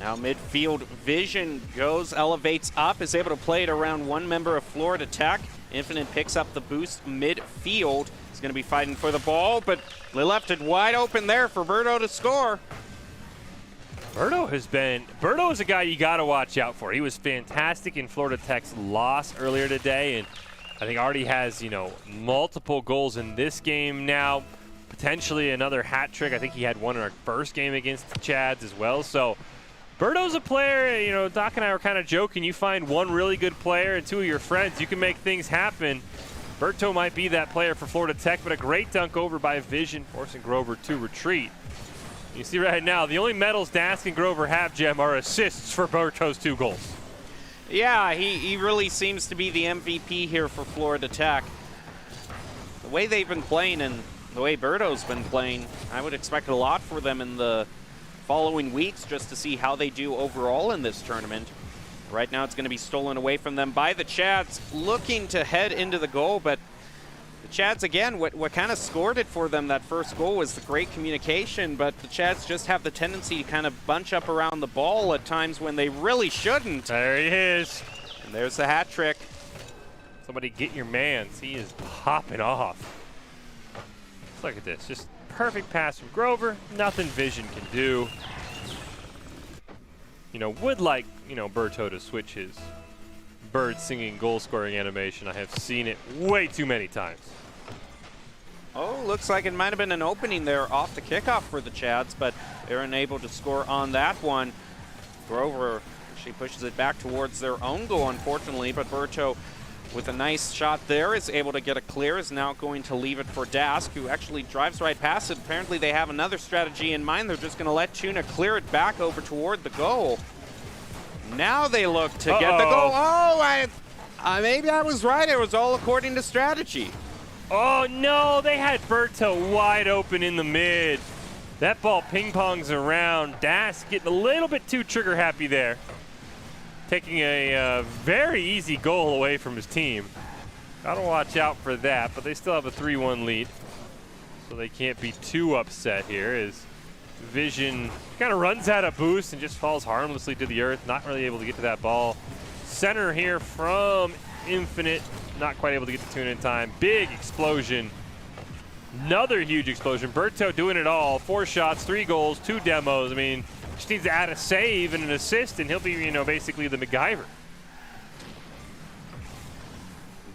Speaker 9: Now midfield, Vision elevates up, is able to play it around one member of Florida Tech. Infinite picks up the boost midfield. He's going to be fighting for the ball, but they left it wide open there for Berto to score.
Speaker 2: Berto is a guy you got to watch out for. He was fantastic in Florida Tech's loss earlier today, and I think already has, multiple goals in this game now. Potentially another hat trick. I think he had one in our first game against the Chads as well. So Berto's a player, Doc and I were kind of joking. You find one really good player and two of your friends, you can make things happen. Berto might be that player for Florida Tech, but a great dunk over by Vision, forcing Grover to retreat. You see right now, the only medals Dask and Grover have, Jem, are assists for Berto's 2 goals.
Speaker 9: Yeah, he really seems to be the MVP here for Florida Tech. The way they've been playing and the way Berto's been playing, I would expect a lot for them in the following weeks just to see how they do overall in this tournament. Right now it's going to be stolen away from them by the Chads, looking to head into the goal, but the Chads, again, what kind of scored it for them, that first goal, was the great communication, but the Chads just have the tendency to kind of bunch up around the ball at times when they really shouldn't.
Speaker 2: There he is.
Speaker 9: And there's the hat trick.
Speaker 2: Somebody get your mans. He is popping off. Look at this. Just perfect pass from Grover. Nothing Vision can do. Would like, Berto to switch his bird singing goal scoring animation. I have seen it way too many times.
Speaker 9: Oh, looks like it might have been an opening there off the kickoff for the Chads, but they're unable to score on that one. Grover, she pushes it back towards their own goal, unfortunately, but Berto, with a nice shot there, is able to get a clear, is now going to leave it for Dask, who actually drives right past it. Apparently they have another strategy in mind. They're just going to let Tuna clear it back over toward the goal. Now they look to get the goal. Oh, maybe I was right. It was all according to strategy.
Speaker 2: Oh, no, they had Berto wide open in the mid. That ball ping-pongs around. Dask getting a little bit too trigger happy there. Taking a very easy goal away from his team. Gotta watch out for that, but they still have a 3-1 lead. So they can't be too upset here, as Vision kind of runs out of boost and just falls harmlessly to the earth. Not really able to get to that ball. Center here from Infinite. Not quite able to get to Tuna in time. Big explosion. Another huge explosion. Berto doing it all. 4 shots, 3 goals, 2 demos. I mean, just needs to add a save and an assist, and he'll be, you know, basically the MacGyver.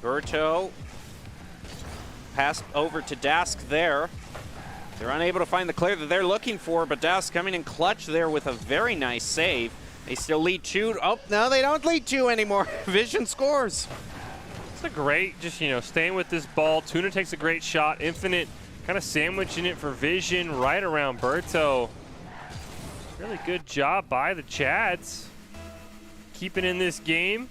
Speaker 9: Berto passed over to Dask there. They're unable to find the clear that they're looking for, but Dask coming in clutch there with a very nice save. They still lead 2. Oh, no, they don't lead 2 anymore. Vision scores.
Speaker 2: It's a great, just, you know, staying with this ball. Tuna takes a great shot. Infinite kind of sandwiching it for Vision right around Berto. Really good job by the Chads. Keeping in this game.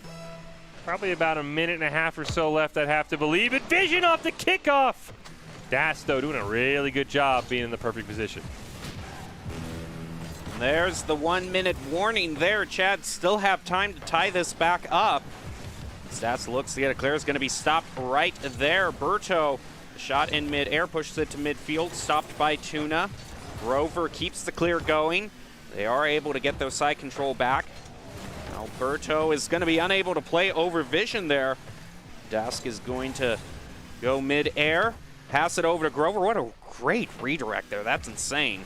Speaker 2: Probably about a minute and a half or so left, I'd have to believe it. Vision off the kickoff. Das, though, doing a really good job being in the perfect position.
Speaker 9: There's the 1-minute warning there. Chad still have time to tie this back up. Stats looks to get a clear. Is going to be stopped right there. Berto, shot in mid-air, pushes it to midfield, stopped by Tuna. Grover keeps the clear going. They are able to get their side control back. Now Berto is going to be unable to play over Vision there. Dask is going to go mid-air, pass it over to Grover. What a great redirect there. That's insane.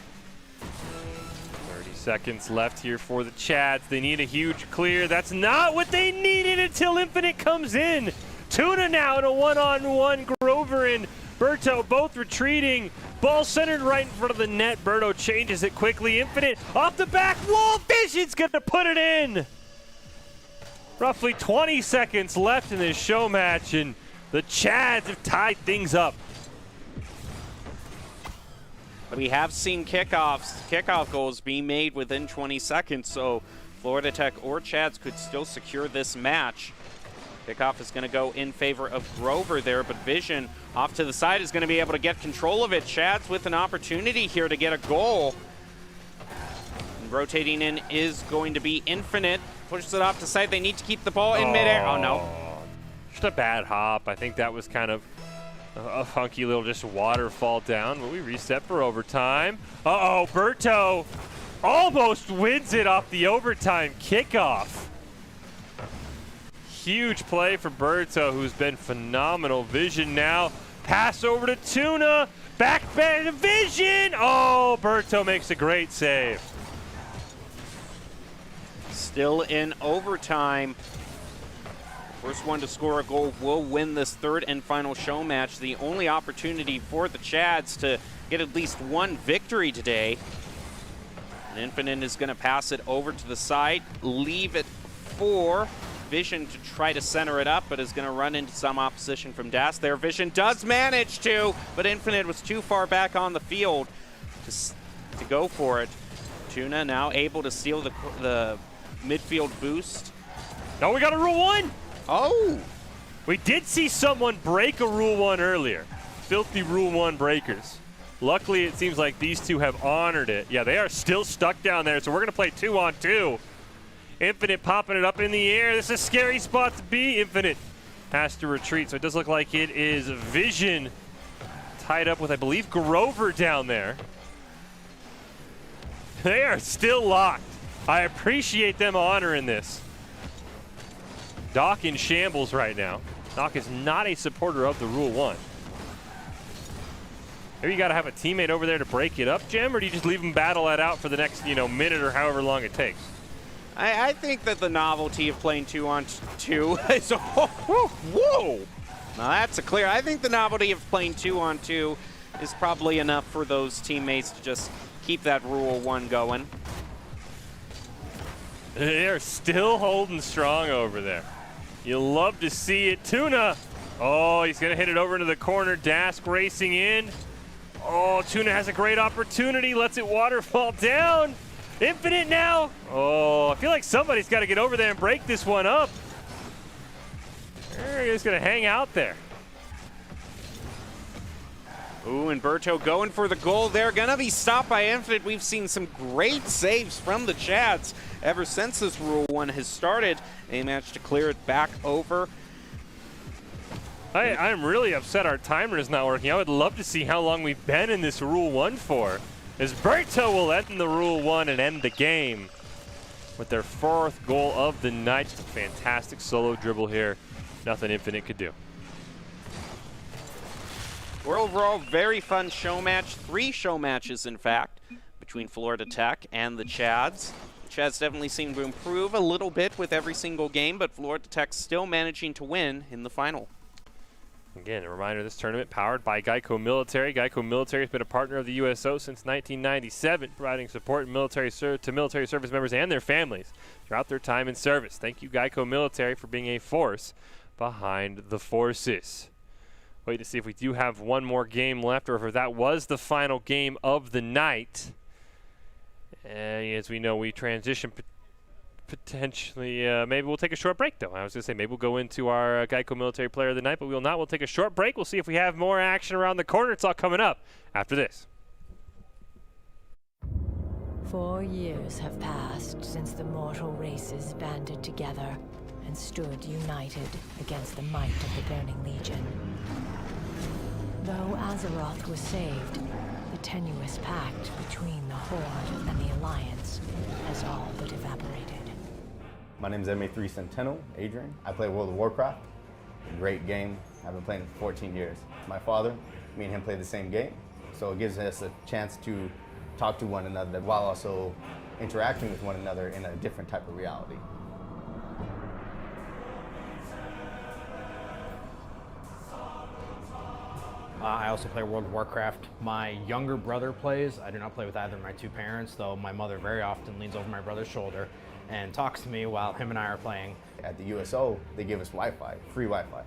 Speaker 2: 30 seconds left here for the Chads. They need a huge clear. That's not what they needed until Infinite comes in. Tuna now in a one-on-one. Grover and Berto both retreating. Ball centered right in front of the net. Berto changes it quickly. Infinite off the back wall. Vision's going to put it in. Roughly 20 seconds left in this show match, and the Chads have tied things up.
Speaker 9: But we have seen kickoff goals being made within 20 seconds, so Florida Tech or Chads could still secure this match. Kickoff is going to go in favor of Grover there, but Vision off to the side is going to be able to get control of it. Chads with an opportunity here to get a goal. And rotating in is going to be Infinite. Pushes it off to side. They need to keep the ball in midair. Oh, no.
Speaker 2: Just a bad hop. I think that was kind of a funky little just waterfall down, but we reset for overtime. Uh-oh, Berto almost wins it off the overtime kickoff. Huge play for Berto, who's been phenomenal. Vision now, pass over to Tuna, back to Vision. Oh, Berto makes a great save.
Speaker 9: Still in overtime. First one to score a goal will win this third and final show match. The only opportunity for the Chads to get at least one victory today. And Infinite is going to pass it over to the side, leave it for Vision to try to center it up, but is going to run into some opposition from Das there. Vision does manage to, but Infinite was too far back on the field to go for it. Tuna now able to steal the midfield boost.
Speaker 2: No, we got a Rule 1.
Speaker 9: Oh!
Speaker 2: We did see someone break a Rule 1 earlier. Filthy Rule 1 breakers. Luckily, it seems like these two have honored it. Yeah, they are still stuck down there, so we're going to play 2-on-2. Infinite popping it up in the air. This is a scary spot to be. Infinite has to retreat, so it does look like it is Vision tied up with, I believe, Grover down there. They are still locked. I appreciate them honoring this. Doc in shambles right now. Doc is not a supporter of the Rule 1. Maybe you got to have a teammate over there to break it up, Jim, or do you just leave them battle that out for the next, minute or however long it takes?
Speaker 9: I think that the novelty of playing 2-on-2 is whoa! Now that's a clear. I think the novelty of playing 2-on-2 is probably enough for those teammates to just keep that Rule 1 going.
Speaker 2: They're still holding strong over there. You love to see it. Tuna. Oh, he's going to hit it over into the corner. Dask racing in. Oh, Tuna has a great opportunity. Lets it waterfall down. Infinite now. Oh, I feel like somebody's got to get over there and break this one up. They're just going to hang out there.
Speaker 9: Ooh, and Berto going for the goal there. Gonna be stopped by Infinite. We've seen some great saves from the Chads ever since this Rule 1 has started. They managed to clear it back over.
Speaker 2: I'm really upset our timer is not working. I would love to see how long we've been in this Rule 1 for. as Berto will end the Rule 1 and end the game with their 4th goal of the night. Just a fantastic solo dribble here. Nothing Infinite could do.
Speaker 9: Overall, very fun show match. 3 show matches, in fact, between Florida Tech and the Chads. The Chads definitely seem to improve a little bit with every single game, but Florida Tech still managing to win in the final.
Speaker 2: Again, a reminder, this tournament powered by Geico Military. Geico Military has been a partner of the USO since 1997, providing support to military service members and their families throughout their time in service. Thank you, Geico Military, for being a force behind the forces. Wait to see if we do have one more game left, or if that was the final game of the night. And as we know, we transition potentially. Maybe we'll take a short break, though. I was going to say maybe we'll go into our Geico Military Player of the Night, but we will not. We'll take a short break. We'll see if we have more action around the corner. It's all coming up after this.
Speaker 4: 4 years have passed since the mortal races banded together and stood united against the might of the Burning Legion. Though Azeroth was saved, the tenuous pact between the Horde and the Alliance has all but evaporated.
Speaker 5: My name is MA3 Centennial, Adrian. I play World of Warcraft. A great game. I've been playing it for 14 years. My father, me and him play the same game, so it gives us a chance to talk to one another while also interacting with one another in a different type of reality.
Speaker 6: I also play World of Warcraft. My younger brother plays. I do not play with either of my 2 parents, though my mother very often leans over my brother's shoulder and talks to me while him and I are playing.
Speaker 5: At the USO, they give us Wi-Fi, free Wi-Fi.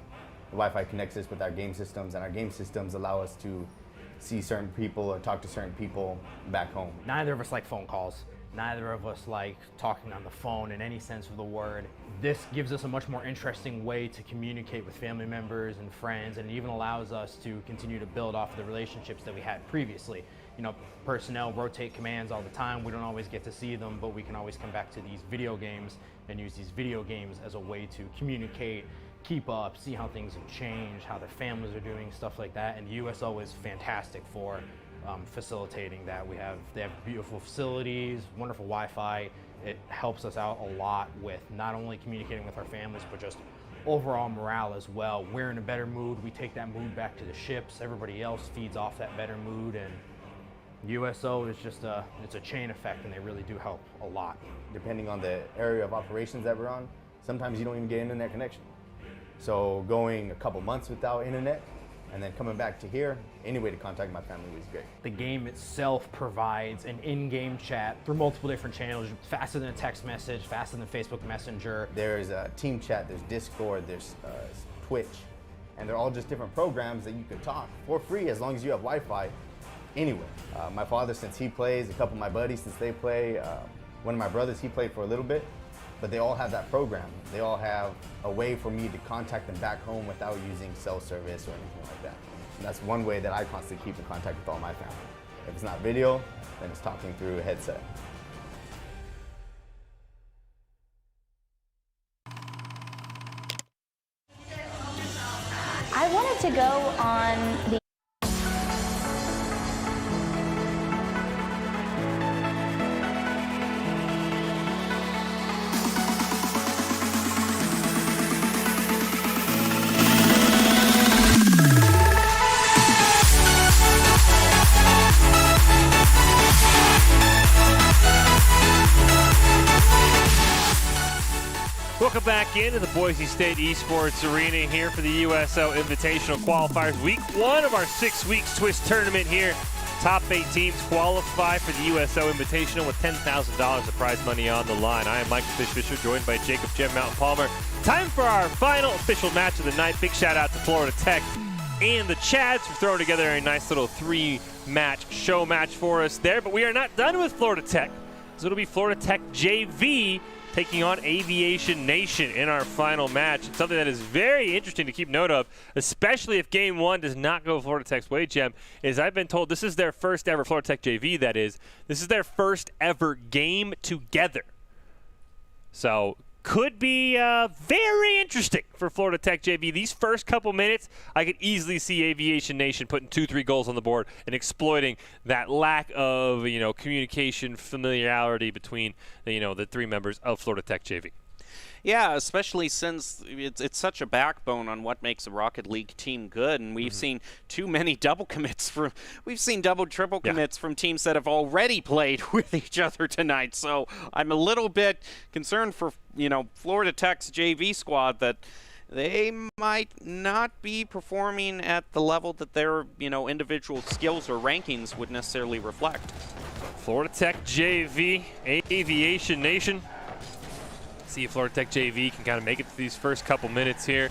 Speaker 5: The Wi-Fi connects us with our game systems, and our game systems allow us to see certain people or talk to certain people back home.
Speaker 6: Neither of us like phone calls. Neither of us like talking on the phone in any sense of the word. This gives us a much more interesting way to communicate with family members and friends, and it even allows us to continue to build off of the relationships that we had previously. You know, personnel rotate commands all the time. We don't always get to see them, but we can always come back to these video games and use these video games as a way to communicate, keep up, see how things have changed, how their families are doing, stuff like that. And the USO is fantastic for facilitating that. They have beautiful facilities, wonderful Wi-Fi. It helps us out a lot with not only communicating with our families, but just overall morale as well. We're in a better mood. We take that mood back to the ships. Everybody else feeds off that better mood, and USO is just it's a chain effect, and they really do help a lot.
Speaker 5: Depending on the area of operations that we're on, sometimes you don't even get internet connection. So going a couple months without internet, and then coming back to here, any way to contact my family was great.
Speaker 6: The game itself provides an in-game chat through multiple different channels, faster than a text message, faster than Facebook Messenger.
Speaker 5: There's a team chat, there's Discord, there's Twitch, and they're all just different programs that you can talk for free as long as you have Wi-Fi anywhere. My father, since he plays, a couple of my buddies, since they play, one of my brothers, he played for a little bit, but they all have that program. They all have a way for me to contact them back home without using cell service or anything like that. And that's one way that I constantly keep in contact with all my family. If it's not video, then it's talking through a headset.
Speaker 7: I wanted to go on the
Speaker 2: Welcome back into the Boise State Esports Arena here for the USO Invitational Qualifiers. Week 1 of our 6 weeks Twist tournament here. Top 8 teams qualify for the USO Invitational with $10,000 of prize money on the line. I am Michael Fisher, joined by Jacob Jem Mountain Palmer. Time for our final official match of the night. Big shout out to Florida Tech and the Chads for throwing together a nice little 3-match show match for us there. But we are not done with Florida Tech. So it'll be Florida Tech JV taking on Aviation Nation in our final match. It's something that is very interesting to keep note of, especially if Game 1 does not go Florida Tech's way, Jem, is I've been told this is their first ever, Florida Tech JV that is, this is their first ever game together. So could be very interesting for Florida Tech JV. These first couple minutes, I could easily see Aviation Nation putting 2-3 goals on the board and exploiting that lack of, communication, familiarity between, the three members of Florida Tech JV.
Speaker 9: Yeah, especially since it's such a backbone on what makes a Rocket League team good, and we've seen too many double commits we've seen double, triple commits from teams that have already played with each other tonight. So I'm a little bit concerned for, Florida Tech's JV squad that they might not be performing at the level that their, individual skills or rankings would necessarily reflect.
Speaker 2: Florida Tech JV, Aviation Nation. See if Florida Tech JV can kind of make it to these first couple minutes here.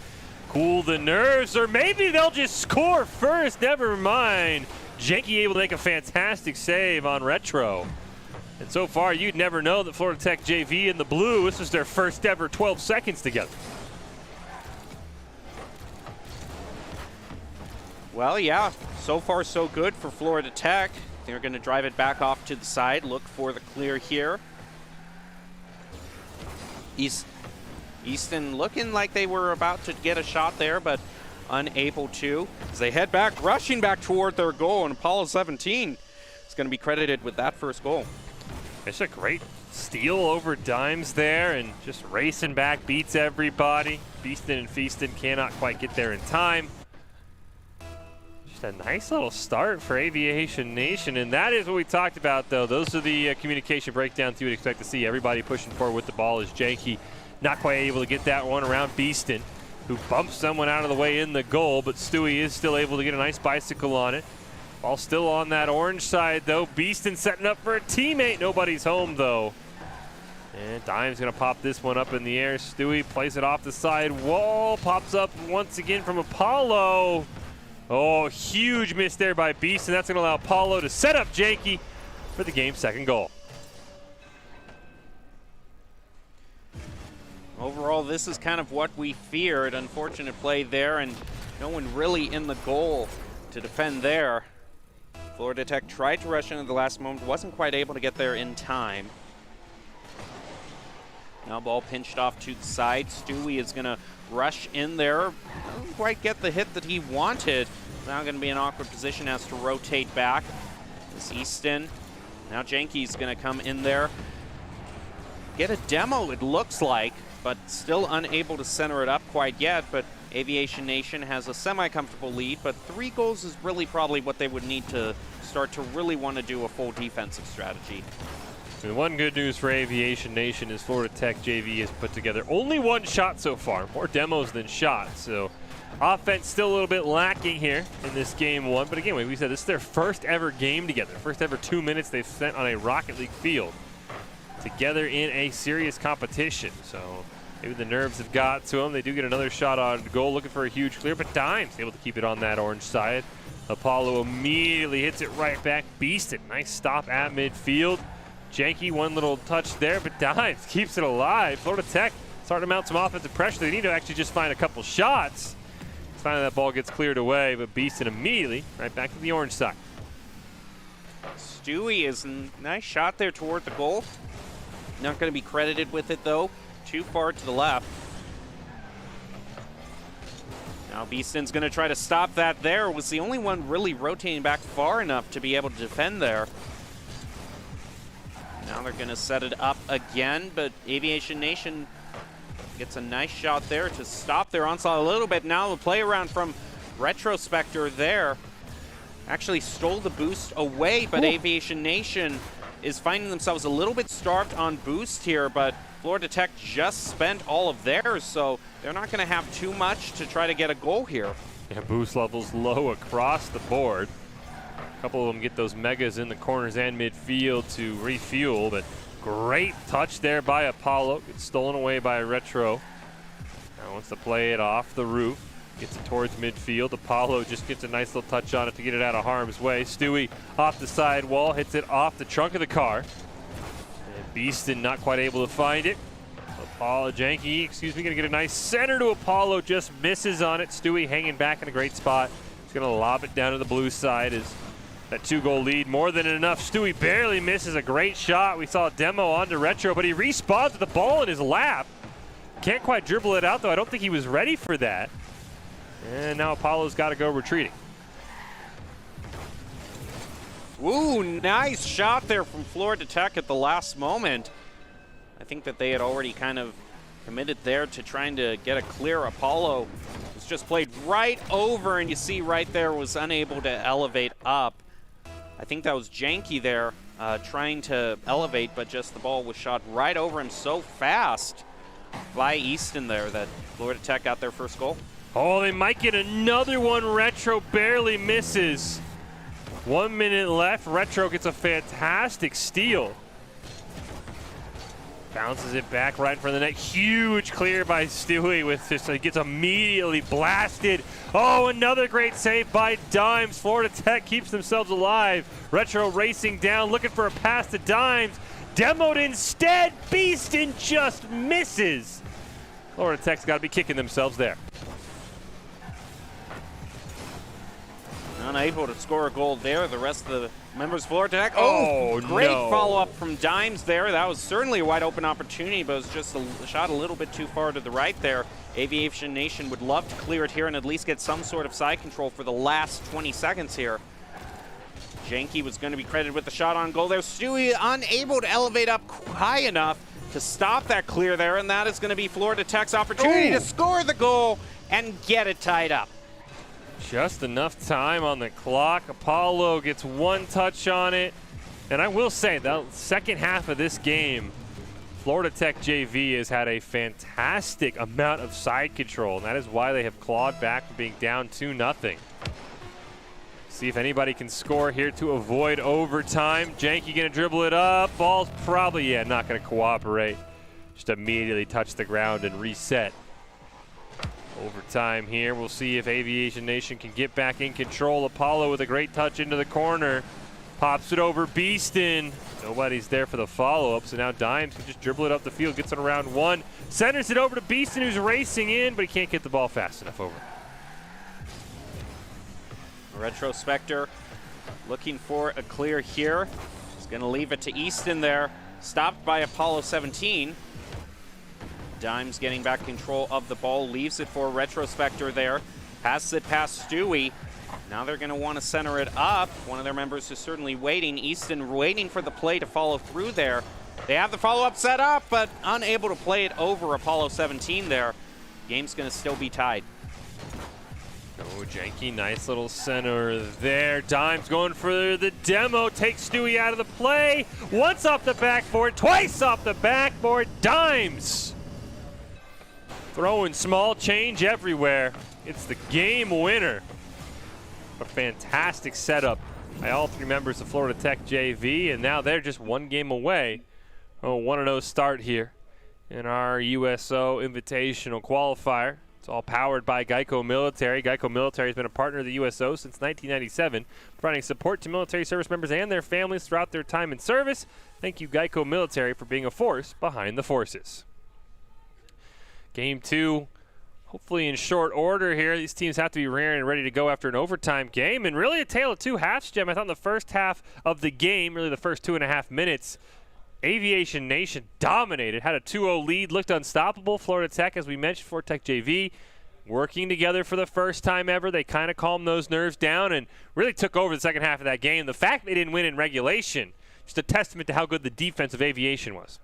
Speaker 2: Cool the nerves, or maybe they'll just score first. Never mind. Jenke able to make a fantastic save on Retro. And so far, you'd never know that Florida Tech JV in the blue, this was their first ever 12 seconds together.
Speaker 9: Well, yeah, so far so good for Florida Tech. They're going to drive it back off to the side, look for the clear here. Easton looking like they were about to get a shot there, but unable to. As they head back, rushing back toward their goal, and Apollo 17 is going to be credited with that first goal.
Speaker 2: It's a great steal over Dimes there, and just racing back, beats everybody. Beaston and Feaston cannot quite get there in time. Just a nice little start for Aviation Nation, and that is what we talked about, though. Those are the communication breakdowns you would expect to see. Everybody pushing forward with the ball as Jenke not quite able to get that one around Beaston, who bumps someone out of the way in the goal, but Stewie is still able to get a nice bicycle on it. Ball still on that orange side, though. Beaston setting up for a teammate. Nobody's home, though. And Dime's going to pop this one up in the air. Stewie plays it off the side wall. Pops up once again from Apollo. Oh, huge miss there by Beaston. That's going to allow Apollo to set up Jenke for the game's second goal.
Speaker 9: Overall, this is kind of what we feared. Unfortunate play there, and no one really in the goal to defend there. Florida Tech tried to rush in at the last moment, wasn't quite able to get there in time. Now ball pinched off to the side. Stewie is going to rush in there. Doesn't quite get the hit that he wanted. Now going to be an awkward position, has to rotate back. This Easton. Now Jenke's going to come in there. Get a demo, it looks like, but still unable to center it up quite yet. But Aviation Nation has a semi-comfortable lead, but 3 goals is really probably what they would need to start to really want to do a full defensive strategy.
Speaker 2: The one good news for Aviation Nation is Florida Tech JV has put together only 1 shot so far, more demos than shots. So offense still a little bit lacking here in this game 1. But again, like we said, this is their first ever game together, first ever 2 minutes they've spent on a Rocket League field together in a serious competition. So maybe the nerves have got to them. They do get another shot on goal, looking for a huge clear, but Dimes able to keep it on that orange side. Apollo immediately hits it right back. Beaston, nice stop at midfield. Jenke, one little touch there, but Dimes keeps it alive. Florida Tech starting to mount some offensive pressure. They need to actually just find a couple shots. Finally, that ball gets cleared away, but Beaston immediately right back to the orange side.
Speaker 9: Stewie is a nice shot there toward the goal. Not going to be credited with it, though. Too far to the left. Now Beaston's going to try to stop that there. Was the only one really rotating back far enough to be able to defend there. Now they're going to set it up again, but Aviation Nation gets a nice shot there to stop their onslaught a little bit. Now the play around from Retrospector there actually stole the boost away, but Aviation Nation is finding themselves a little bit starved on boost here, but Florida Tech just spent all of theirs, so they're not going to have too much to try to get a goal here.
Speaker 2: Yeah, boost levels low across the board. A couple of them get those megas in the corners and midfield to refuel, but great touch there by Apollo. Gets stolen away by Retro. Now wants to play it off the roof. Gets it towards midfield. Apollo just gets a nice little touch on it to get it out of harm's way. Stewie off the side wall, hits it off the trunk of the car. And Beaston not quite able to find it. Apollo, Jenke, gonna get a nice center to Apollo, just misses on it. Stewie hanging back in a great spot. He's gonna lob it down to the blue side. Is that 2-goal lead more than enough? Stewie barely misses a great shot. We saw a demo onto Retro, but he respawns with the ball in his lap. Can't quite dribble it out, though. I don't think he was ready for that. And now Apollo's got to go retreating.
Speaker 9: Ooh, nice shot there from Florida Tech at the last moment. I think that they had already kind of committed there to trying to get a clear. Apollo was just played right over, and you see right there was unable to elevate up. I think that was Janky there trying to elevate, but just the ball was shot right over him so fast by Easton there that Florida Tech got their first goal.
Speaker 2: Oh, they might get another one. Retro barely misses. 1 minute left. Retro gets a fantastic steal. Bounces it back right in front of the net. Huge clear by Stewie with just, gets immediately blasted. Oh, another great save by Dimes. Florida Tech keeps themselves alive. Retro racing down, looking for a pass to Dimes. Demoed instead. Beaston just misses. Florida Tech's got to be kicking themselves there.
Speaker 9: Unable to score a goal there. The rest of the members of Florida Tech. Oh, great
Speaker 2: no.
Speaker 9: follow-up from Dimes there. That was certainly a wide open opportunity, but it was just a shot a little bit too far to the right there. Aviation Nation would love to clear it here and at least get some sort of side control for the last 20 seconds here. Janky was going to be credited with the shot on goal there. Stewie unable to elevate up high enough to stop that clear there, and that is going to be Florida Tech's opportunity to score the goal and get it tied up.
Speaker 2: Just enough time on the clock. Apollo gets one touch on it. And I will say, the second half of this game, Florida Tech JV has had a fantastic amount of side control, and that is why they have clawed back from being down 2-0. See if anybody can score here to avoid overtime. Janky gonna dribble it up. Ball's probably, not gonna cooperate. Just immediately touch the ground and reset. Overtime here. We'll see if Aviation Nation can get back in control. Apollo with a great touch into the corner. Pops it over Beaston. Nobody's there for the follow-up, so now Dimes can just dribble it up the field, gets it around one. Centers it over to Beaston, who's racing in, but he can't get the ball fast enough over.
Speaker 9: Retrospector looking for a clear here. He's going to leave it to Easton there. Stopped by Apollo 17. Dimes getting back control of the ball, leaves it for Retrospector there. Passes it past Stewie. Now they're going to want to center it up. One of their members is certainly waiting. Easton waiting for the play to follow through there. They have the follow-up set up, but unable to play it over Apollo 17 there. Game's going to still be tied.
Speaker 2: Oh, Janky, nice little center there. Dimes going for the demo, takes Stewie out of the play. Once off the backboard, twice off the backboard. Dimes throwing small change everywhere. It's the game winner. A fantastic setup by all three members of Florida Tech JV, and now they're just one game away. 1-0 start here in our USO Invitational Qualifier. It's all powered by Geico Military. Geico Military has been a partner of the USO since 1997, providing support to military service members and their families throughout their time in service. Thank you, Geico Military, for being a force behind the forces. Game two, hopefully in short order here. These teams have to be raring and ready to go after an overtime game. And really a tale of two halves, Jim. I thought in the first half of the game, really the first 2.5 minutes, Aviation Nation dominated, had a 2-0 lead, looked unstoppable. Florida Tech, as we mentioned, Florida Tech JV, working together for the first time ever. They kind of calmed those nerves down and really took over the second half of that game. The fact they didn't win in regulation, just a testament to how good the defense of Aviation was.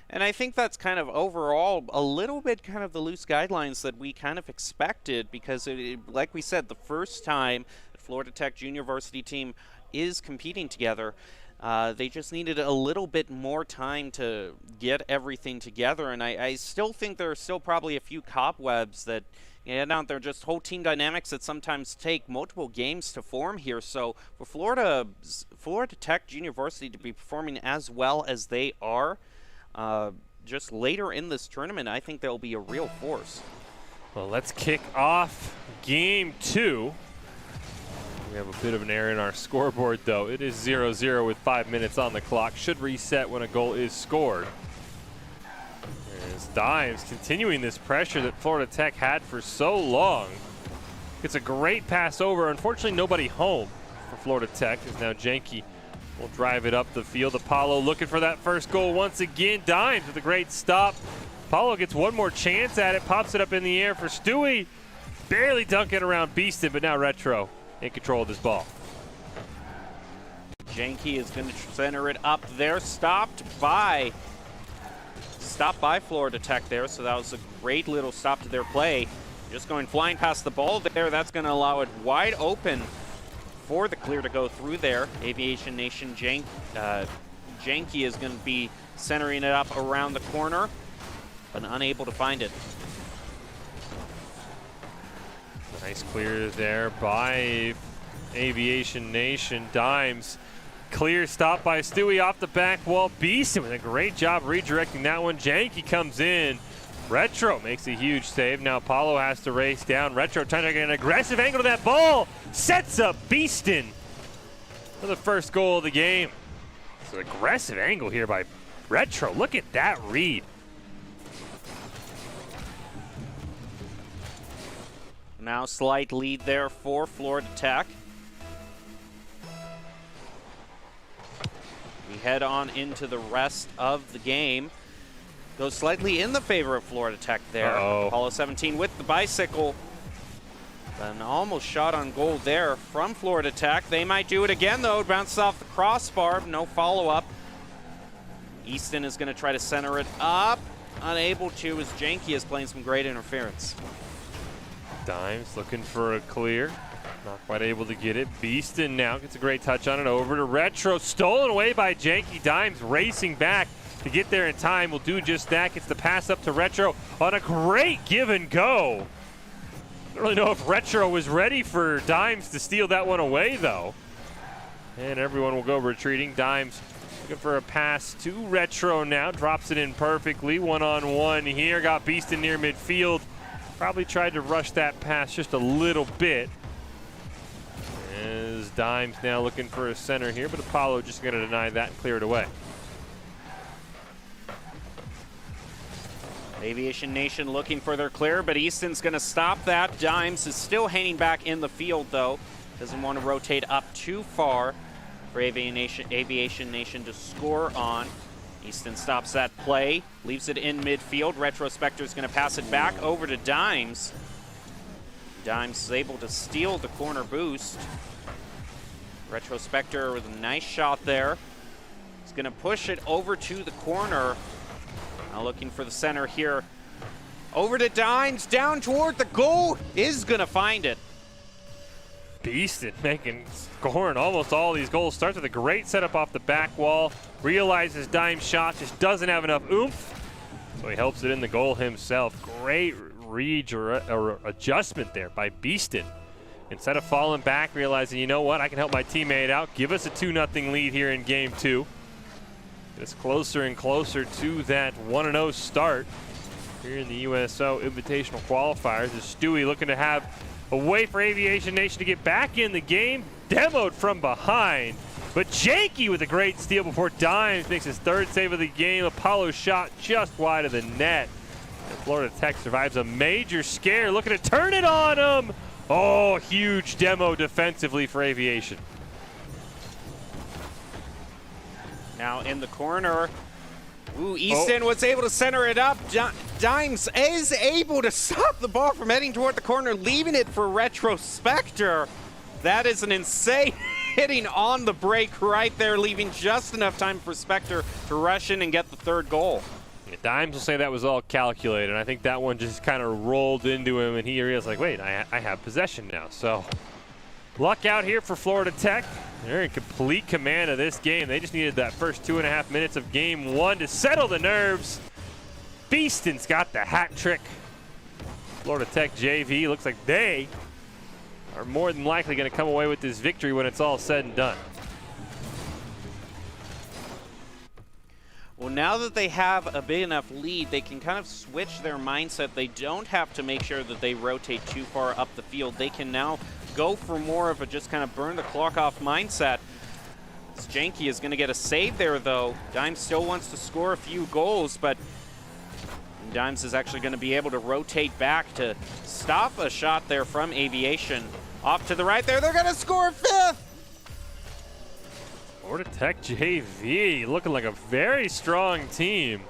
Speaker 9: And I think that's kind of overall a little bit kind of the loose guidelines that we kind of expected, because like we said, the first time the Florida Tech junior varsity team is competing together, they just needed a little bit more time to get everything together. And I still think there are still probably a few cobwebs that out there, just whole team dynamics that sometimes take multiple games to form here. So for Florida Tech junior varsity to be performing as well as they are, just later in this tournament, I think they'll be a real force.
Speaker 2: Well, let's kick off game two. We have a bit of an error in our scoreboard, though. It is 0-0 with 5 minutes on the clock. Should reset when a goal is scored. As Dimes continuing this pressure that Florida Tech had for so long. It's a great pass over. Unfortunately, nobody home for Florida Tech, as now Janky will drive it up the field. Apollo looking for that first goal once again. Dimes with a great stop. Paulo gets one more chance at it, pops it up in the air for Stewie. Barely dunking around Beaston, but now Retro in control of this ball.
Speaker 9: Janky is going to center it up there, stopped by Florida Tech there, so that was a great little stop to their play. Just going flying past the ball there, that's going to allow it wide open for the clear to go through there. Aviation Nation Janky is going to be centering it up around the corner, but unable to find it.
Speaker 2: Nice clear there by Aviation Nation. Dimes. Clear stop by Stewie off the back wall. Beaston with a great job redirecting that one. Janky comes in. Retro makes a huge save. Now Paulo has to race down. Retro trying to get an aggressive angle to that ball. Sets up Beaston for the first goal of the game. It's an aggressive angle here by Retro. Look at that read.
Speaker 9: Now slight lead there for Florida Tech. We head on into the rest of the game. Goes slightly in the favor of Florida Tech there. Apollo 17 with the bicycle. An almost shot on goal there from Florida Tech. They might do it again though. Bounces off the crossbar. No follow-up. Easton is going to try to center it up. Unable to as Janky is playing some great interference.
Speaker 2: Dimes looking for a clear. Not quite able to get it. Beaston now gets a great touch on it. Over to Retro. Stolen away by Janky. Dimes racing back to get there in time. Will do just that. Gets the pass up to Retro on a great give and go. I don't really know if Retro was ready for Dimes to steal that one away, though. And everyone will go retreating. Dimes looking for a pass to Retro now. Drops it in perfectly. One-on-one here. Got Beaston near midfield. Probably tried to rush that pass just a little bit. As Dimes now looking for a center here, but Apollo just going to deny that and clear it away.
Speaker 9: Aviation Nation looking for their clear, but Easton's going to stop that. Dimes is still hanging back in the field, though. Doesn't want to rotate up too far for Aviation Nation to score on. Easton stops that play, leaves it in midfield. Retrospector's going to pass it back over to Dimes. Dimes is able to steal the corner boost. Retrospector with a nice shot there. He's going to push it over to the corner. Now looking for the center here. Over to Dimes, down toward the goal. Is going to find it.
Speaker 2: Beaston scoring almost all these goals. Starts with a great setup off the back wall. Realizes Dimes' shot just doesn't have enough oomph. So he helps it in the goal himself. Great read or adjustment there by Beaston. Instead of falling back, realizing, you know what, I can help my teammate out. Give us a 2-0 lead here in game 2. Get us closer and closer to that 1-0 start here in the USO Invitational Qualifiers. As Stewie looking to have a way for Aviation Nation to get back in the game. Demoed from behind. But Janky with a great steal before Dimes makes his third save of the game. Apollo shot just wide of the net. And Florida Tech survives a major scare. Looking to turn it on him. Oh, huge demo defensively for Aviation.
Speaker 9: Now in the corner. Ooh, Easton was able to center it up. Dimes is able to stop the ball from heading toward the corner, leaving it for Retrospector. That is an insane hitting on the break right there, leaving just enough time for Spector to rush in and get the third goal.
Speaker 2: Yeah, Dimes will say that was all calculated. I think that one just kind of rolled into him, and he realized, like, wait, I have possession now. So luck out here for Florida Tech. They're in complete command of this game. They just needed that first 2.5 minutes of game 1 to settle the nerves. Beaston's got the hat trick. Florida Tech JV looks like they are more than likely going to come away with this victory when it's all said and done.
Speaker 9: Well, now that they have a big enough lead, they can kind of switch their mindset. They don't have to make sure that they rotate too far up the field. They can now go for more of a just kind of burn the clock off mindset. Janky is going to get a save there, though. Dimes still wants to score a few goals, but Dimes is actually going to be able to rotate back to stop a shot there from Aviation. Off to the right there. They're going to score 5th.
Speaker 2: Florida Tech JV looking like a very strong team.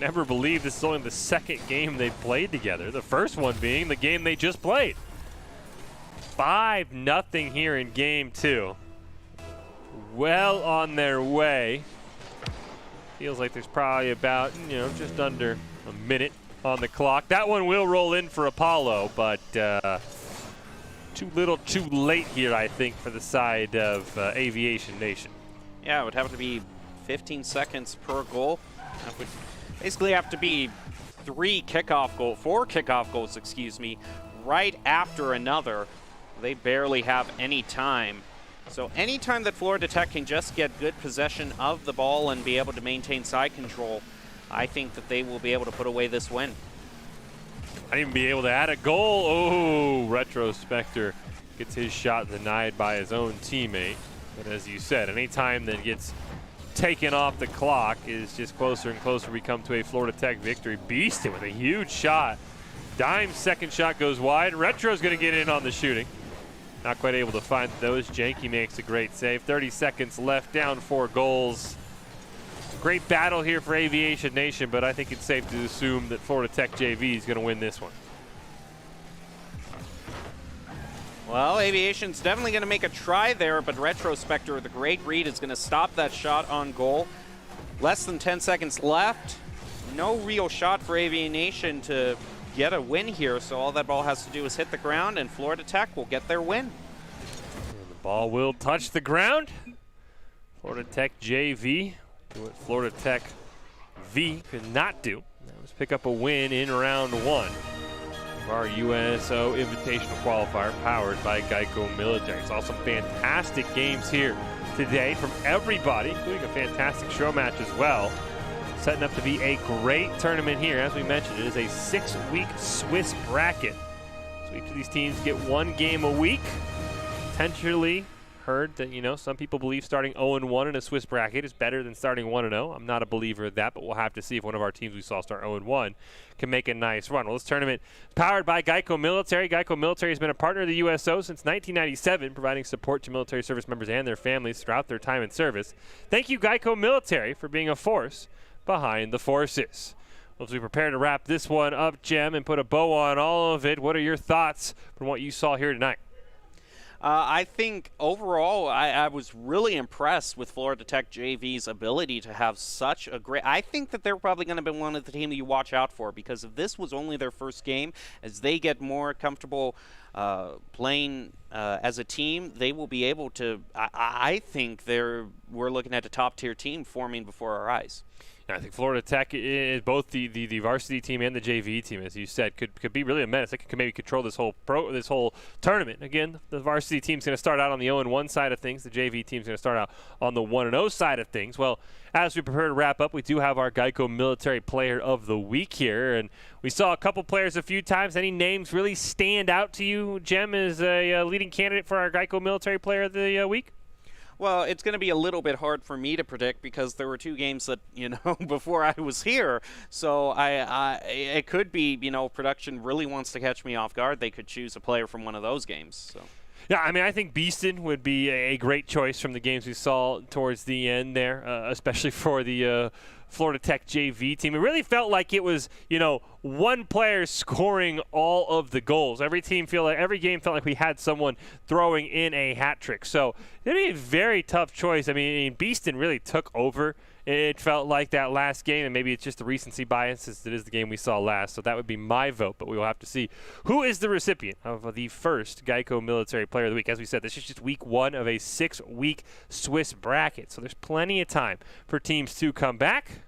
Speaker 2: never believe this is only the second game they've played together. The first one being the game they just played. 5-0 here in game 2. Well on their way. Feels like there's probably about, just under a minute on the clock. That one will roll in for Apollo, but too little too late here, I think, for the side of Aviation Nation.
Speaker 9: Yeah, it would have to be 15 seconds per goal. That would basically have to be 4 kickoff goals, excuse me, right after another. They barely have any time. So anytime that Florida Tech can just get good possession of the ball and be able to maintain side control, I think that they will be able to put away this win.
Speaker 2: Not even be able to add a goal. Oh, Retrospector gets his shot denied by his own teammate. But as you said, any time that gets taken off the clock is just closer and closer we come to a Florida Tech victory. Beastin with a huge shot. Dime's second shot goes wide. Retro's going to get in on the shooting. Not quite able to find those. Janky makes a great save. 30 seconds left, down 4 goals. Great battle here for Aviation Nation, but I think it's safe to assume that Florida Tech JV is going to win this one.
Speaker 9: Well, Aviation's definitely going to make a try there, but Retrospector with a great read is going to stop that shot on goal. Less than 10 seconds left. No real shot for Aviation to get a win here, so all that ball has to do is hit the ground, and Florida Tech will get their win.
Speaker 2: And the ball will touch the ground. Florida Tech JV do what Florida Tech V could not do. That was pick up a win in round 1 of our USO Invitational Qualifier powered by Geico Military. Saw some fantastic games here today from everybody, including a fantastic show match as well. Setting up to be a great tournament here. As we mentioned, it is a 6-week Swiss bracket. So each of these teams get 1 game a week. Potentially heard that, some people believe starting 0-1 in a Swiss bracket is better than starting 1-0. I'm not a believer of that, but we'll have to see if one of our teams we saw start 0-1 can make a nice run. Well, this tournament is powered by Geico Military. Geico Military has been a partner of the USO since 1997, providing support to military service members and their families throughout their time in service. Thank you, Geico Military, for being a force behind the forces. Well, as we prepare to wrap this one up, Jem, and put a bow on all of it, what are your thoughts from what you saw here tonight?
Speaker 9: I think overall, I was really impressed with Florida Tech JV's ability to have such a great. I think that they're probably going to be one of the teams you watch out for, because if this was only their first game, as they get more comfortable playing as a team, they will be able to. I think we're looking at a top tier team forming before our eyes.
Speaker 2: I think Florida Tech is both the varsity team and the JV team, as you said, could be really a menace. They could maybe control this whole tournament. Again, the varsity team's going to start out on the 0-1 side of things. The JV team's going to start out on the 1-0 side of things. Well, as we prepare to wrap up, we do have our Geico Military Player of the Week here, and we saw a couple players a few times. Any names really stand out to you, Jem, as a leading candidate for our Geico Military Player of the Week?
Speaker 9: Well, it's going to be a little bit hard for me to predict because there were 2 games that, before I was here. So it could be, production really wants to catch me off guard. They could choose a player from one of those games. So.
Speaker 2: Yeah, I think Beastin would be a great choice from the games we saw towards the end there, especially for the Florida Tech JV team. It really felt like it was, one player scoring all of the goals. Every game felt like we had someone throwing in a hat trick. So it'd be a very tough choice. Beastin really took over. It felt like that last game, and maybe it's just the recency bias since it is the game we saw last. So that would be my vote, but we will have to see who is the recipient of the first Geico Military Player of the Week. As we said, this is just week 1 of a 6-week Swiss bracket, so there's plenty of time for teams to come back.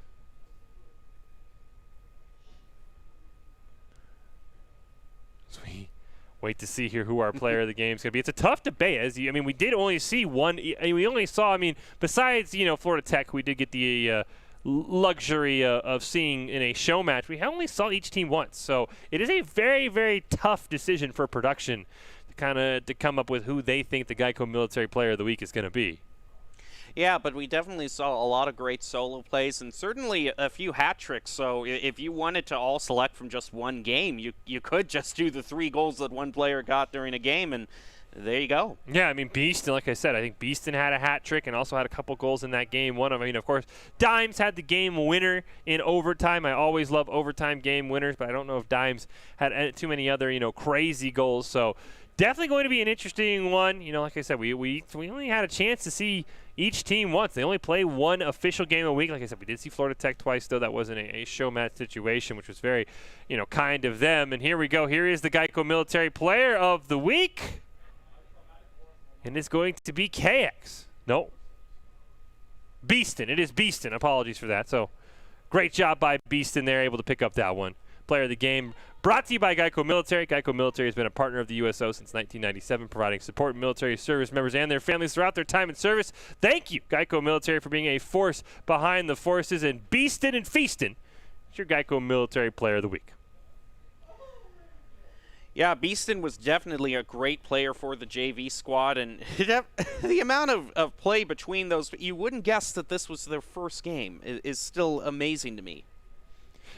Speaker 2: Wait to see here who our player of the game is going to be. It's a tough debate. We did only see one. We only saw, besides, Florida Tech, we did get the luxury of seeing in a show match. We only saw each team once. So it is a very, very tough decision for production to come up with who they think the Geico Military Player of the Week is going to be.
Speaker 9: Yeah, but we definitely saw a lot of great solo plays and certainly a few hat tricks. So if you wanted to all select from just one game, you could just do the 3 goals that one player got during a game, and there you go.
Speaker 2: Yeah, I mean, Beeston, like I said, I think Beeston had a hat trick and also had a couple goals in that game. One of, I mean, of course, Dimes had the game winner in overtime. I always love overtime game winners, but I don't know if Dimes had too many other, crazy goals. So definitely going to be an interesting one. Like I said, we only had a chance to see each team once. They only play one official game a week. Like I said, we did see Florida Tech twice, though. That wasn't a show match situation, which was very, kind of them. And here we go. Here is the Geico Military Player of the Week. And it's going to be KX. No. Beeston. It is Beeston. Apologies for that. So, great job by Beeston there, able to pick up that one. Player of the game brought to you by Geico Military. Geico Military has been a partner of the USO since 1997, providing support to military service members and their families throughout their time in service. Thank you, Geico Military, for being a force behind the forces. And Beeston and Feaston, it's your Geico Military Player of the Week.
Speaker 9: Yeah, Beeston was definitely a great player for the JV squad, and the amount of play between those, you wouldn't guess that this was their first game, is still amazing to me.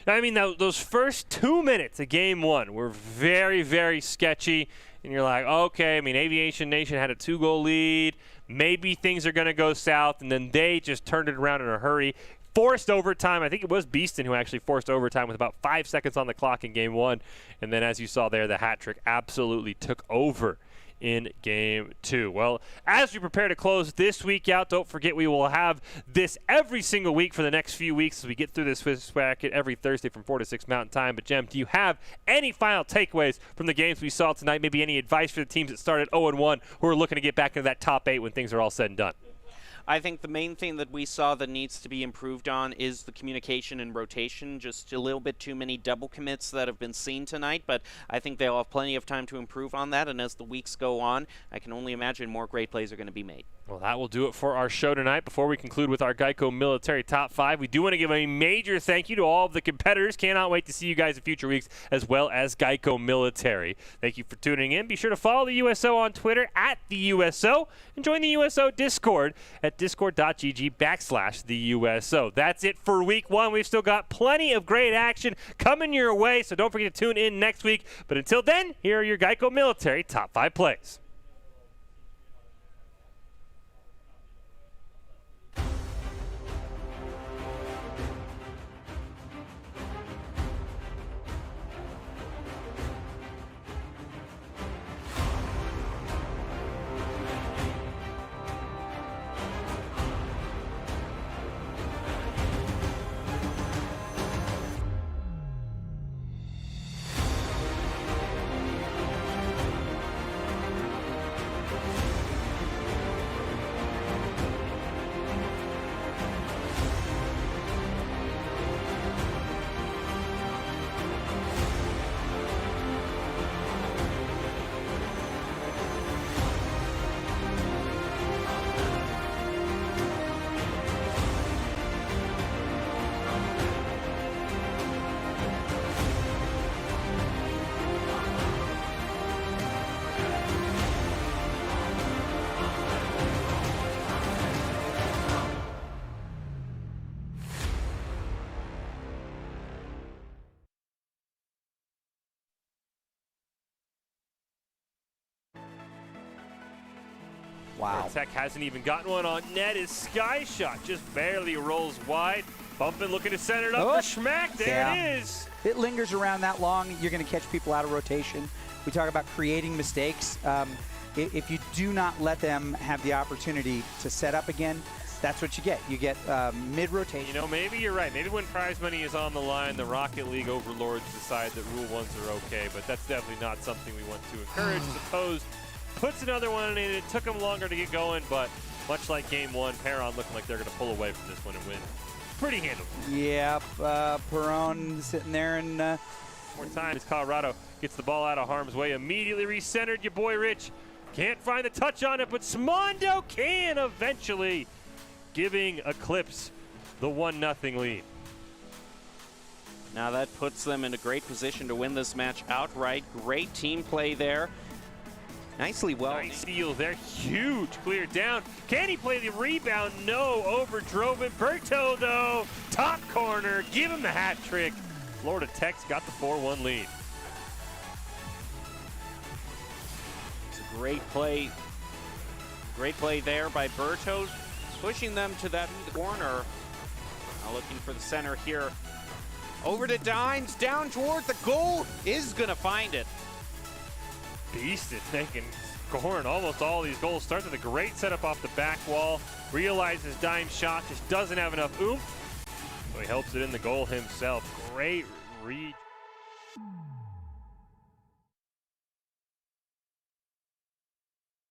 Speaker 2: I mean, those first 2 minutes of game one were very, very sketchy, and you're like, okay, I mean, Aviation Nation had a 2-goal lead, maybe things are going to go south, and then they just turned it around in a hurry. Forced overtime. I think it was Beeston who actually forced overtime with about 5 seconds on the clock in game one. And then, as you saw there, the hat trick absolutely took over in game two. Well, as we prepare to close this week out, don't forget we will have this every single week for the next few weeks as we get through this Swiss bracket every Thursday from 4 to 6 Mountain Time. But, Jem, do you have any final takeaways from the games we saw tonight? Maybe any advice for the teams that started 0-1 who are looking to get back into that top 8 when things are all said and done?
Speaker 9: I think the main thing that we saw that needs to be improved on is the communication and rotation. Just a little bit too many double commits that have been seen tonight, but I think they'll have plenty of time to improve on that, and as the weeks go on, I can only imagine more great plays are going to be made.
Speaker 2: Well, that will do it for our show tonight. Before we conclude with our Geico Military Top 5, we do want to give a major thank you to all of the competitors. Cannot wait to see you guys in future weeks, as well as Geico Military. Thank you for tuning in. Be sure to follow the USO on Twitter at the USO and join the USO Discord at discord.gg/the USO. That's it for week one. We've still got plenty of great action coming your way, so don't forget to tune in next week. But until then, here are your Geico Military Top 5 plays.
Speaker 3: Wow.
Speaker 2: Tech hasn't even gotten one on net. His sky shot just barely rolls wide. Bumping, looking to center it up for Schmack. There it is.
Speaker 3: It lingers around that long, you're going to catch people out of rotation. We talk about creating mistakes. If you do not let them have the opportunity to set up again, that's what you get. You get mid-rotation.
Speaker 2: You know, maybe you're right. Maybe when prize money is on the line, the Rocket League overlords decide that Rule 1s are okay, but that's definitely not something we want to encourage. Suppose puts another one in. It took them longer to get going, but much like game one, Perron looking like they're going to pull away from this one and win pretty handily.
Speaker 3: Yeah, Perron sitting there and
Speaker 2: more time as Colorado gets the ball out of harm's way. Immediately recentered. Your boy Rich can't find the touch on it, but Smondo can eventually, giving Eclipse the 1-0 lead.
Speaker 9: Now that puts them in a great position to win this match outright. Great team play there. Nicely well.
Speaker 2: Nice steal there. Huge clear down. Can he play the rebound? No. Overdrove it. Berto, though. Top corner. Give him the hat trick. Florida Tech's got the 4-1 lead.
Speaker 9: It's a Great play there by Bertos, pushing them to that corner. Now looking for the center here. Over to Dines, down toward the goal, is gonna find it.
Speaker 2: Beast is making, scoring almost all these goals. Starts with a great setup off the back wall. Realizes Dime's shot just doesn't have enough oomph, so he helps it in the goal himself. Great read.